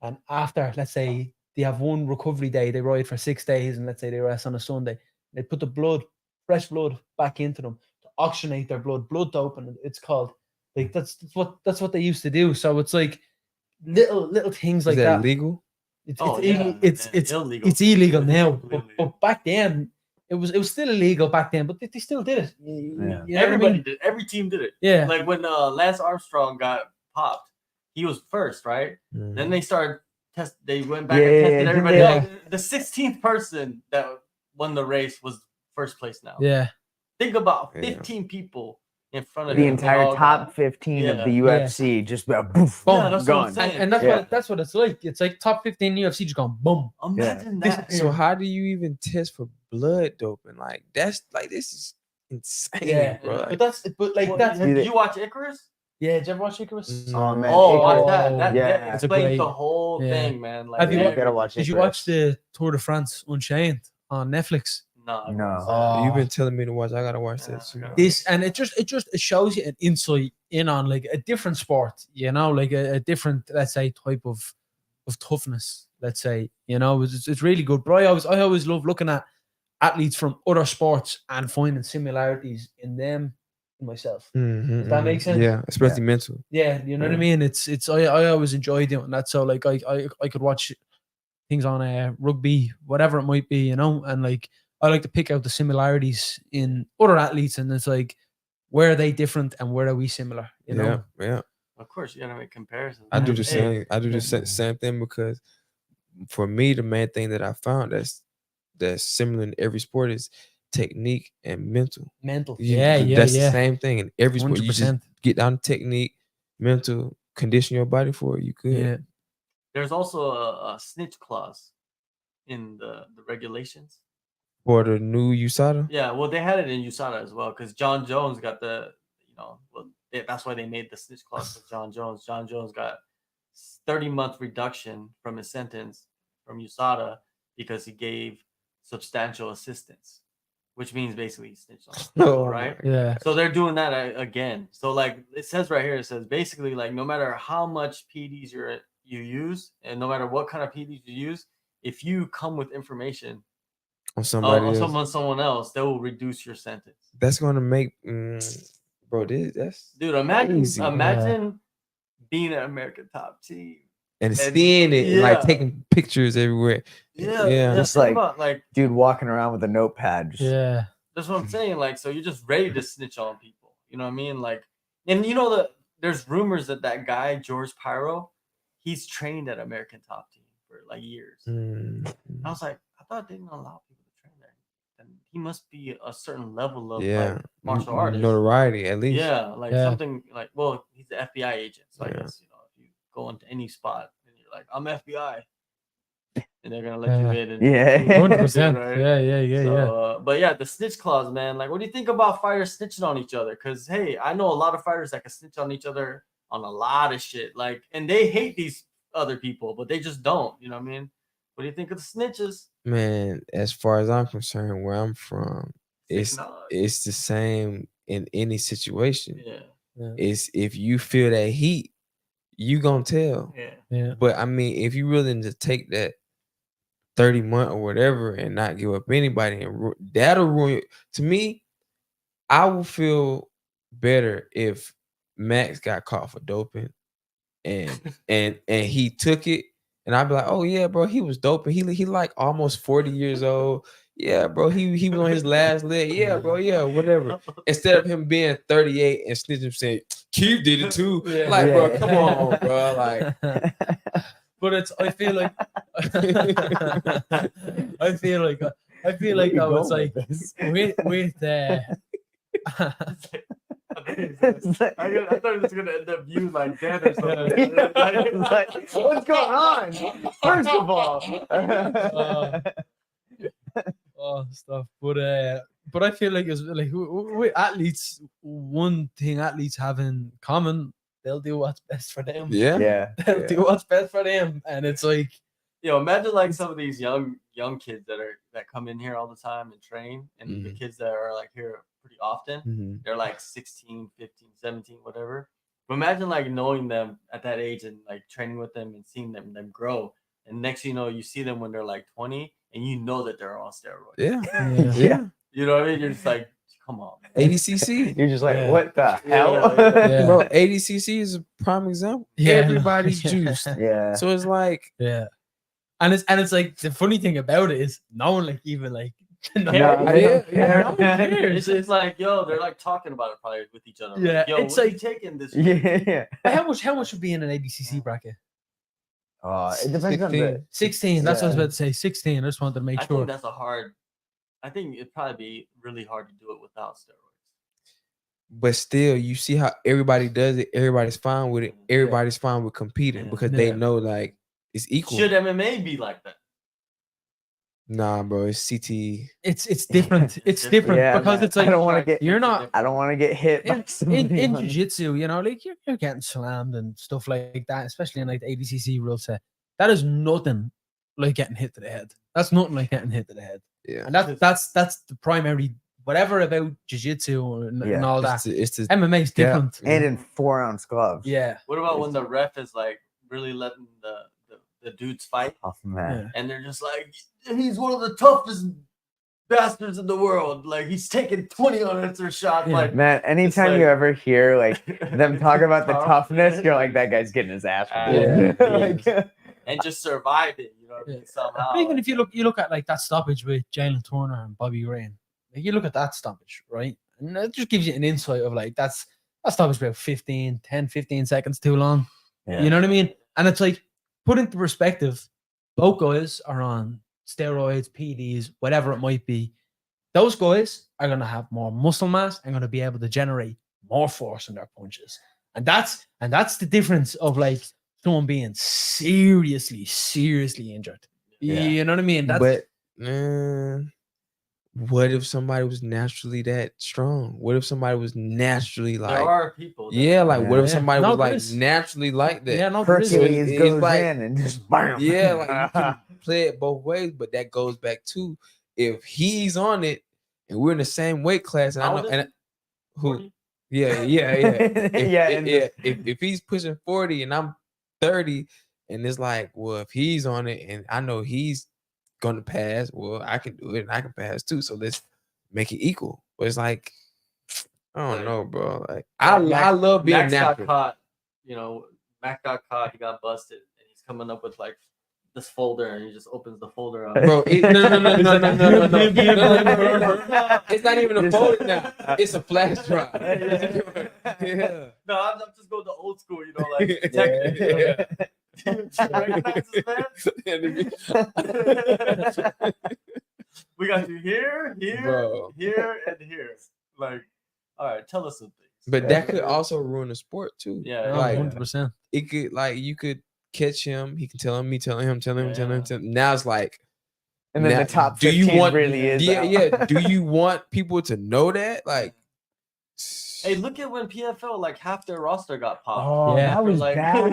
and after, let's say, they have one recovery day, they ride for 6 days, and let's say they rest on a Sunday, they put the fresh blood back into them to oxygenate their blood doping, it's called, Like that's what they used to do. So it's like little things Is like that that. legal? It's Oh, illegal. yeah, It's illegal. it's illegal now. Completely But back then it was still illegal back then. But they still did it. Yeah. You know what I Everybody mean? did. Every team did it. Yeah. Like when Lance Armstrong got popped, he was first, right? Then they started test. They went back and Yeah, tested didn't everybody they, else. like- The 16th person that won the race was first place now. Yeah. Think about Yeah. 15 people in front of The him. They entire all top got- 15 of Yeah. the UFC just poof, Yeah, that's what I'm gone. saying. And that's Yeah. that's what it's like. It's like top 15 UFC just gone boom. Imagine Yeah. that. So how do you even test for blood doping? Like this is insane, Yeah. bro. Like, But like Well, that's did you watch Icarus? yeah. Did you ever watch Icarus? No. Oh man, Oh, Icarus. watch that. That Yeah. It's a explains great- the whole yeah. thing, man. Like, Have you Yeah, watched- gotta watch Did you Icarus. watch the Tour de France Unchained on Netflix? No. No. Oh. you've been telling me to watch. I gotta watch Yeah, that too. I gotta- This and it shows you an insight in on like a different sport, you know, like a different, let's say, type of toughness. Let's say, you know, it's really good. But I always love looking at athletes from other sports and finding similarities in them and myself. Does that make sense? Yeah, especially mental. Yeah, you know what I Yeah. mean. It's I always enjoy doing that. So like I could watch things on rugby, whatever it might be, you know, and like I like to pick out the similarities in other athletes, and it's like where are they different and where are we similar? You know, Yeah. Of course, you gotta make comparisons. I do man. the Hey, same. I do the same thing because for me, the main thing that I found that's similar in every sport is technique and mental. mental. You- Yeah, That's the same thing in every sport. You just 100%. get down to technique, mental, condition your body for it. You could. Yeah, There's also a snitch clause in the regulations. For the new USADA. Yeah, well, they had it in USADA as well because John Jones got that's why they made the snitch clause for John Jones. John Jones got 30-month reduction from his sentence from USADA because he gave substantial assistance, which means basically he snitched on people, Oh, right? my yeah, So they're doing that again. So like it says right here, it says basically like no matter how much PDs you use and no matter what kind of PDs you use, if you come with information On somebody else. someone else, that will reduce your sentence. That's gonna make, bro. That's Dude, imagine crazy. being an American top team. and seeing it, and like yeah. taking pictures everywhere. Yeah, Just think like- about, like Dude walking around with a notepad. Just, yeah. that's what I'm saying. Like, so you're just ready to snitch on people. You know what I mean? Like, and you know that there's rumors that guy George Pyro, he's trained at American Top Team for like years. Mm, I was like, I thought they didn't allow people to train there. And he must be a certain level of yeah, like martial artist. notoriety at least. Yeah, like Yeah. something like, well, he's the FBI agent, so I Yeah. guess if you go into any spot and you're like, I'm FBI, and they're gonna let you in. And Yeah. 100%. right? Yeah. So, but yeah, the snitch clause, man. Like, what do you think about fighters snitching on each other? Because hey, I know a lot of fighters that can snitch on each other on a lot of shit. Like, and they hate these other people, but they just don't. You know what I mean? What do you think of the snitches? Man, as far as I'm concerned, where I'm from, it's 6'9". it's the same in any situation. Yeah, It's if you feel that heat, you gonna tell. yeah. But I mean, if you willing to take that 30-month or whatever and not give up anybody, and that'll ruin. To me, I will feel better if Max got caught for doping, and he took it, and I'd be like, oh yeah, bro, he was doping. He like almost 40 years old. Yeah, bro, he was on his last leg. Yeah, bro, yeah, whatever. Instead of him being 38 and snitching saying, Keith did it too. Yeah. Like, bro, Yeah. come on, bro. Like, But I feel like I feel like though it's like with I thought it was gonna end up you like dead or something. It's like, what's going on? First of all, stuff. But I feel like it's like with athletes, one thing athletes have in common, they'll do what's best for them. yeah. yeah, They'll do what's best for them, and it's like Yo, imagine like some of these young kids that come in here all the time and train, and the Mhm. kids that are like here pretty often, Mhm. they're like 16, 15, 17, whatever. But imagine like knowing them at that age and like training with them and seeing them grow. And next thing you know, you see them when they're like 20 and you know that they're on steroids. Yeah. yeah. Yeah. You know what I mean? You're just like, come on. ADCC. You're just like, Yeah. what the hell? Yeah. Bro, ADCC is a prime example. Yeah, I know. Everybody's Yeah. juiced. Yeah. So it's like, Yeah. And it's like the funny thing about it is no one like even like no, No, one- they yeah, don't care. no one cares. It's just like, yo, they're like talking about it probably with each other. Yeah, Like, yo, it's what are like- you taking this? Yeah. But how much would be in an ADCC bracket? It depends on the 16. That's what I was Yeah. about to say. 16. I just wanted to make I sure. think that's a hard. I think it'd probably be really hard to do it without steroids. but still, you see how everybody does it. Everybody's fine with it. Everybody's fine with competing Yeah. because they Yeah. know like it's equal. Should MMA be like that? Nah, bro, it's CTE. It's different. It's different Yeah, because man. it's like I don't want to get. you're not I don't want to get hit. by in somebody on- jiu-jitsu, you know, like you're getting slammed and stuff like that, especially in like the ADCC rule set. That is nothing like getting hit to the head. That's nothing like getting hit to the head. Yeah, And that's the primary whatever about jiu-jitsu and, Yeah, and all that. it's the MMA is Yeah. different. and in 4-ounce gloves. Yeah. What about when the ref is like really letting the dudes fight, Oh man. Yeah. and they're just like, he's one of the toughest bastards in the world. Like he's taking 20 unanswered shots. Yeah. Like Man, anytime like- you ever hear like them talk about the Tough. toughness, you're like, that guy's getting his ass Yeah. whooped. Like, and just surviving, you know what I mean? Somehow. But even if you look at like that stoppage with Jalen Turner and Bobby Green, like you look at that stoppage, right? And that just gives you an insight of like that stoppage about 10, 15 seconds too long. Yeah. You know what I mean? And it's like put into perspective, both guys are on steroids, PDs, whatever it might be. Those guys are gonna have more muscle mass and gonna be able to generate more force in their punches. And that's the difference of like someone being seriously injured. Yeah. You know what I mean? That's but what if somebody was naturally that strong? What if somebody was naturally there like are people. That, yeah, like what if Yeah. somebody No, was there like is. naturally like that? yeah, no, there is. Hercules It's goes like- in and just bam. Yeah, like you can play it both ways, but that goes back to if he's on it and we're in the same weight class, and How I old know is and he? who 40? yeah. Yeah, If he's pushing 40 and I'm 30, and it's like, well, if he's on it and I know he's gonna pass, well, I can do it and I can pass too. So let's make it equal. But it's like, I don't know, bro. Like I love being Max got natural. caught. You know, Max got caught. He got busted, and he's coming up with like this folder, and he just opens the folder up. Bro, no. It's not even a Just- folder now. It's a flash drive. Yeah. No, I'm just going to old school. You know, like Yeah. Do you recognize this man? We got you here, Bro. here, and here. Like, all right, tell us some things. But that could also ruin the sport too. Yeah, No, like 100%. it could, like you could catch him. He can tell him, me telling him. Yeah. Now it's like, And then now, the top do 15 you want? really is Yeah, out. yeah. Do you want people to know that? Like, Hey, look at when PFL like half their roster got popped. Oh, Yeah. that was Like, bad.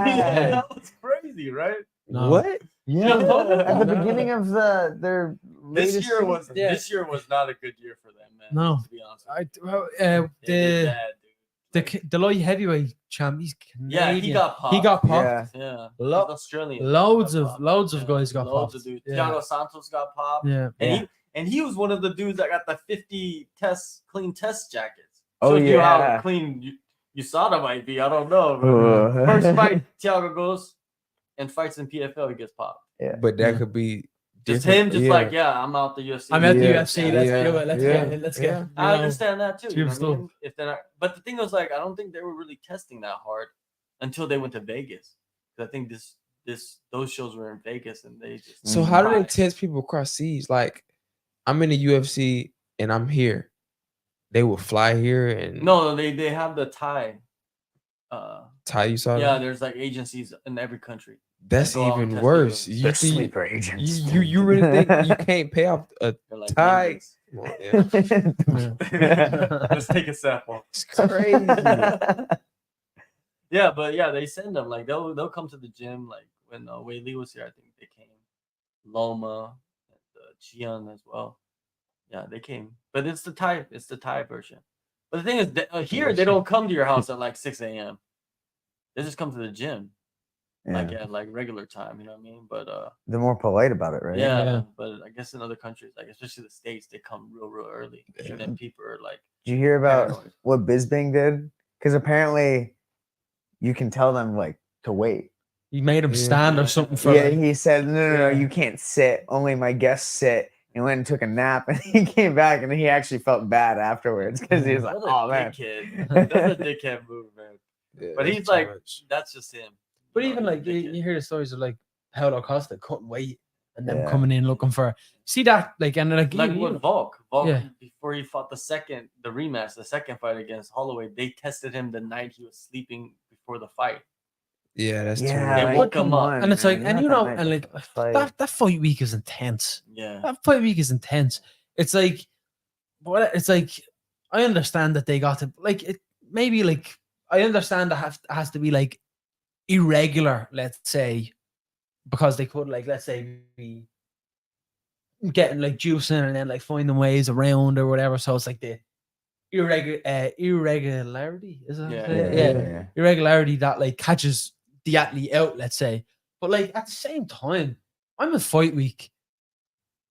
that was crazy, right? No. what? Yeah, at the No. beginning of their This latest year was season. Yeah. this year was not a good year for them, man. No. To be honest. With you. Well, They did the bad, dude. the light heavyweight champ, he's Yeah, Canadian. he got popped. He got popped. Yeah. Yeah, Lo- he's Australian. loads Got of popped. guys got loads popped. of dudes. Yeah. Thiago Santos got popped. Yeah. And he was one of the dudes that got the 50 clean test jackets. Oh, Shows you how yeah. clean USADA might be. I don't know. But first fight, Thiago goes and fights in PFL. He gets popped. But that Yeah. could be Just different. him, just like, yeah, I'm out the UFC. I'm at the Yeah. UFC. Let's Yeah. do it. Let's Yeah. get. Let's Yeah. get. I understand that too. You know cheap what I mean? If they're not, but the thing was like, I don't think they were really testing that hard until they went to Vegas. 'Cause I think those shows were in Vegas and they just. So how do they Right. test people across seas? Like, I'm in the UFC and I'm here. They will fly here and No, they have the Thai. tie you saw Yeah, that? there's like agencies in every country. That's go out and even test worse. people. You They're think sleeper agents. you really think you can't pay off a They're like, Thai? "Indians." Come on, yeah. Let's take a sample. It's crazy. Yeah, but yeah, they send them like they'll come to the gym. Like when Wei Li was here, I think they came. Loma, and Chian as well. Yeah, they came, but it's the Thai version. But the thing is, here they don't come to your house at like 6 a.m. They just come to the gym. like at like regular time, you know what I mean? But they're more polite about it, right? yeah, but I guess in other countries, like especially the States, they come real early. And then people are like, Did you hear about paranoid. what Bisbing did? Because apparently you can tell them like to wait. He made him stand or something for Yeah, like, he said, no, Yeah. you can't sit. Only my guests sit. And went and took a nap, and he came back, and he actually felt bad afterwards because he was like, what a "Oh man, dickhead. That's a dickhead move, man." Yeah, But that's he's too like, much. that's just him. but You know, even he's a like you dickhead. hear the stories of like Paulo Costa cutting weight and them Yeah. coming in looking for see that like and like Like you with know, Volk, Yeah. before he fought the rematch, the second fight against Holloway, they tested him the night he was sleeping before the fight. Yeah, that's too yeah." They much. woke come him up. on, and it's like man, and not you that know night and before like the fight. that fight week is intense. Yeah. That fight week is intense. It's like what it's like I understand that they got to like it maybe like I understand that has to be like irregular, let's say, because they could like let's say be getting like juicing and then like finding ways around or whatever. So it's like the irregularity is that Yeah. irregularity that like catches the athlete out, let's say. But like at the same time, I'm a fight week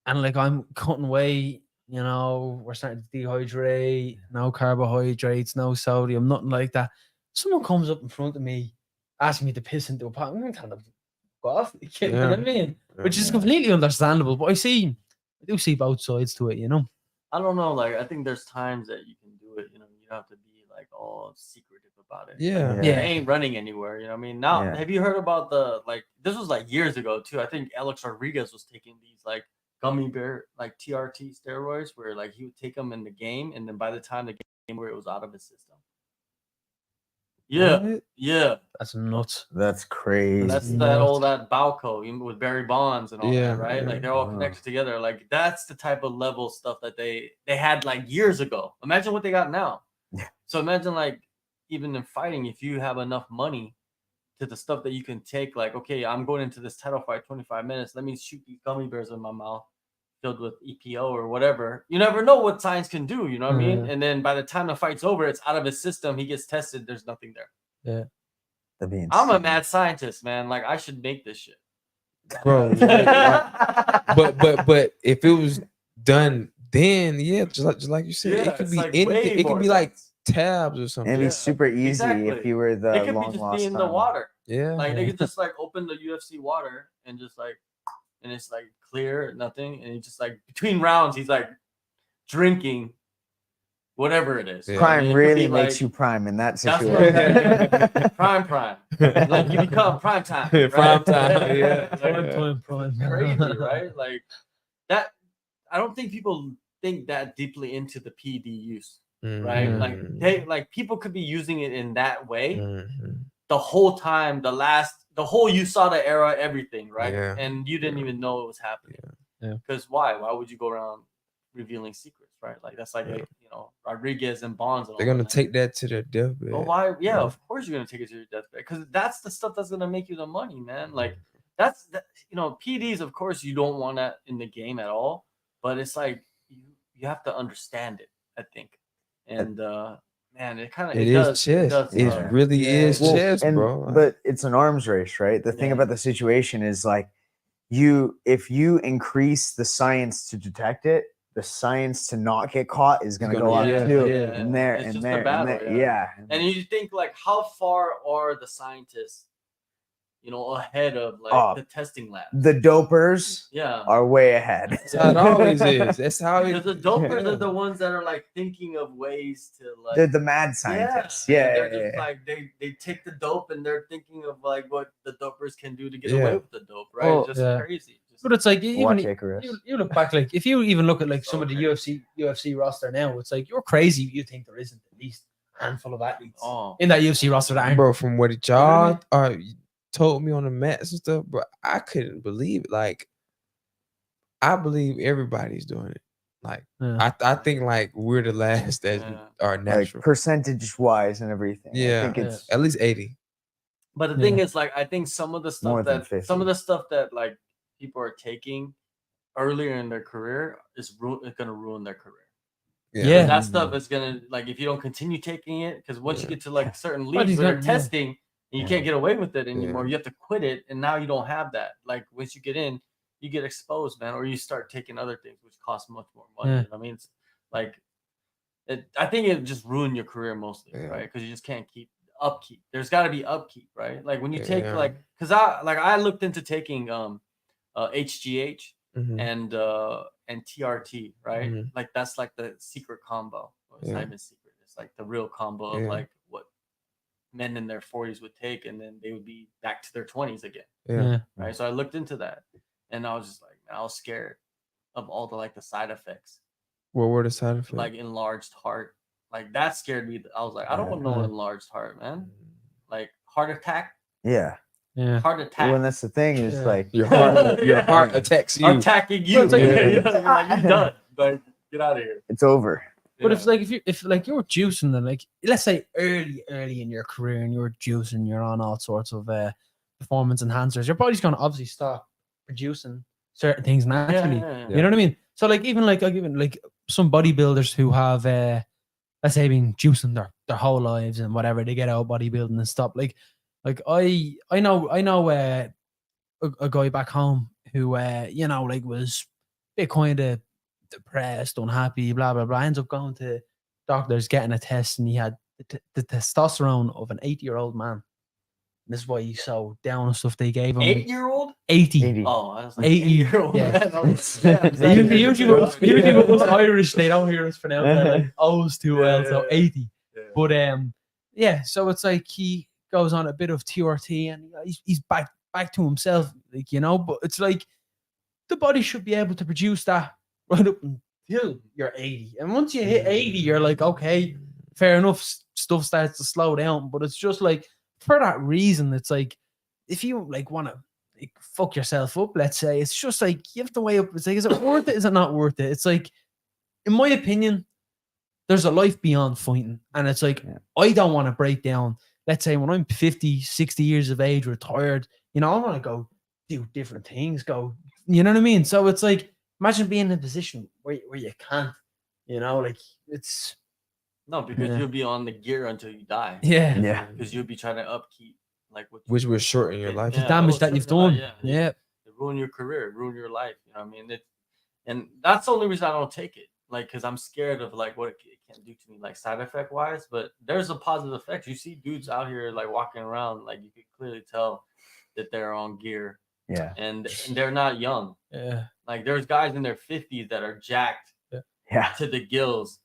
and like I'm cutting weight, you know, we're starting to dehydrate, no carbohydrates, no sodium, nothing like that. Someone comes up in front of me, asking me to piss into a pot. I'm going to tell them, go off. You know what I mean? Which is completely understandable. But I do see both sides to it, you know. I don't know. Like, I think there's times that you can do it. You know, you don't have to be like all secretive about it. Yeah. Like, Yeah. it ain't running anywhere. You know what I mean? Now, Yeah. have you heard about this was like years ago too. I think Alex Rodriguez was taking these like gummy bear, like TRT steroids, where like he would take them in the game, and then by the time the game where it was out of his system. Yeah, What? yeah. That's nuts. That's crazy. That's nuts. that Balco with Barry Bonds and all Yeah, that, right? yeah. Like they're all connected together. Like that's the type of level stuff that they had like years ago. Imagine what they got now. Yeah. So imagine like even in fighting, if you have enough money to the stuff that you can take, like, okay, I'm going into this title fight 25 minutes. Let me shoot these gummy bears in my mouth filled with EPO or whatever. You never know what science can do, you know what I mean? And then by the time the fight's over, it's out of his system. He gets tested. There's nothing there. Yeah. That'd be I'm a insane. mad scientist, man. Like I should make this shit. Bro. but if it was done then, yeah, just like you said, Yeah, it could it's be like anything. way It more could be like advanced. tabs or something. It'd be Yeah, super easy exactly. if you were the It could be long just lost be in the son. water. Yeah. Like they could just like open the UFC water and just like, and it's like clear, nothing, and he just like between rounds he's like drinking whatever it is. Yeah. I mean, Prime it could really be, makes like, you prime in that That's what situation. I'm prime. Like you become prime time. Right? Prime time, yeah. Like, crazy, right? Like that. I don't think people think that deeply into the PD use, right? Mhm. Like people could be using it in that way Mhm. the whole time, the whole USADA era, everything, right? Yeah. And you didn't even know it was happening. Yeah. Because why? Why would you go around revealing secrets, right? Like that's like, Yeah. you know, Rodriguez and Bonds. And They're all gonna that. take that to their deathbed. Oh, why? Yeah, Yeah. of course you're gonna take it to your deathbed because that's the stuff that's gonna make you the money, man. Like that's you know, PDs. Of course, you don't want that in the game at all, but it's like you have to understand it. I think, and man, it kind of It is chess. It Yeah. really is Well, chess, and- bro. But it's an arms race, right? The thing Yeah. about the situation is like if you increase the science to detect it, the science to not get caught is gonna go up yeah, too. yeah. And there It's and just a there battle, and there. yeah. Yeah. And you think like, how far are the scientists, you know, ahead of like Oh, the testing lab? The dopers Yeah. are way ahead. That's how it always is. That's how Because it. the dopers yeah. are the ones that are like thinking of ways to like. They're the mad scientists. Yeah. They're just like they take the dope and they're thinking of like what the dopers can do to get Yeah. away with the dope, right? Oh, It's just yeah. crazy. Just, But it's like Watch even Icarus. you look back, like if you even look at like So some of the crazy. UFC roster now, it's like you're crazy. You think there isn't at least a handful of athletes oh, in that UFC roster that aren't. Bro, from what y'all told me on the mats and stuff, bro, I couldn't believe it. Like, I believe everybody's doing it. Like, Yeah. I think like we're the last that Yeah. are Like natural. percentage wise and everything. Yeah. I think it's At least 80. but the thing is, like, I think some of the More stuff than some of 50. the stuff that like people are taking earlier in their career is gonna ruin their career. Yeah. That stuff is gonna, like, if you don't continue taking it, because once you get to like certain But leagues he's where they're not- yeah. testing, And you can't get away with it anymore. Yeah. You have to quit it, and now you don't have that. Like once you get in, you get exposed, man, or you start taking other things which cost much more money. Yeah. You know what I mean, it's like I think it just ruined your career mostly, Yeah. right? Because you just can't keep upkeep. There's got to be upkeep, right? Like when you take Yeah. like, because I looked into taking HGH Mhm. and TRT, right? Mhm. Like that's like the secret combo. Well, it's not Yeah. even secret. It's like the real combo of Yeah. like what men in their 40s would take, and then they would be back to their 20s again, Yeah. right? So I looked into that, and I was just like, man, I was scared of all the like the side effects, What were the side effects? like enlarged heart. Like that scared me. I was like, I don't want no Yeah. enlarged heart, man. Like heart attack, Yeah. heart attack. When that's the thing is Yeah. like Your heart, your Yeah. heart attacks you. attacking you. Well, it's like- You're like, you done. Like, get out of here. it's over. But Yeah. if you're juicing, then like let's say early in your career and you're juicing, you're on all sorts of performance enhancers, your body's gonna obviously stop producing certain things naturally. yeah. You know what I mean? So like even like some bodybuilders who have let's say been juicing their whole lives and whatever, they get out bodybuilding and stop. Like I know a guy back home who you know, like was a bit kind of depressed, unhappy, blah blah blah. Ends up going to doctors, getting a test, and he had the testosterone of an 80-year-old man. This is why he's so down and stuff. They gave him 8-year-old? 80. 80. Oh, I was like 80, 8-year-old. yeah. Man. I was like, damn, Usually with us Irish, they don't hear us pronounce that like O's too well. So Yeah. 80. Yeah. But yeah, so it's like he goes on a bit of TRT and he's back to himself, like, you know. But it's like the body should be able to produce that right up until you're 80, and once you hit 80, you're like, okay, fair enough. Stuff starts to slow down, but it's just like for that reason, it's like if you like want to like, fuck yourself up, let's say, it's just like you have to weigh up. It's like, is it worth it? Is it not worth it? It's like, in my opinion, there's a life beyond fighting, and it's like I don't want to break down. Let's say when I'm 50, 60 years of age, retired, you know, I want to go do different things, go, you know what I mean? So it's like, imagine being in a position where you can't, you know, like it's No, because you'll be on the gear until you die. yeah, Yeah. Because you'll be trying to upkeep like what Which will shorten your life. the Yeah, damage it'll that you've shorten your done. life, Yeah. It ruin your career, ruin your life. You know what I mean? And that's the only reason I don't take it. Like, because I'm scared of like what it can do to me, like side effect wise. But there's a positive effect. You see dudes out here like walking around, like you could clearly tell that they're on gear. Yeah. And they're not young. Yeah. Like there's guys in their 50s that are jacked Yeah. to the gills,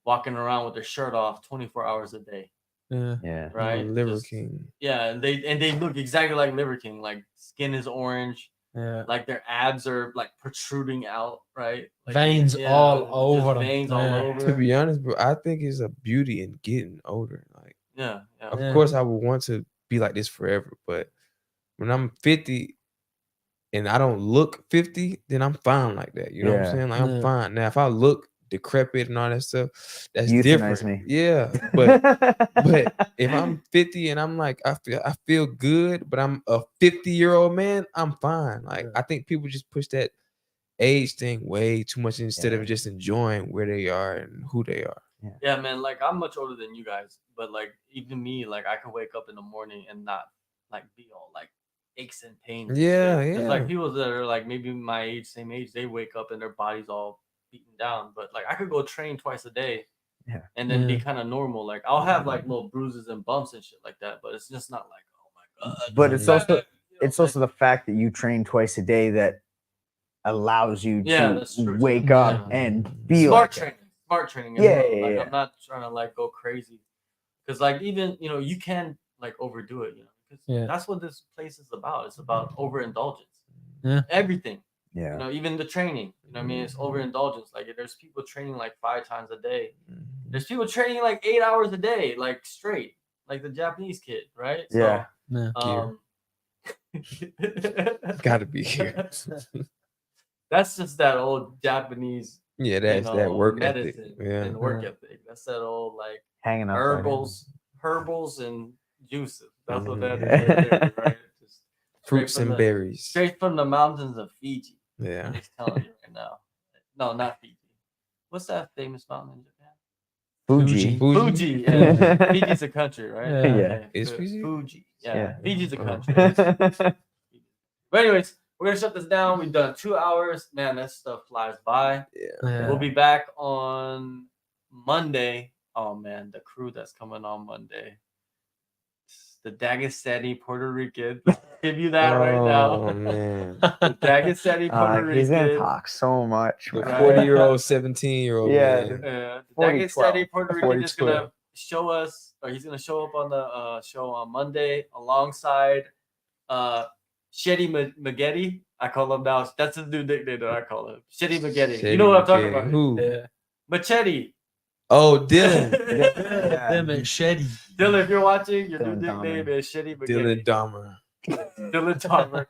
walking around with their shirt off 24 hours a day. Yeah. Yeah. Right? Liver Just- King. Yeah, and they look exactly like Liver King. Like skin is orange. Yeah. Like their abs are like protruding out, right? Like, Veins all over them. Veins Yeah. all To over. be honest, bro, I think it's a beauty in getting older. Like, Yeah, of Yeah. course, I would want to be like this forever, but when I'm 50 and I don't look 50, then I'm fine like that. You know what I'm Yeah. saying? Like, I'm Yeah. fine. Now, if I look decrepit and all that stuff, that's Euthanize different. me. Yeah, but if I'm 50 and I'm like, I feel good, but I'm a 50-year-old man, I'm fine. Like, Yeah. I think people just push that age thing way too much instead Yeah. of just enjoying where they are and who they are. Yeah, man. Like I'm much older than you guys, but like even me, like I could wake up in the morning and not like be all like aches and pains. and Yeah, shit. 'Cause, like yeah. people that are like maybe my age, same age, they wake up and their body's all beaten down. But like I could go train twice a day. Yeah. And then be Yeah. kind of normal. Like I'll have like little bruises and bumps and shit like that, but it's just not like, oh my god. But it's man, also you know, it's also the fact that you train twice a day that allows you Yeah, to that's true. wake Yeah. up and be smart like that. training. Smart training. as Yeah, well. yeah, Like yeah. I'm not trying to like go crazy. Because like even you can like overdo it, 'cause Yeah. that's what this place is about. It's about overindulgence. Yeah. Everything. Yeah. Even the training. You know what I mean? It's overindulgence. Like there's people training like 5 times a day. There's people training like 8 hours a day, like straight, like the Japanese kid, right? Yeah. Yeah. So, Gotta be here. That's just that old Japanese Yeah, that's that work ethic. medicine Yeah. and work Yeah. ethic. That's that old like Hanging out. herbals and juices. That's what that is Yeah. right there, right? Just Fruits from and the- berries. straight from the mountains of Fiji. Yeah. I'm just telling you right now. No, not Fiji. What's that famous mountain in Japan? Fuji. Fuji. Yeah. Fiji's a country, right? Yeah. Okay, Is good. Fiji? Fuji. Yeah. Yeah. Fiji's a Oh. country. But anyways, we're gonna shut this down. We've done 2 hours. Man, that stuff flies by. Yeah. We'll be back on Monday. Oh man, the crew that's coming on Monday. The Dagestani Puerto Rican. Give you that right now. Oh man. The Dagestani Puerto Rican. He's gonna talk so much. The man. 40-year-old, 17-year-old Yeah, man. The 40, Dagestani 12. Puerto 40, Rican is gonna show us, or he's gonna show up on the show on Monday alongside Shetty Magetti. I call him now. That's his new nickname that I call him. Shetty Magetti. You know what I'm talking about? Who? Yeah. Machete. Oh, Dylan. Them and Shetty. Dylan, if you're watching, your new Dylan nickname Dahmer. is Shetty Dylan Magetti. Dahmer. Dylan Dahmer.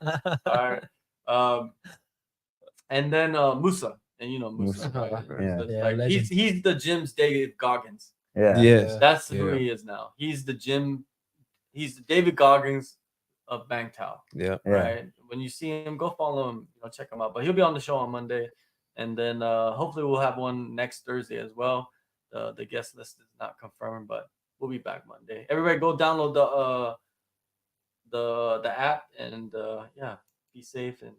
All right. And then Musa. And you know Musa. Musa, Right? yeah. That's Yeah, like, legend. he's the gym's David Goggins. Yeah. Yes. That's who Yeah. he is now. He's the gym. He's the David Goggins of Bangtao. Yeah. Yeah. Right. When you see him, go follow him. Check him out. But he'll be on the show on Monday, and then hopefully we'll have one next Thursday as well. The guest list is not confirmed, but we'll be back Monday. Everybody, go download the app and yeah, be safe and